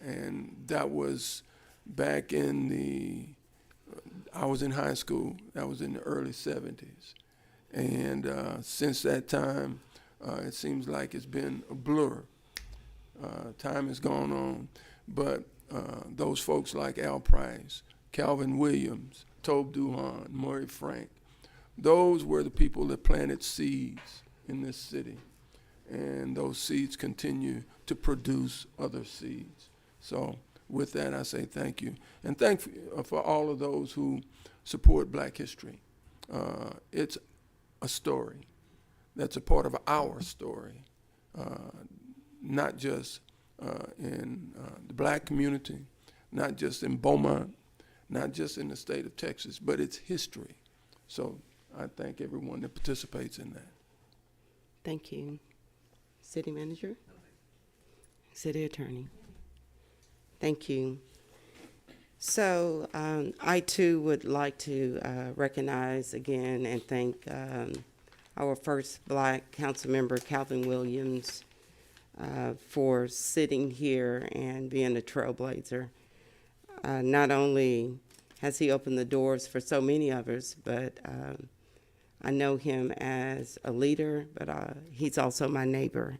And that was back in I was in high school, that was in the early 70s. And since that time, it seems like it's been a blur. Time has gone on, but those folks like Al Price, Calvin Williams, Tobe Duhan, Murray Frank, those were the people that planted seeds in this city, and those seeds continue to produce other seeds. So with that, I say thank you, and thank you for all of those who support Black history. It's a story that's a part of our story, not just in the Black community, not just in Beaumont, not just in the state of Texas, but its history. So I thank everyone that participates in that. Thank you. City Manager? City Attorney? Thank you. So I too would like to recognize again and thank our first Black council member, Calvin Williams, for sitting here and being a trailblazer. Not only has he opened the doors for so many of us, but I know him as a leader, but he's also my neighbor.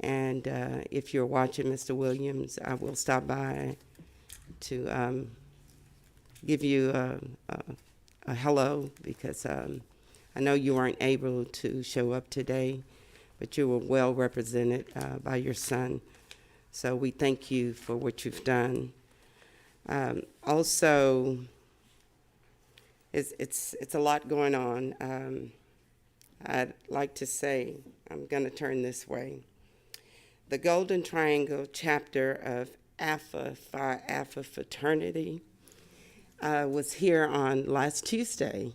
And if you're watching, Mr. Williams, I will stop by to give you a hello, because I know you weren't able to show up today, but you were well represented by your son. So we thank you for what you've done. Also, it's a lot going on. I'd like to say, I'm going to turn this way. The Golden Triangle chapter of Alpha Phi Alpha Fraternity was here on last Tuesday.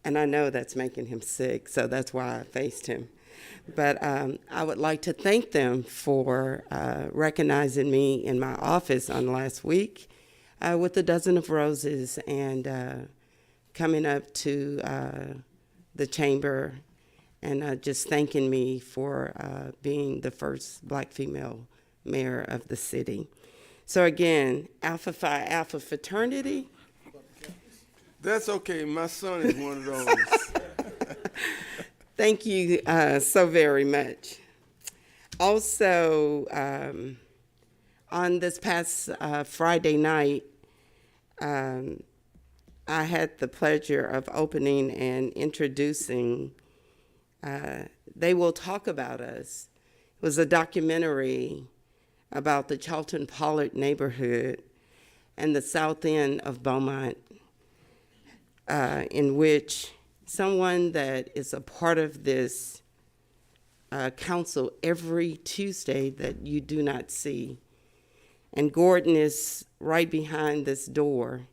And I know that's making him sick, so that's why I faced him. But I would like to thank them for recognizing me in my office on last week with a dozen of roses and coming up to the chamber and just thanking me for being the first Black female mayor of the city. So again, Alpha Phi Alpha Fraternity. That's okay. My son is one of those. Thank you so very much. Also, on this past Friday night, I had the pleasure of opening and introducing They Will Talk About Us. It was a documentary about the Charlton Pollard neighborhood and the south end of Beaumont, in which someone that is a part of this council every Tuesday that you do not see, and Gordon is right behind this door,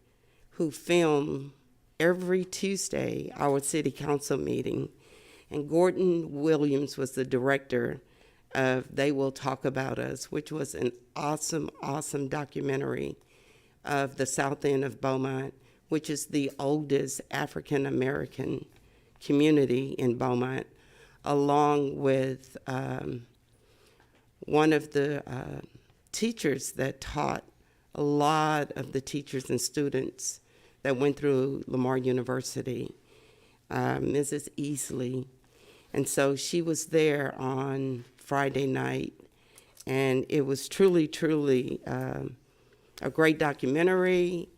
who film every Tuesday our city council meeting. And Gordon Williams was the director of They Will Talk About Us, which was an awesome, awesome documentary of the south end of Beaumont, which is the oldest African-American community in Beaumont, along with one of the teachers that taught a lot of the teachers and students that went through Lamar University, Mrs. Easley. And so she was there on Friday night, and it was truly, truly a great documentary.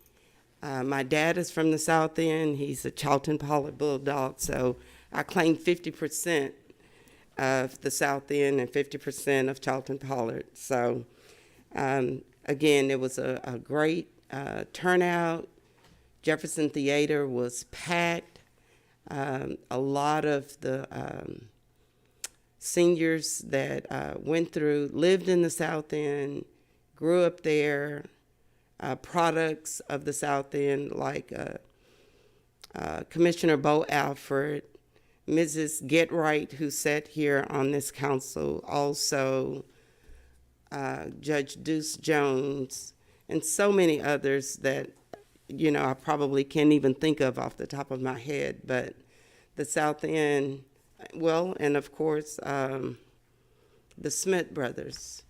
My dad is from the South End. He's a Charlton Pollard Bulldog, so I claim 50% of the South End and 50% of Charlton Pollard. So again, it was a great turnout. Jefferson Theater was packed. A lot of the seniors that lived in the South End, grew up there, products of the South End, like Commissioner Bo Alford, Mrs. Getright, who sat here on this council, also Judge Deuce Jones, and so many others that, I probably can't even think of off the top of my head. But the South End, well, and of course, the Smith brothers,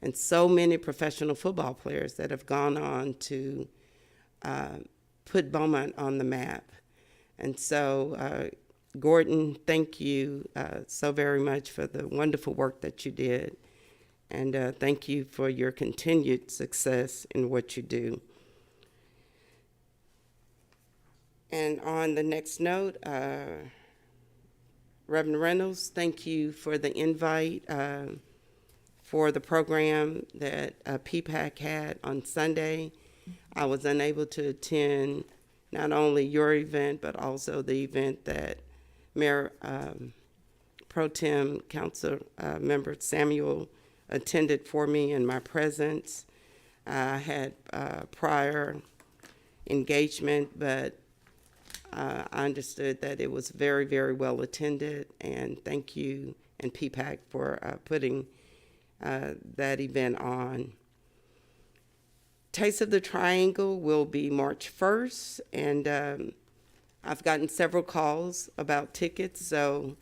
and so many professional football players that have gone on to put Beaumont on the map. And so, Gordon, thank you so very much for the wonderful work that you did. And thank you for your continued success in what you do. And on the next note, Reverend Reynolds, thank you for the invite for the program that PPAC had on Sunday. I was unable to attend not only your event, but also the event that Mayor Pro Tem Council Member Samuel attended for me in my presence. I had prior engagement, but I understood that it was very, very well attended, and thank you and PPAC for putting that event on. Taste of the Triangle will be March 1st, and I've gotten several calls about tickets, so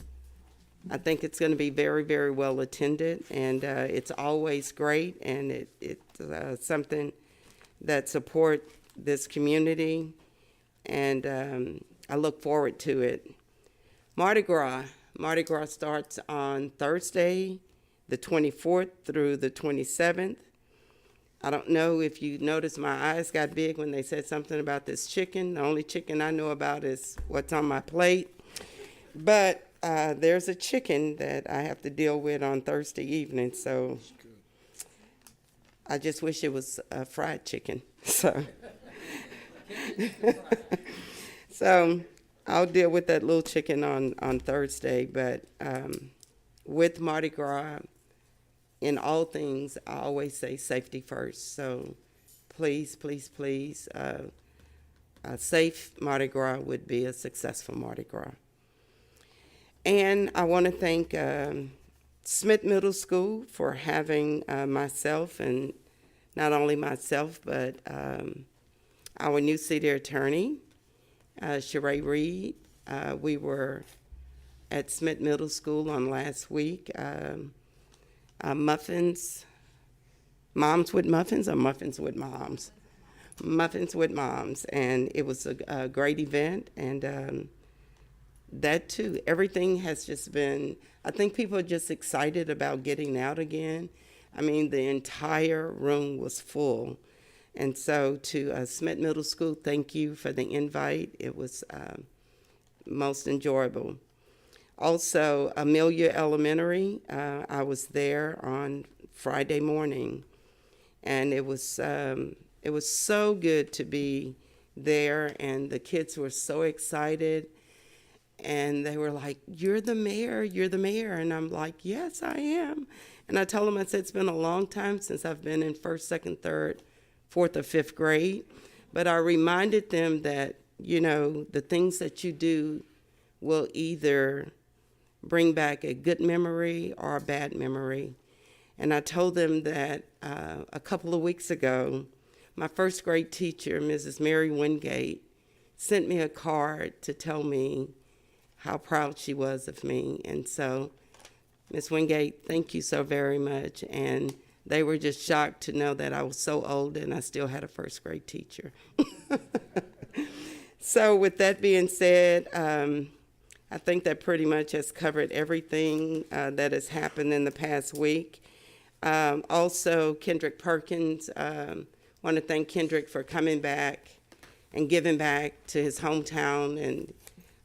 I think it's going to be very, very well attended, and it's always great, and it's something that support this community, and I look forward to it. Mardi Gras. Mardi Gras starts on Thursday, the 24th through the 27th. I don't know if you noticed my eyes got big when they said something about this chicken. The only chicken I know about is what's on my plate. But there's a chicken that I have to deal with on Thursday evening, so I just wish it was a fried chicken. So I'll deal with that little chicken on Thursday, but with Mardi Gras, in all things, I always say safety first. So please, please, please, a safe Mardi Gras would be a successful Mardi Gras. And I want to thank Smith Middle School for having myself, and not only myself, but our new city attorney, Sheree Reed. We were at Smith Middle School on last week. Muffins, Moms with Muffins, or Muffins with Moms? Muffins with Moms, and it was a great event, and that too, everything has just been, I think people are just excited about getting out again. I mean, the entire room was full. And so to Smith Middle School, thank you for the invite. It was most enjoyable. Also, Amelia Elementary, I was there on Friday morning, and it was so good to be there, and the kids were so excited, and they were like, you're the mayor, and I'm like, yes, I am. And I told them, I said, it's been a long time since I've been in first, second, third, fourth, or fifth grade, but I reminded them that, you know, the things that you do will either bring back a good memory or a bad memory. And I told them that a couple of weeks ago, my first grade teacher, Mrs. Mary Wingate, sent me a card to tell me how proud she was of me. And so, Ms. Wingate, thank you so very much. And they were just shocked to know that I was so old and I still had a first grade teacher. So with that being said, I think that pretty much has covered everything that has happened in the past week. Also, Kendrick Perkins, want to thank Kendrick for coming back and giving back to his hometown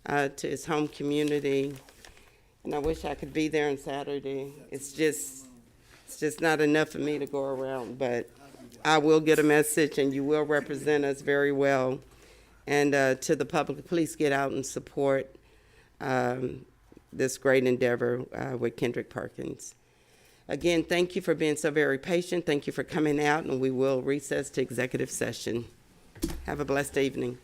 and to his home community. And I wish I could be there on Saturday. It's just not enough for me to go around, but I will get a message and you will represent us very well. And to the public, please get out and support this great endeavor with Kendrick Perkins. Again, thank you for being so very patient. Thank you for coming out, and we will recess to executive session. Have a blessed evening.